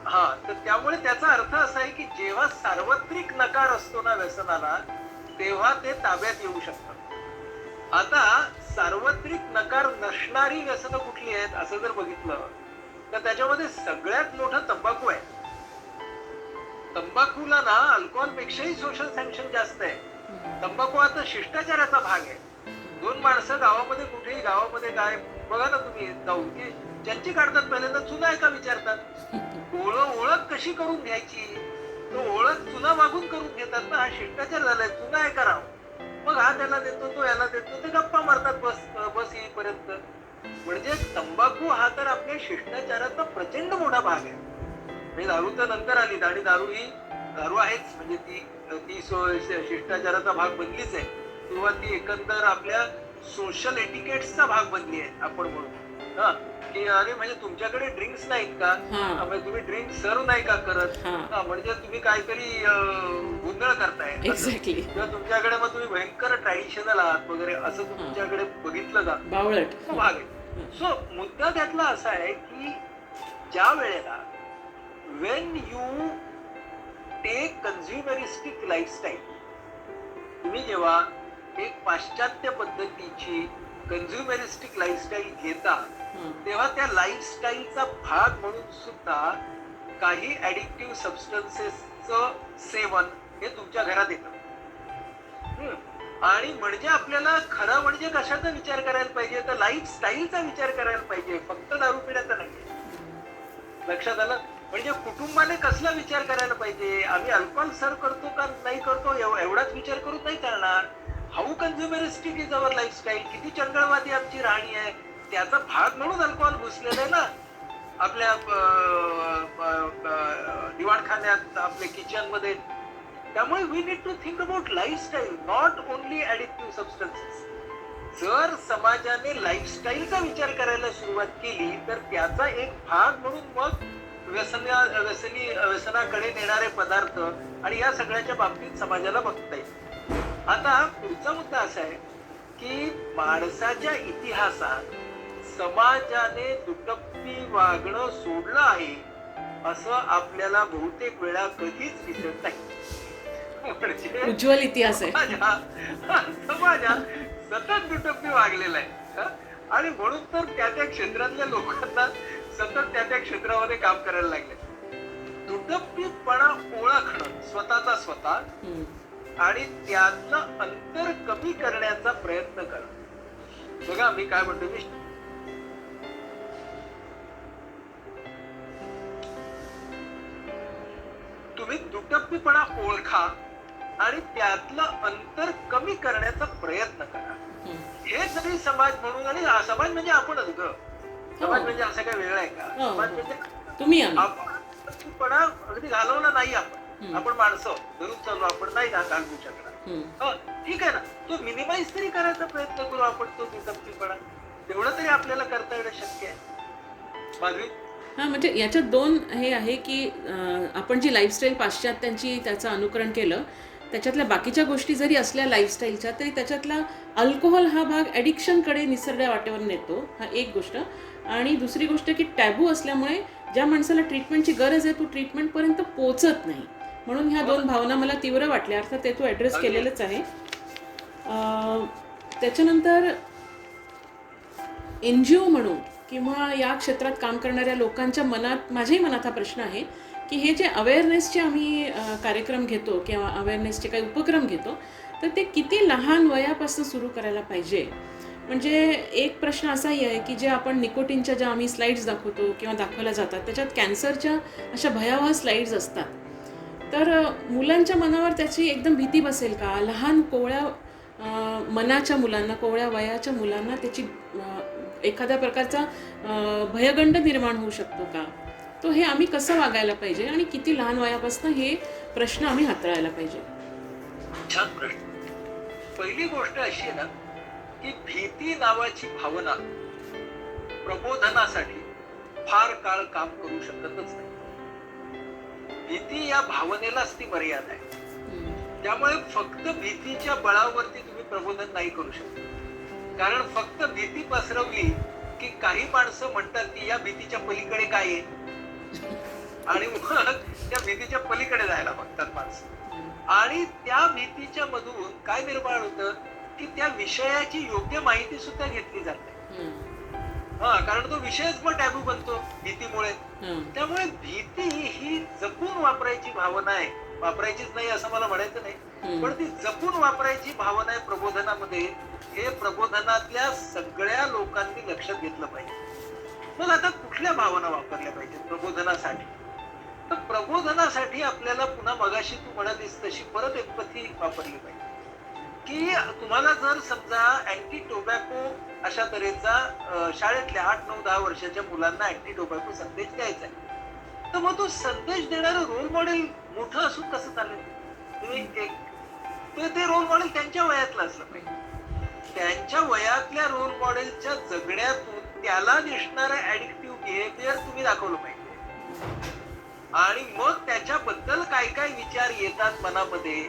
हा, तर त्यामुळे त्याचा अर्थ असा आहे की जेव्हा सार्वत्रिक नकार असतो ना व्यसनाला, तेव्हा ते ताब्यात येऊ शकतं. आता सार्वत्रिक नकार नसणारी व्यसनं कुठली आहेत असं जर बघितलं तर त्याच्यामध्ये सगळ्यात मोठं तंबाखू आहे. तंबाखूला ना अल्कोहोल पेक्षाही सोशल सँक्शन जास्त आहे. तंबाखू आता शिष्टाचाराचा भाग आहे. दोन माणसं गावामध्ये कुठेही, गावामध्ये काय बघा ना तुम्ही जाऊन की ज्यांची काढतात पहिल्यांदा चुना आहे का विचारतात. ओळख कशी करून घ्यायची, तो ओळख चुना मागून करून घेतात ना. हा शिष्टाचार झालाय, चुना आहे करावं. मग हा त्याला देतो, तो याला देतो, ते गप्पा मारतात बस येईपर्यंत. म्हणजे तंबाखू हा तर आपल्या शिष्टाचाराचा प्रचंड मोठा भाग आहे. म्हणजे दारू तर नंतर आली आणि दारू आहेच, म्हणजे ती शिष्टाचाराचा भाग बनलीच आहे किंवा ती एकंदर आपल्या सोशल एटिकेट्सचा भाग बनली आहे आपण म्हणू. हा, की अरे म्हणजे तुमच्याकडे ड्रिंक्स नाहीत का, म्हणजे तुम्ही ड्रिंक सर्व नाही का करत, म्हणजे तुम्ही काहीतरी गोंधळ करताय किंवा तुमच्याकडे मग तुम्ही भयंकर ट्रॅडिशनल आहात वगैरे असं तुमच्याकडे बघितलं जात भाग आहे. सो मुद्दा त्यातला असा आहे की ज्या वेळेला when you take consumeristic lifestyle, तुम्ही जेव्हा एक पाश्चात्य पद्धतीची कंझ्युमेरिस्टिक लाईफस्टाईल घेता तेव्हा त्या लाईफस्टाईलचा भाग म्हणून सुद्धा काही ऍडिक्टिव्ह सबस्टन्सेसचं सेवन हे तुमच्या घरात येतं. आणि म्हणजे आपल्याला खरं म्हणजे कशाचा विचार करायला पाहिजे, तर लाईफस्टाईलचा विचार करायला पाहिजे, फक्त दारू पिण्याचा नाही. लक्षात आलं? म्हणजे कुटुंबाने कसला विचार करायला पाहिजे, आम्ही अल्कोहोल सर्व करतो का नाही करतो एवढाच विचार करून नाही चालणार. हाऊ कंझ्युमरिस्टिक इज अवर लाईफस्टाईल, किती चंगळवादी आमची राहणी आहे, त्याचा भाग म्हणून अल्कोहोल घुसलेला आहे ना आपल्या दिवाणखान्यात, आपल्या किचन मध्ये. त्यामुळे we need to think about lifestyle, not only addictive substances. जर समाजाने लाईफस्टाईलचा विचार करायला सुरुवात केली तर त्याचा एक भाग म्हणून मग व्यसनाकडे नेणारे पदार्थ आणि या सगळ्याच्या बाबतीत समाजाला बघता येईल. आता पुढचा मुद्दा असा आहे की माणसाच्या इतिहासात समाजाने दुटप्पी वागणं सोडलं आहे असं आपल्याला बहुतेक वेळा कधीच दिसत नाही. म्हणजे उज्ज्वल इतिहास आहे. समाजात सतत दुटप्पी वागलेला आहे आणि म्हणून तर त्या क्षेत्रातल्या लोकांना सतत त्या क्षेत्रामध्ये काम करायला लागले. दुटप्पीपणा ओळखणं स्वतःचा स्वतः आणि त्यातलं अंतर कमी करण्याचा प्रयत्न करणं. बघा मी काय म्हणतो, तुम्ही दुटप्पीपणा ओळखा आणि त्यातलं अंतर कमी करण्याचा प्रयत्न करा. हे जरी समाज म्हणून, आणि समाज म्हणजे आपणच ग, समाज म्हणजे असं काय वेगळं आहे का, समाज म्हणजे तुम्ही आपणपणा अगदी घालवला नाही. आपण माणसं धरून चाललो, आपण नाही घालवू शकणार. ठीक आहे ना, तो मिनिमाइज तरी करायचा प्रयत्न करू आपण, तो दुटप्पीपणा तेवढं तरी आपल्याला करता येणं शक्य आहे. माधवी, म्हणजे याच्यात दोन हे आहे की आपण जी लाईफस्टाईल पाश्चात्यांची त्याचं अनुकरण केलं, त्याच्यातल्या बाकीच्या गोष्टी जरी असल्या लाईफस्टाईलच्या तरी त्याच्यातला अल्कोहोल हा भाग ॲडिक्शनकडे निसरड्या वाटेवर नेतो, हा एक गोष्ट. आणि दुसरी गोष्ट की टॅबू असल्यामुळे ज्या माणसाला ट्रीटमेंटची गरज आहे तो ट्रीटमेंटपर्यंत पोचत नाही. म्हणून ह्या दोन भावना मला तीव्र वाटल्या. अर्थात ते तू ॲड्रेस केलेलंच आहे. त्याच्यानंतर NGO म्हणून किंवा या क्षेत्रात काम करणाऱ्या लोकांच्या मनात, माझ्याही मनात हा प्रश्न आहे की हे जे अवेअरनेसचे आम्ही कार्यक्रम घेतो किंवा अवेअरनेसचे काही उपक्रम घेतो तर ते किती लहान वयापासून सुरू करायला पाहिजे. म्हणजे एक प्रश्न असाही आहे की जे आपण निकोटीनच्या ज्या आम्ही स्लाईड्स दाखवतो किंवा दाखवल्या जातात त्याच्यात कॅन्सरच्या अशा भयावह स्लाईड्स असतात. तर मुलांच्या मनावर त्याची एकदम भीती बसेल का, लहान कोवळ्या मनाच्या मुलांना, कोवळ्या वयाच्या मुलांना त्याची एखाद्या प्रकारचा भयगंड निर्माण होऊ शकतो का, तो हे आम्ही कसं वागायला पाहिजे आणि किती लहान वयापासून हे प्रश्न आम्ही हाताळायला पाहिजे. छान प्रश्न. पहिली गोष्ट अशी आहे ना की भीती नावाची भावना प्रबोधनासाठी फार काळ काम करू शकतच नाही. भीती या भावनेलाच ती मर्यादा आहे. त्यामुळे फक्त भीतीच्या बळावरती तुम्ही प्रबोधन नाही करू शकत. कारण फक्त भीती पसरवली की काही माणसं म्हणतात की या भीतीच्या पलीकडे काय आहे. आणि मग त्या भीतीच्या पलीकडे जायला बघतात माणसं. आणि त्या भीतीच्या मधून काय निर्माण होतं की त्या विषयाची योग्य माहिती सुद्धा घेतली जाते. कारण तो विषयच मग टॅबू बनतो भीतीमुळे. त्यामुळे भीती ही जपून वापरायची भावना आहे. वापरायचीच नाही असं मला म्हणायचं नाही, पण ती जपून वापरायची भावना आहे प्रबोधनामध्ये. हे प्रबोधनातल्या सगळ्या लोकांनी लक्षात घेतलं पाहिजे. मग आता कुठल्या भावना वापरल्या पाहिजेत प्रबोधनासाठी? तर प्रबोधनासाठी आपल्याला पुन्हा मगाशी तू म्हणालीस तशी परत एम्पॅथी वापरली पाहिजे. की तुम्हाला जर समजा अँटी टोबॅको अशा तऱ्हेचा शाळेतल्या 8, 9, 10 वर्षाच्या मुलांना अँटी टोबॅको संदेश द्यायचा आहे, तर मग तो संदेश देणारं रोल मॉडेल मोठं असून कसं चालेल? तुम्ही ते रोल मॉडेल त्यांच्या वयातलं असलं पाहिजे. त्यांच्या वयातल्या रोल मॉडेलच्या जगण्यातून त्याला दिसणारं ऍडिक्टिव्ह बिहेवियर तुम्ही दाखवलं पाहिजे. आणि मग त्याच्याबद्दल काय काय विचार येतात मनामध्ये,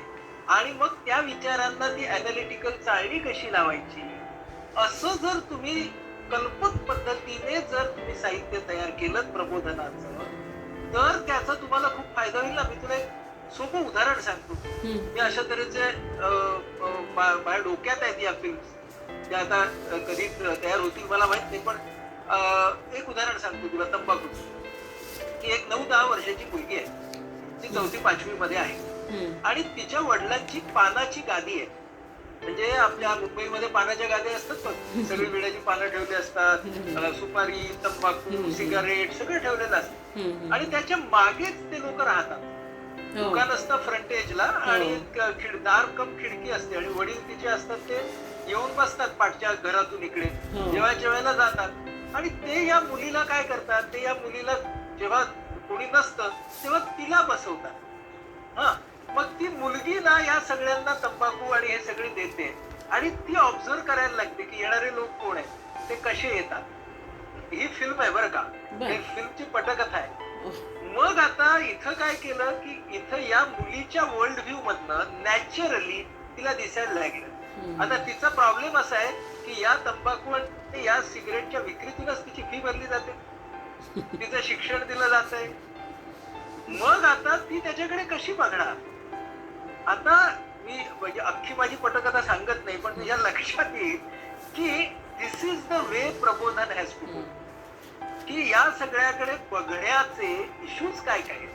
आणि मग त्या विचारांना ती अॅनालिटिकल चाळणी कशी लावायची, असं जर तुम्ही कल्पक पद्धतीने जर तुम्ही साहित्य तयार केलं प्रबोधनाचं, तर त्याचा तुम्हाला खूप फायदा होईल ना. मी तुला एक सोपं उदाहरण सांगतो. मी अशा तऱ्हेचे माझ्या डोक्यात आहेत या फिल्म्स, त्या आता कधी तयार होतील मला माहित नाही, पण एक उदाहरण सांगतो तुला तंबाखूचं. की एक 9-10 वर्षाची मुलगी आहे, ती 4वी-5वी मध्ये आहे, आणि तिच्या वडिलांची पानाची गादी आहे. म्हणजे आपल्या मुंबईमध्ये पानाच्या गाद्या असतात बघ, सगळी विड्याची पानं ठेवली असतात, सुपारी, तंबाखू, सिगारेट सगळं ठेवलेलं असतं, आणि त्याच्या मागेच ते लोक राहतात. दुकान असतं फ्रंटेजला, आणि दार कम खिडकी असते, आणि वडील तिचे असतात ते येऊन बसतात पाठच्या घरातून इकडे, जेवायच्या वेळेला जातात. आणि ते या मुलीला काय करतात, ते या मुलीला जेव्हा कोणी नसतं तेव्हा तिला बसवतात. मग ती मुलगी ना या सगळ्यांना तंबाखू आणि हे सगळे देते, आणि ती ऑब्झर्व करायला लागते की येणारे लोक कोण आहेत, ते कसे येतात. ही फिल्म आहे बरं का, ही फिल्मची पटकथा आहे. मग आता इथं काय केलं की इथं या मुलीच्या वर्ल्ड व्ह्यू मधनं नॅचरली तिला दिसायला लागलं. आता तिचा प्रॉब्लेम असा आहे की या तंबाखू आणि या सिगरेटच्या विक्रीतूनच तिची फी भरली जाते, तिचं शिक्षण दिलं जात आहे. मग आता ती त्याच्याकडे कशी बघणार? आता मी म्हणजे अख्खी माझी पटकथा सांगत नाही, पण तुझ्या लक्षात येईल की दिस इज द वे प्रबोधन हॅज टू गो. की या सगळ्याकडे बघण्याचे इश्यूज काय काय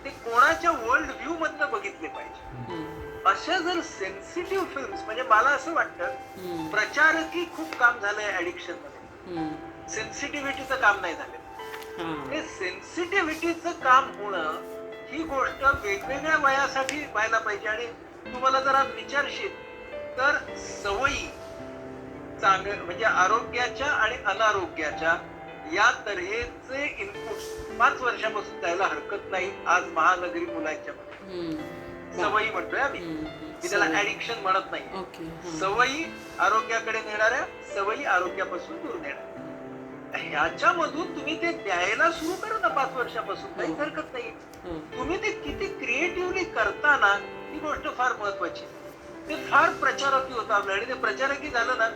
ते कोणाच्या वर्ल्ड व्ह्यू मधनं बघितले पाहिजे. अशा जर सेन्सिटिव्ह फिल्म्स, म्हणजे मला असं वाटतं प्रचारकी खूप काम झालंय ऍडिक्शन मध्ये, सेन्सिटिव्हिटीचं काम नाही झालं. हे सेन्सिटिव्हिटीचं काम होणं ही गोष्ट वेगवेगळ्या वयासाठी व्हायला पाहिजे. आणि तुम्हाला जर आज विचारशील तर सवयी चांगल्या म्हणजे आरोग्याच्या आणि अनारोग्याच्या या तऱ्हेचे इनपुट 5 वर्षापासून जायला हरकत नाही. आज महानगरी मुलांच्या मध्ये सवयी म्हणतोय आम्ही, मी त्याला ऍडिक्शन म्हणत नाही. सवयी आरोग्याकडे नेणाऱ्या, सवयी आरोग्यापासून दूर नेणाऱ्या, ह्याच्यामधून तुम्ही ते द्यायला सुरू करा ना 5 वर्षापासून, काही हरकत नाही. तुम्ही ते किती क्रिएटिव्हली करताना ही गोष्ट फार महत्वाची. ते फार प्रचारकी होतं आपलं, आणि ते प्रचारकी झालं ना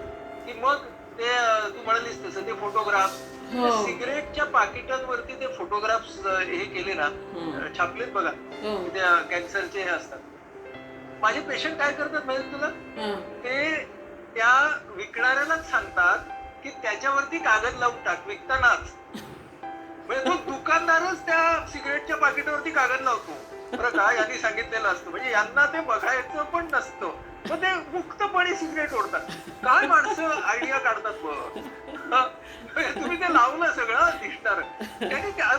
की मग ते तू म्हणालीस तसं ते फोटोग्राफ, सिगरेटच्या पाकिटांवरती ते फोटोग्राफ्स हे केले ना, छापलेत बघा, त्या कॅन्सरचे हे असतात. माझे पेशंट काय करतात माहिती तुला, ते त्या विकणाऱ्यालाच सांगतात की त्याच्यावरती कागद लावून टाक विकतानाच. म्हणजे तो दुकानदारच त्या सिगरेटच्या पाकिटावरती कागद लावतो बरं का, यांनी सांगितलेलं असतं. म्हणजे यांना ते बघायचं पण नसतं, मग ते मुक्तपणे सिगरेट ओढतात. काय माणसं आयडिया काढतात बघ. तुम्ही ते लावलं सगळं दिसणार,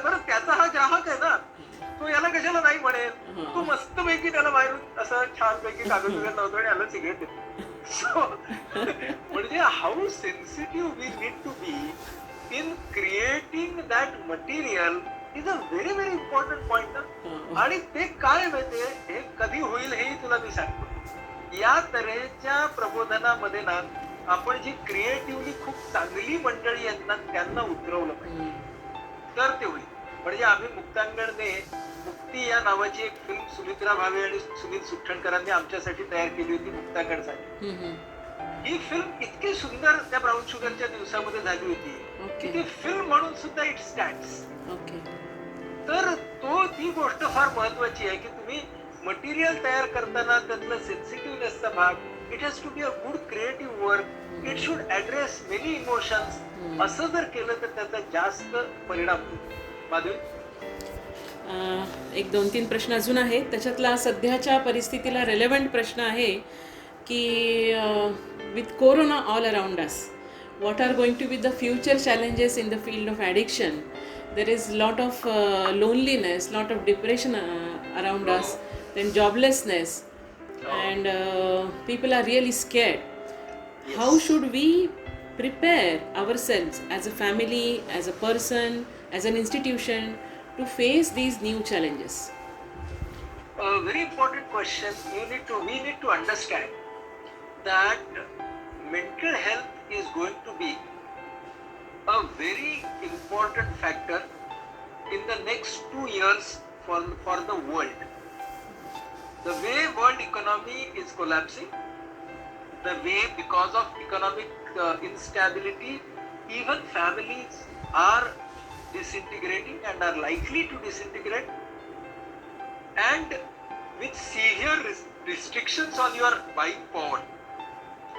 बरं त्याचा हा ग्राहक आहे ना, तो याला कशाला नाही म्हणेल. तो मस्तपैकी त्याला बाहेरून असं छानपैकी कागद वगैरे लावतो आणि याला सिगरेट देतो. म्हणजे how sensitive we need to be in creating that material is a very very important point. आणि ते काय माहितीये, हे कधी होईल हेही तुला मी सांगतो. या तऱ्हेच्या प्रबोधनामध्ये ना आपण जी क्रिएटिव्हली खूप चांगली मंडळी आहेत ना त्यांना उतरवलं पाहिजे, तर ते होईल. म्हणजे आम्ही मुक्तांगणने मुक्ती या नावाची एक फिल्म सुमित्रा भावे आणि सुनील सुठणकरांनी आमच्यासाठी तयार केली होती मुक्तांगणसाठी. ही फिल्म इतकी सुंदर त्या ब्राऊन शुगरच्या दिवसामध्ये झाली होती की ती फिल्म म्हणून सुद्धा इट स्टँड्स. तर ती गोष्ट फार महत्वाची आहे की तुम्ही मटेरियल तयार करताना त्यातलं सेन्सिटिव्हनेसचा भाग, it has to be a good creative work, it should address many emotions. असं जर केलं तर त्याचा जास्त परिणाम होतो. माधुरी, एक 2-3 प्रश्न अजून आहेत. त्याच्यातला सध्याच्या परिस्थितीला रेलेव्हंट प्रश्न आहे की with corona all around us, what are going to be the future challenges in the field of addiction? There is lot of loneliness, lot of depression around us, then joblessness, and people are really scared. How should we prepare ourselves as a family, as a person, as an institution to face these new challenges? a very important question. We need to understand that mental health is going to be a very important factor in the next 2 years for the world. The way world economy is collapsing, the way because of economic instability, even families are disintegrating and are likely to disintegrate, and with severe restrictions on your buying power,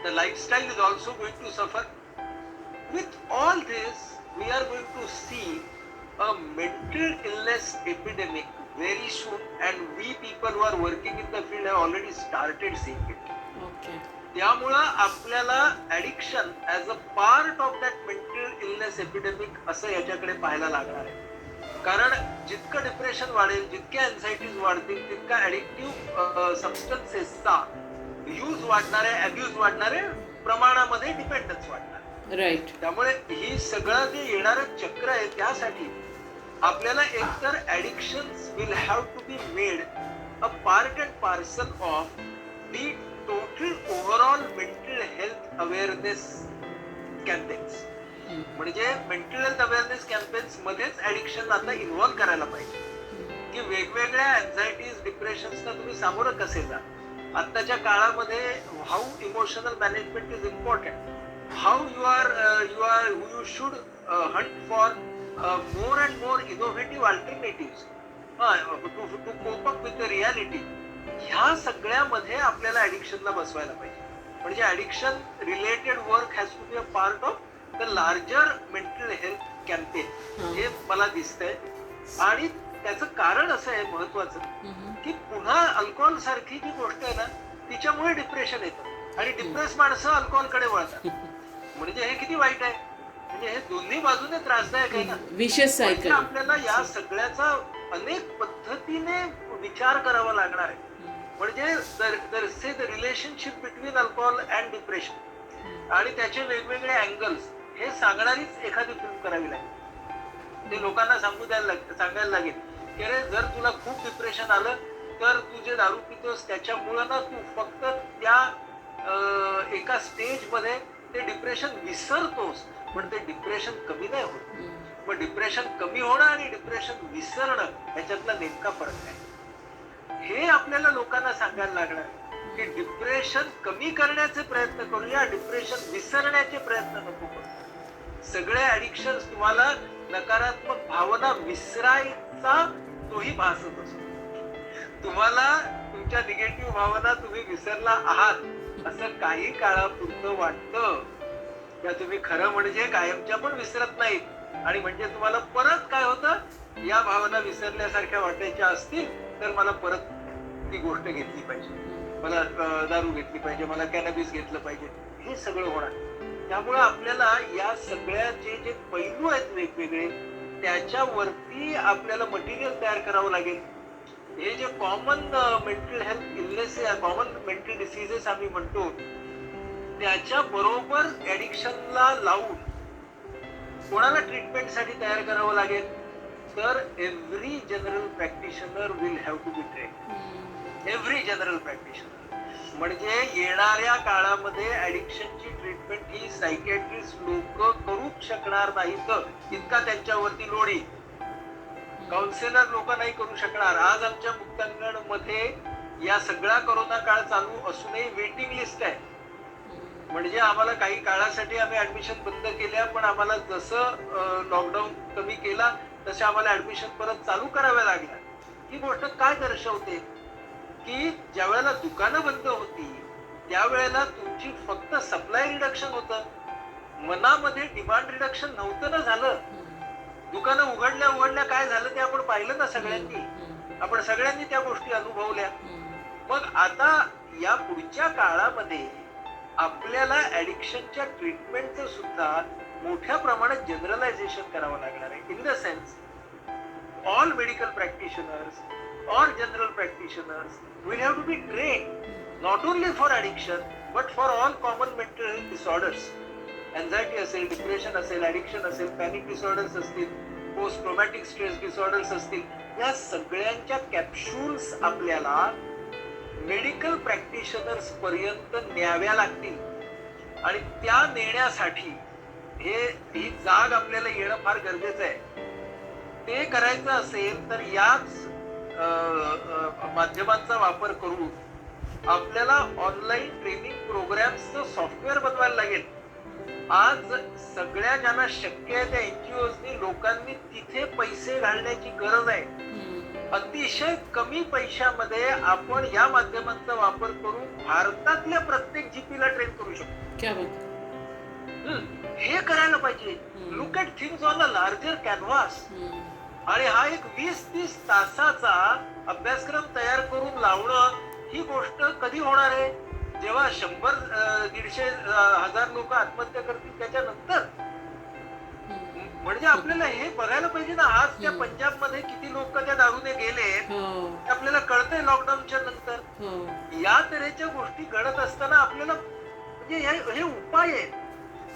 the lifestyle is also going to suffer. With all this, we are going to see a mental illness epidemic very soon, and we people who are working in the field have already started seeing it. Okay. त्यामुळं आपल्याला addiction as a part of that mental illness epidemic असं याच्याकडे पाहायला लागणार आहे. कारण जितकं depression वाढेल, जितक्या एन्झायटीज वाढतील, तितका ऍडिक्टिव्ह सबस्टन्सेसचा यूज वाढणारे, अब्यूज वाढणारे, प्रमाणामध्ये डिपेंडन्स वाढणार. राईट. त्यामुळे ही सगळं जे येणारं चक्र आहे त्यासाठी आपल्याला एकतर addictions will have to be made a part and parcel of the total overall mental health awareness campaigns. म्हणजे मेंटल हेल्थ अवेअरनेस कॅम्पेन्स मध्येच ऍडिक्शन आता इन्व्हॉल्व्ह करायला पाहिजे की वेगवेगळ्या अँझायटीज, डिप्रेशन्सना तुम्ही सामोरं कसे जा. आत्ताच्या काळामध्ये how emotional management is important, how you should Hunt for more and more innovative alternatives to cope up with the reality. ह्या सगळ्यामध्ये आपल्याला ऍडिक्शनला बसवायला पाहिजे. म्हणजे addiction related work has to be a part of the larger mental health campaign, हे मला दिसतंय. आणि त्याचं कारण असं आहे महत्वाचं की पुन्हा अल्कोहोल सारखी जी गोष्ट आहे ना, तिच्यामुळे डिप्रेशन येतं आणि डिप्रेस माणसं अल्कोहोलकडे वळतात. म्हणजे हे किती वाईट आहे. म्हणजे हे दोन्ही बाजूने त्रासदायक आहे ना. विशेष सायकल. आपल्याला या सगळ्याचा अनेक पद्धतीने विचार करावा लागणार आहे. म्हणजे the relationship between alcohol and depression आणि त्याचे वेगवेगळे अँगल्स हे सांगणारीच एखादी फिल्म करावी लागेल. ते लोकांना सांगायला लागेल की अरे जर तुला खूप डिप्रेशन आलं तर तू जे दारू पितोस त्याच्यामुळं ना तू फक्त त्या एका स्टेज मध्ये ते डिप्रेशन विसरतोस, पण ते डिप्रेशन कमी नाही होत. मग डिप्रेशन कमी होणं आणि डिप्रेशन विसरणं ह्याच्यातला नेमका फरक आहे. हे आपल्याला लोकांना सांगायला लागणार की डिप्रेशन कमी करण्याचे प्रयत्न करूया, डिप्रेशन विसरण्याचे प्रयत्न नको करू. सगळे ऍडिक्शन तुम्हाला नकारात्मक भावना विसरायचा तोही भासत असतो. तुम्हाला तुमच्या निगेटिव्ह भावना तुम्ही विसरला आहात असं काही काळापुरतं वाटतं. त्या तुम्ही खरं म्हणजे कायमच्या पण विसरत नाहीत. आणि म्हणजे तुम्हाला परत काय होतं, या भावना विसरल्यासारख्या वाटायच्या असतील तर मला परत ती गोष्ट घेतली पाहिजे, मला दारू घेतली पाहिजे, मला कॅनॅबिस घेतलं पाहिजे, हे सगळं होणार. त्यामुळे आपल्याला या सगळ्याचे जे पैलू आहेत वेगवेगळे त्याच्यावरती आपल्याला मटेरियल तयार करावं लागेल. हे जे common mental health illness, common mental diseases आम्ही म्हणतो, त्याच्या बरोबर ऍडिक्शनला लावून कोणाला ट्रीटमेंटसाठी तयार करावं लागेल तर every general practitioner will have to be trained. Every general practitioner. म्हणजे येणाऱ्या काळामध्ये ऍडिक्शनची ट्रीटमेंट ही सायकॅट्रिस्ट लोक करूच शकणार नाहीत, इतका त्यांच्यावरती लोड येईल. काउन्सिलर लोक नाही करू शकणार. आज आमच्या मुक्तांगण मध्ये या सगळा कोरोना काळ चालू असूनही वेटिंग लिस्ट आहे. म्हणजे आम्हाला काही काळासाठी आम्ही ऍडमिशन बंद केल्या, पण आम्हाला जसं लॉकडाऊन कमी केला तशा आम्हाला ऍडमिशन परत चालू कराव्या लागल्या. ही गोष्ट काय दर्शवते की ज्या वेळेला दुकानं बंद होती त्यावेळेला तुमची फक्त सप्लाय रिडक्शन होतं, मनामध्ये डिमांड रिडक्शन नव्हतं ना झालं. दुकानं उघडल्या काय झालं ते आपण पाहिलं ना सगळ्यांनी. आपण सगळ्यांनी त्या गोष्टी अनुभवल्या. मग आता या पुढच्या काळामध्ये आपल्याला ऍडिक्शनच्या ट्रीटमेंटचं सुद्धा मोठ्या प्रमाणात जनरलायझेशन करावं लागणार आहे. In the sense all medical practitioners or general practitioners will have to be trained not only for addiction but for all common mental health disorders. Anxiety असेल, डिप्रेशन असेल, ऍडिक्शन असेल, पॅनिक डिसऑर्डर्स असतील, post traumatic stress disorders असतील, या सगळ्यांच्या capsules आपल्याला medical practitioners पर्यंत न्याव्या लागतील. आणि त्या नेण्यासाठी ही जाग आपल्याला येणं फार गरजेचं आहे. ते करायचं असेल तर याच माध्यमांचा वापर करून आपल्याला ऑनलाईन ट्रेनिंग प्रोग्राम्सचं सॉफ्टवेअर बनवायला लागेल. आज सगळ्या ज्यांना शक्य आहे त्या एनजीओनी लोकांनी तिथे पैसे घालण्याची गरज आहे. अतिशय कमी पैशामध्ये आपण या माध्यमांचा वापर करून भारतातल्या प्रत्येक जीपीला ट्रेन करू शकतो. हे करायला पाहिजे. Look at things on a larger canvas. आणि हा एक 20-30 तासाचा अभ्यासक्रम तयार करून लावणं ही गोष्ट कधी होणार आहे? जेव्हा 100-150-1000 लोक आत्महत्या करतील त्याच्यानंतर. म्हणजे आपल्याला हे बघायला पाहिजे ना. आज त्या पंजाब मध्ये किती लोक त्या दारूने गेले आपल्याला कळतंय लॉकडाऊनच्या नंतर. या तऱ्हेच्या गोष्टी घडत असताना आपल्याला म्हणजे हे उपाय आहेत,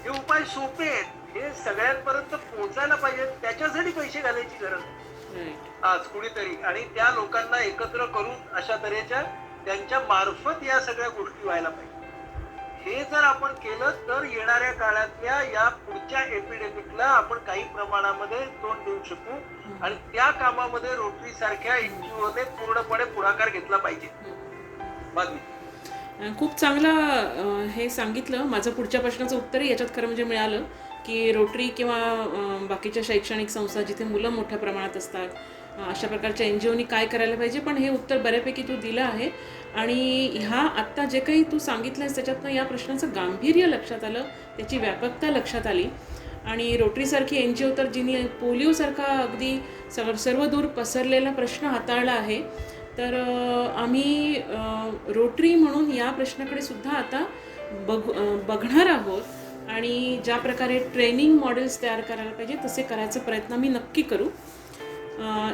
हे उपाय सोपे आहेत, हे सगळ्यांपर्यंत पोहोचायला पाहिजे. त्याच्यासाठी पैसे घालायची गरज आहे आज कुणीतरी. आणि त्या लोकांना एकत्र करून अशा तऱ्हेच्या त्यांच्या मार्फत या सगळ्या गोष्टी व्हायला पाहिजे. हे जर आपण केलं तर येणाऱ्या काळातल्या या पुढच्या एपिडेमिकला आपण काही प्रमाणामध्ये तोंड देऊ शकू. आणि त्या कामामध्ये रोटरी सारख्या एनजीओने पूर्णपणे पुढाकार घेतला पाहिजे. खूप चांगलं हे सांगितलं. माझं पुढच्या प्रश्नाचं उत्तरही याच्यात खरं म्हणजे मिळालं की रोटरी किंवा बाकीच्या शैक्षणिक संस्था जिथे मुलं मोठ्या प्रमाणात असतात अशा प्रकारच्या एनजीओनी काय करायला पाहिजे. पण हे उत्तर बऱ्यापैकी तू दिलं आहे. आणि ह्या आत्ता जे काही तू सांगितलं आहेस त्याच्यातनं या प्रश्नाचं गांभीर्य लक्षात आलं, त्याची व्यापकता लक्षात आली. आणि रोटरीसारखी एनजीओ तर जिने पोलिओसारखा अगदी सर्वदूर पसरलेला प्रश्न हाताळला आहे. तर आम्ही रोटरी म्हणून या प्रश्नाकडे सुद्धा आता बघणार आहोत. आणि ज्या प्रकारे ट्रेनिंग मॉडेल्स तयार करायला पाहिजे तसे करायचा प्रयत्न मी नक्की करू.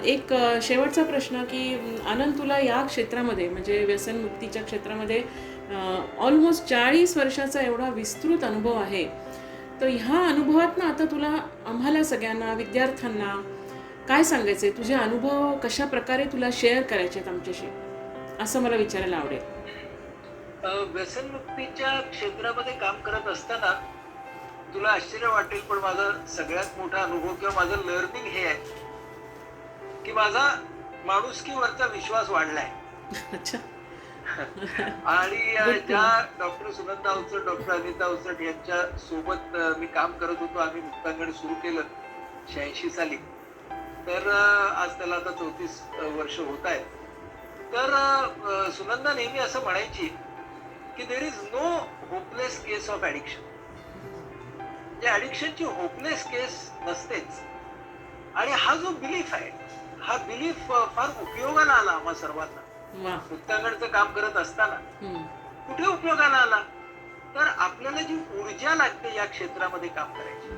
एक शेवटचा प्रश्न की आनंद, तुला या क्षेत्रामध्ये म्हणजे व्यसनमुक्तीच्या क्षेत्रामध्ये ऑलमोस्ट 40 वर्षाचा एवढा विस्तृत अनुभव आहे. तर ह्या अनुभवातनं आता तुला आम्हाला सगळ्यांना विद्यार्थ्यांना काय सांगायचं आहे? तुझे अनुभव कशा प्रकारे तुला शेअर करायचे आहेत आमच्याशी असं मला विचारायला आवडेल. व्यसनमुक्तीच्या क्षेत्रामध्ये काम करत असताना तुला आश्चर्य वाटेल पण माझा सगळ्यात मोठा अनुभव किंवा माझं लर्निंग हे आहे की माझा माणुसकीवरचा विश्वास वाढलाय. आणि ज्या डॉक्टर सुनंदा अवचट, डॉक्टर अनिता अवचट यांच्या सोबत मी काम करत होतो. आम्ही मुक्तांगण सुरू केलं 86 साली. तर आज त्याला आता 34 वर्ष होत आहेत. तर सुनंदा नेहमी असं म्हणायची की there is no hopeless case of addiction. म्हणजे ऍडिक्शनची होपलेस केस नसतेच. आणि हा जो बिलीफ आहे हा बिलीफ फार उपयोगाला आला आम्हा सर्वांना. मुक्तांगणचं काम करत असताना कुठे उपयोगाला आला तर आपल्याला जी ऊर्जा लागते या क्षेत्रामध्ये काम करायची.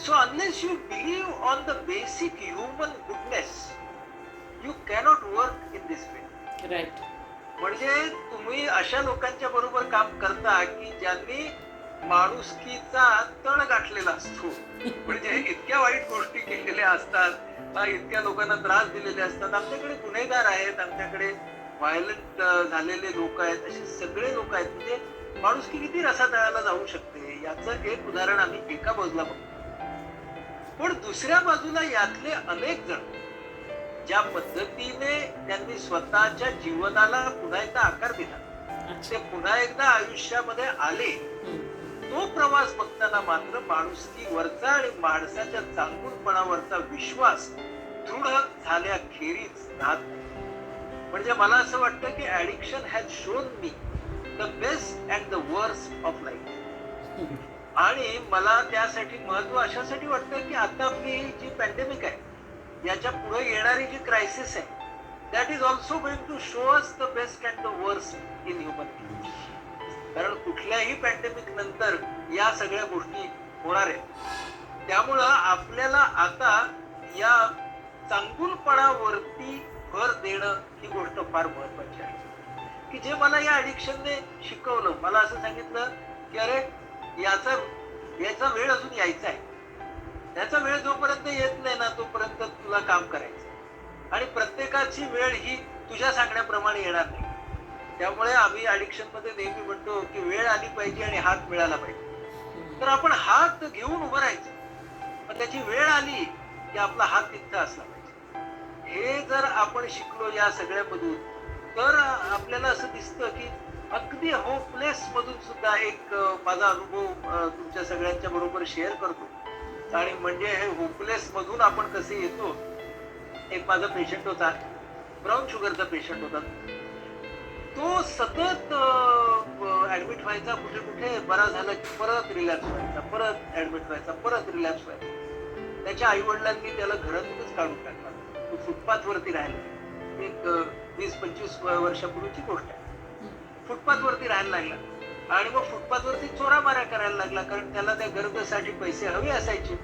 So unless you believe on the basic human goodness you cannot work in this field. Right. म्हणजे तुम्ही अशा लोकांच्या बरोबर काम करता की ज्यांनी माणुसकीचा तळ गाठलेला असतो. म्हणजे इतक्या वाईट गोष्टी केलेल्या असतात, इतक्या लोकांना त्रास दिलेले असतात. आमच्याकडे गुन्हेगार आहेत, आमच्याकडे व्हायलंट झालेले लोक आहेत, असे सगळे लोक आहेत. म्हणजे माणुसकी किती रसातळाला जाऊ शकते याचं एक उदाहरण आम्ही एका बाजूला बघतो. पण दुसऱ्या बाजूला यातले अनेक जण ज्या पद्धतीने त्यांनी स्वतःच्या जीवनाला पुन्हा एकदा आकार दिला, ते पुन्हा एकदा आयुष्यामध्ये आले तो प्रवास बघताना मात्र माणुसकीवरचा आणि माणसाच्या चांगुलपणावरचा विश्वास दृढ झाल्याखेरीज राहत नाही. म्हणजे मला असं वाटतं की addiction has shown me the best and the worst of life. आणि मला त्यासाठी महत्व अशासाठी वाटतं की आता आपली जी पॅन्डेमिक आहे, याच्या पुढे येणारी जी क्रायसिस आहे, that is also going to show us the best and the worst in human being. कारण कुठल्याही पॅन्डेमिक नंतर या सगळ्या गोष्टी होणार आहेत. त्यामुळं आपल्याला आता या चांगुलपणावरती भर देणं ही गोष्ट फार महत्वाची आहे. की जे मला या ऍडिक्शनने शिकवलं, मला असं सांगितलं की अरे याचा वेळ अजून यायचा आहे. त्याचा वेळ जोपर्यंत येत नाही ना, तोपर्यंत तुला काम करायचं. आणि प्रत्येकाची वेळ ही तुझ्या सांगण्याप्रमाणे येणार नाही. त्यामुळे आम्ही ऍडिक्शन मध्ये नेहमी म्हणतो की वेळ आली पाहिजे आणि हात मिळाला पाहिजे. तर आपण हात घेऊन उभं राहायचं, पण त्याची वेळ आली की आपला हात तिथं असला पाहिजे. हे जर आपण शिकलो या सगळ्यामधून, तर आपल्याला असं दिसतं की अगदी होपलेस मधून सुद्धा एक माझा अनुभव तुमच्या सगळ्यांच्या बरोबर शेअर करतो. आणि म्हणजे हे होपलेस मधून आपण कसे येतो. एक माझा पेशंट होता, ब्राऊन शुगरचा पेशंट होता. तो सतत ऍडमिट व्हायचा, कुठे कुठे बरा झाला की परत रिलॅप्स व्हायचा, परत ऍडमिट व्हायचा, परत रिलॅप्स व्हायचा. त्याच्या आई वडिलांनी त्याला घरातूनच काढून टाकला. तो फुटपाथ वरती राहिला. एक 20-25 वर्षापूर्वीची गोष्ट आहे. फुटपाथ वरती राहायला लागला आणि मग फुटपाथ वरती चोरामाऱ्या करायला लागला, कारण त्याला त्या गरजेसाठी पैसे हवे असायचे.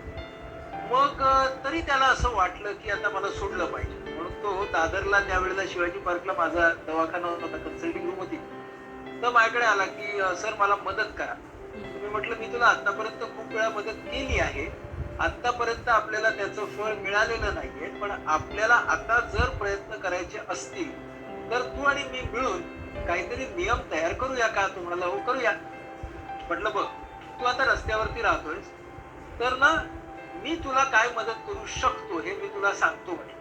मग तरी त्याला असं वाटलं की आता मला सोडलं पाहिजे, म्हणून तो दादरला, त्यावेळेला शिवाजी पार्कला माझा दवाखाना होता, कन्सल्टिंग रूम होती. तर माझ्याकडे आला की सर मला मदत करा. मी म्हटलं मी तुला आतापर्यंत खूप वेळा मदत केली आहे, आतापर्यंत आपल्याला त्याचं फळ मिळालेलं नाहीये, पण आपल्याला आता जर प्रयत्न करायचे असतील तर तू आणि मी मिळून काहीतरी नियम तयार करूया का? तो म्हणाला हो करूया. म्हटलं बघ, तू आता रस्त्यावरती राहतोयस, तर ना मी तुला काय मदत करू शकतो हे मी तुला सांगतो. म्हणे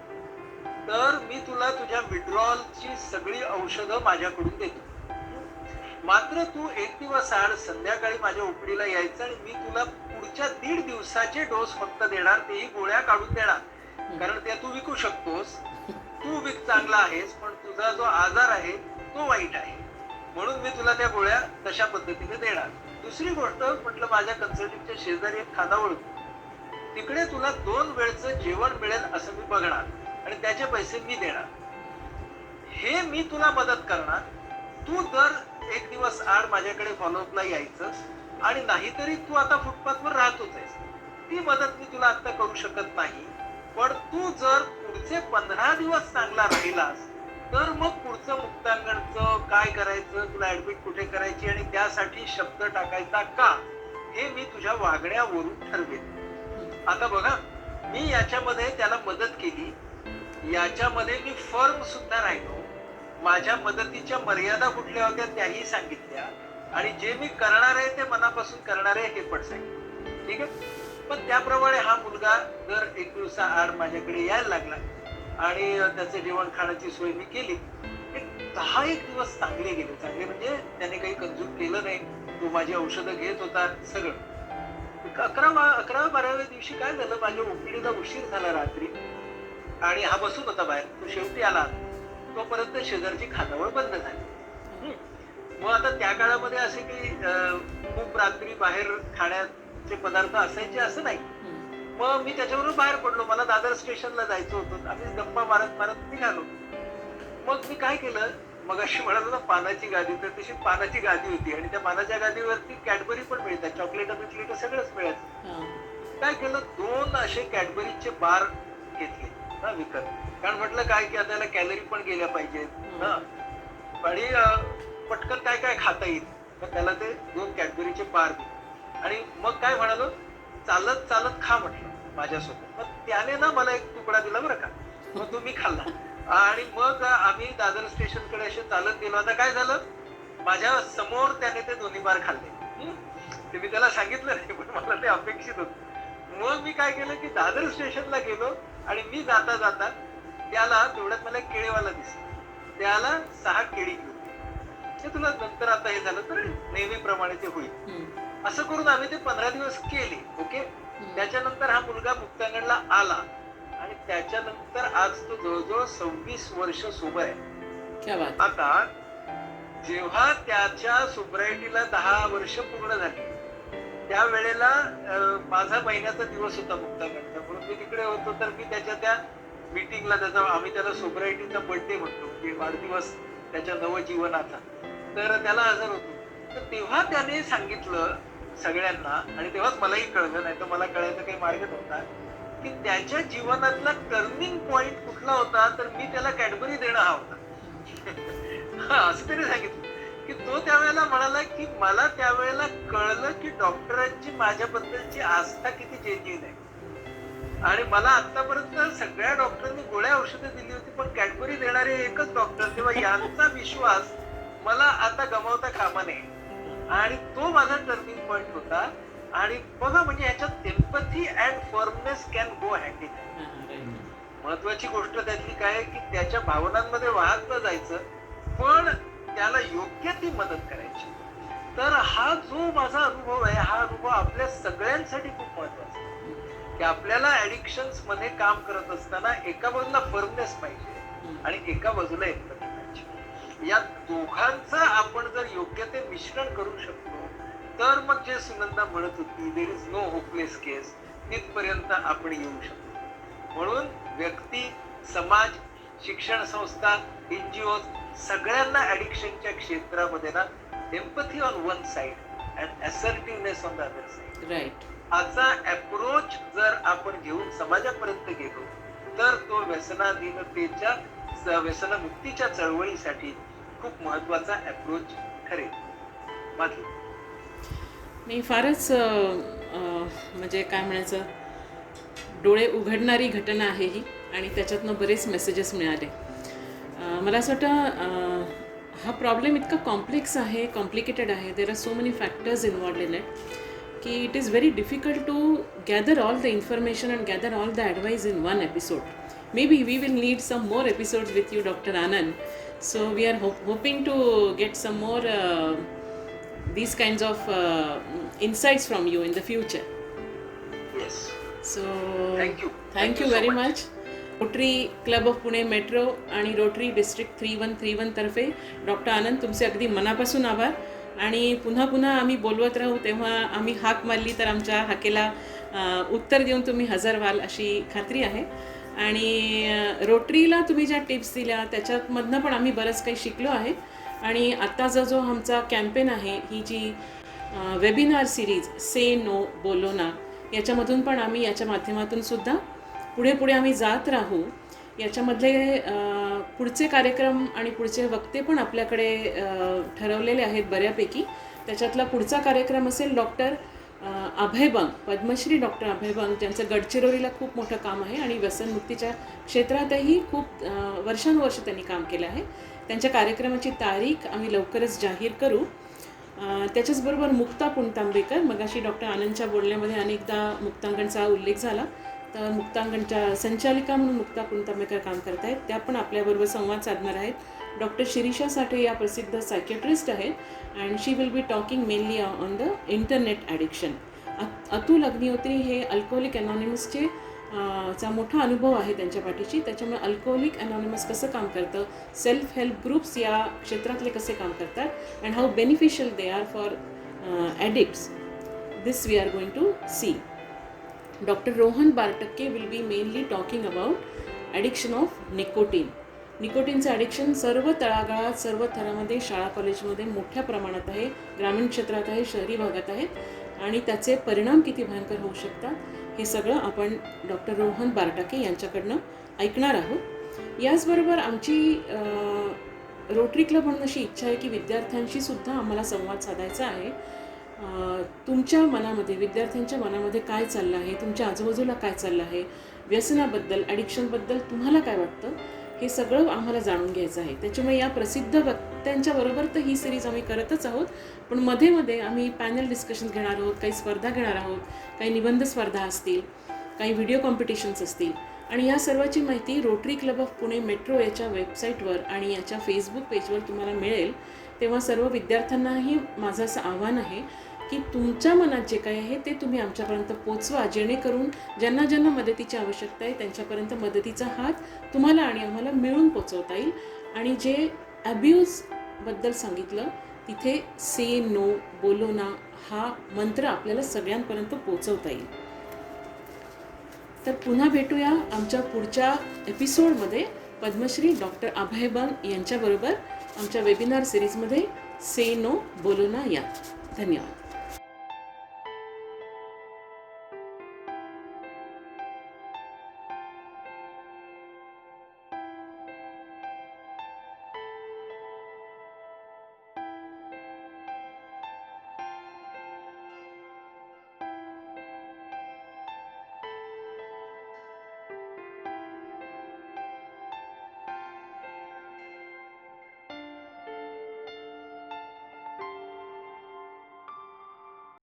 तर मी तुला तुझ्या विड्रॉलची सगळी औषधं माझ्याकडून देतो, मात्र तू एक दिवस आड संध्याकाळी माझ्या ओपीडीला यायचं आणि मी तुला पुढच्या 1.5 दिवसाचे डोस फक्त देणार, तेही गोळ्या काढून देणार, कारण त्या तू विकू शकतोस. तू चांगला आहेस, पण तुझा जो आजार आहे तो वाईट आहे, म्हणून मी तुला त्या गोळ्या तशा पद्धतीने देणार. दुसरी गोष्ट म्हटलं, माझ्या कन्सल्टिंगच्या शेजारी एक खाना ओळखतो, तिकडे तुला 2 वेळचं जेवण मिळेल असं मी बघणार आणि त्याचे पैसे मी देणार. हे मी तुला मदत करणार. तू दर 1 दिवस आड माझ्याकडे फॉलोअपला यायचं, आणि नाहीतरी तू आता फुटपाथवर राहतोच आहेस. ती मदत मी तुला आता करू शकत नाही, पण तू जर पुढचे 15 दिवस चांगला राहिलास तर मग पुढचं मुक्तांगणचं काय करायचं, तुला ऍडमिट कुठे करायची आणि त्यासाठी शब्द टाकायचा का, हे मी तुझ्या वागण्यावरून ठरवेन. आता बघा, मी याच्यामध्ये त्याला मदत केली, याच्यामध्ये मी फर्म सुद्धा राहिलो, माझ्या मदतीच्या मर्यादा कुठल्या होत्या त्याही सांगितल्या, आणि जे मी करणार आहे ते मनापासून करणार आहे हे पण सांगितलं. ठीक आहे. पण त्याप्रमाणे हा मुलगा दर 1 दिवसाआड माझ्याकडे यायला लागला आणि त्याचं जेवण खाण्याची सोय मी केली. एक 10-1 दिवस चांगले गेले. चांगले म्हणजे त्याने काही कंझ्युम केलं नाही, तो माझी औषधं घेत होता सगळं. 11-12व्या दिवशी काय झालं, माझ्या ओपीडीला उशीर झाला रात्री आणि हा बसून होता बाहेर. तो शेवटी आला, तोपर्यंत शेजारची खानावळ बंद झाली. मग आता त्या काळामध्ये असे की खूप रात्री बाहेर खाण्याचे पदार्थ असायचे असं नाही. मग मी त्याच्याबरोबर बाहेर पडलो. मला दादर स्टेशनला जायचं होतं. आम्ही गप्पा मारत मारत निघालो. मग मी काय केलं, मग अशी म्हणत होता पानाची गादी, तर तशी पानाची गादी होती आणि त्या पानाच्या गादीवरती कॅडबरी पण मिळतात, चॉकलेट बिकलेट सगळंच मिळायचं. काय केलं, 2 असे कॅडबरीचे बार घेतले विकत, कारण म्हटलं काय की आता याला कॅलरी पण गेल्या पाहिजेत आणि पटकन काय काय खाता येईल. तर त्याला ते 2 कॅडबरीचे बार दिले आणि मग काय म्हणालो, चालत चालत खा म्हटलं माझ्यासोबत. मग त्याने ना मला एक तुकडा दिला बरं का, मग तो मी खाल्ला आणि मग आम्ही दादर स्टेशनकडे असे चालत गेलो. आता काय झालं, माझ्या समोर त्याने ते 2 बार खाल्ले. ते मी त्याला सांगितलं नाही, पण मला ते अपेक्षित होतं. मग मी काय केलं की दादर स्टेशनला गेलो आणि मी जाता जाता त्याला, तेवढ्यात मला एक केळीवाला दिसला, त्याला 6 केळी घेऊन, ते तुला नंतर आता हे झालं तर नेहमीप्रमाणे ते होईल. असं करून आम्ही ते 15 दिवस केले. ओके. त्याच्यानंतर हा मुलगा मुक्तांगणला आला आणि त्याच्यानंतर आज तो जवळजवळ 26 वर्ष सोबर आहे. क्या बात. आता जेव्हा त्याच्या सोब्रायटीला 10 वर्ष पूर्ण झाली त्यावेळेला माझा महिन्याचा दिवस होता मुक्तांगणचा, म्हणून मी तिकडे होतो. तर मी त्याच्या त्या मीटिंगला, त्याचा आम्ही त्याला सोब्रायटीचा बर्थडे म्हणतो की वाढदिवस त्याच्या नवजीवनाचा, तर त्याला हजर होतो. तर तेव्हा त्याने सांगितलं सगळ्यांना, आणि तेव्हाच मलाही कळलं, नाही तर मला कळायचा काही मार्ग नव्हता, की त्याच्या जीवनातला टर्निंग पॉइंट कुठला होता. तर मी त्याला कॅडबरी देणं हा होता. हा, असं त्याने सांगितलं की तो त्यावेळेला म्हणाला की मला त्यावेळेला कळलं की डॉक्टरांची माझ्याबद्दलची आस्था किती जेन्युइन आहे. आणि मला आतापर्यंत सगळ्या डॉक्टरांनी गोळ्या औषधं दिली होती, पण कॅडबरी देणारे एकच डॉक्टर, तेव्हा यांचा विश्वास मला आता गमावता कामा नये. आणि तो माझा टर्निंग पॉइंट होता. आणि बघा, म्हणजे ह्याच्यात empathy and firmness can go hand in hand. महत्वाची गोष्ट त्यातली काय आहे की त्याच्या भावनांमध्ये वाहत न जायचं, पण त्याला योग्य ती मदत करायची. तर हा जो माझा अनुभव आहे, हा अनुभव आपल्या सगळ्यांसाठी खूप महत्वाचा आहे की आपल्याला ऍडिक्शन्स मध्ये काम करत असताना एका बाजूला फर्मनेस पाहिजे आणि एका बाजूला एम्पथी पाहिजे. या दोघांचं आपण जर योग्य ते मिश्रण करू शकतो, तर मग जे सुनंदा म्हणत होती देर इज नो होपलेस केस, तिथपर्यंत आपण येऊ शकतो. म्हणून व्यक्ती, समाज, शिक्षण संस्था, NGOs सगळ्यांना ऍडिक्शनच्या क्षेत्रामध्ये ना empathy on one side and assertiveness on the other side, right, असा अप्रोच जर आपण घेऊन समाजापर्यंत गेलो तर तो व्यसनाधीनतेच्या, व्यसनमुक्तीच्या चळवळीसाठी खूप महत्वाचा अप्रोच ठरेल. माधवी, मी फारच म्हणजे काय म्हणायचं, डोळे उघडणारी घटना आहे ही, आणि त्याच्यातनं बरेच मेसेजेस मिळाले. मला असं वाटतं हा प्रॉब्लेम इतका कॉम्प्लेक्स आहे, कॉम्प्लिकेटेड आहे, there are so many factors involved in it की it is very difficult to gather all the information and gather all the advice in one episode. Maybe we will need some more episodes with you, Dr. Anand. So we are hoping to get some more these kinds of insights from you in the future. yes, So thank you very so much. Rotary club of Pune metro आणि rotary district 3131 तर्फे doctor आनंद तुमचे अगदी मनापासून आभार. आणि पुन्हा पुन्हा आम्ही बोलवत राहू, तेव्हा आम्ही हाक मारली तर आमच्या हाकेला उत्तर देऊन तुम्ही हजर व्हाल अशी खात्री आहे. आणि रोटरीला तुम्ही ज्या टिप्स दिल्या त्याच्यामधनं पण आम्ही बरंच काही शिकलो आहे. आणि आत्ताचा जो आमचा कॅम्पेन आहे, ही जी वेबिनार सिरीज से नो बोलो ना, याच्यामधून पण आम्ही याच्या माध्यमातून सुद्धा पुढे पुढे आम्ही जात राहू. याच्यामधले पुढचे कार्यक्रम आणि पुढचे वक्ते पण आपल्याकडे ठरवलेले आहेत बऱ्यापैकी. त्याच्यातला पुढचा कार्यक्रम असेल डॉक्टर अभय बंग, पद्मश्री डॉक्टर अभय बंग, ज्यांचं गडचिरोलीला खूप मोठं काम आहे आणि व्यसनमुक्तीच्या क्षेत्रातही खूप वर्षानुवर्ष त्यांनी काम केलं आहे. त्यांच्या कार्यक्रमाची तारीख आम्ही लवकरच जाहीर करू. त्याच्याचबरोबर मुक्ता पुणतांबेकर, मगाशी डॉक्टर आनंदच्या बोलण्यामध्ये अनेकदा मुक्तांगणचा उल्लेख झाला, तर मुक्तांगणच्या संचालिका म्हणून मुक्ता पुणतांबेकर काम करत आहेत, त्या पण आपल्याबरोबर संवाद साधणार आहेत. डॉक्टर शिरीषा साठे या प्रसिद्ध सायकियाट्रिस्ट आहेत and she will be talking mainly on the internet addiction. Atul Agnihotri हे अल्कोहोलिक अनॉनिमसचे चा मोठा अनुभव आहे त्यांच्या पाठीशी, त्याच्यामुळे अल्कोहोलिक अनॉनिमस कसं काम करतं, सेल्फ हेल्प ग्रुप्स या क्षेत्रातले कसे काम करतात and how beneficial they are for addicts, this we are going to see. Doctor Rohan Bartakke will be mainly talking about addiction of nicotine. निकोटीनचं ॲडिक्शन सर्व तळागाळात, सर्व थरामध्ये, शाळा कॉलेजमध्ये मोठ्या प्रमाणात आहे, ग्रामीण क्षेत्रात आहे, शहरी भागात आहेत आणि त्याचे परिणाम किती भयंकर होऊ शकतात हे सगळं आपण डॉक्टर रोहन बारटक्के यांच्याकडनं ऐकणार आहोत. याचबरोबर आमची रोटरी क्लब म्हणून अशी इच्छा आहे की विद्यार्थ्यांशी सुद्धा आम्हाला संवाद साधायचा आहे. तुमच्या मनामध्ये, विद्यार्थ्यांच्या मनामध्ये काय चाललं आहे, तुमच्या आजूबाजूला काय चाललं आहे, व्यसनाबद्दल, ॲडिक्शनबद्दल तुम्हाला काय वाटतं, हे सगळं आम्हाला जाणून घ्यायचं आहे. त्याच्यामुळे या प्रसिद्ध वक्त्यांच्या बरोबर तर ही सिरीज आम्ही करतच आहोत, पण मध्ये मध्ये आम्ही पॅनल डिस्कशन घेणार आहोत, काही स्पर्धा घेणार आहोत, काही निबंध स्पर्धा असतील, काही व्हिडिओ कॉम्पिटिशन्स असतील. आणि या सर्वाची माहिती rotary club of Pune metro याच्या वेबसाईटवर आणि याच्या फेसबुक पेजवर तुम्हाला मिळेल. तेव्हा सर्व विद्यार्थ्यांनाही माझं असं आव्हान आहे की तुमच्या मनात जे काही आहे ते तुम्ही आमच्यापर्यंत पोचवा, जेणेकरून ज्यांना ज्यांना मदतीची आवश्यकता आहे त्यांच्यापर्यंत मदतीचा हात तुम्हाला आणि आम्हाला मिळून पोचवता येईल. आणि जे ॲब्यूजबद्दल सांगितलं तिथे से नो बोलो ना हा मंत्र आपल्याला सगळ्यांपर्यंत पोचवता येईल. तर पुन्हा भेटूया आमच्या पुढच्या एपिसोडमध्ये पद्मश्री डॉक्टर अभयबन यांच्याबरोबर आमच्या वेबिनार सिरीजमध्ये से नो बोलो ना या. धन्यवाद.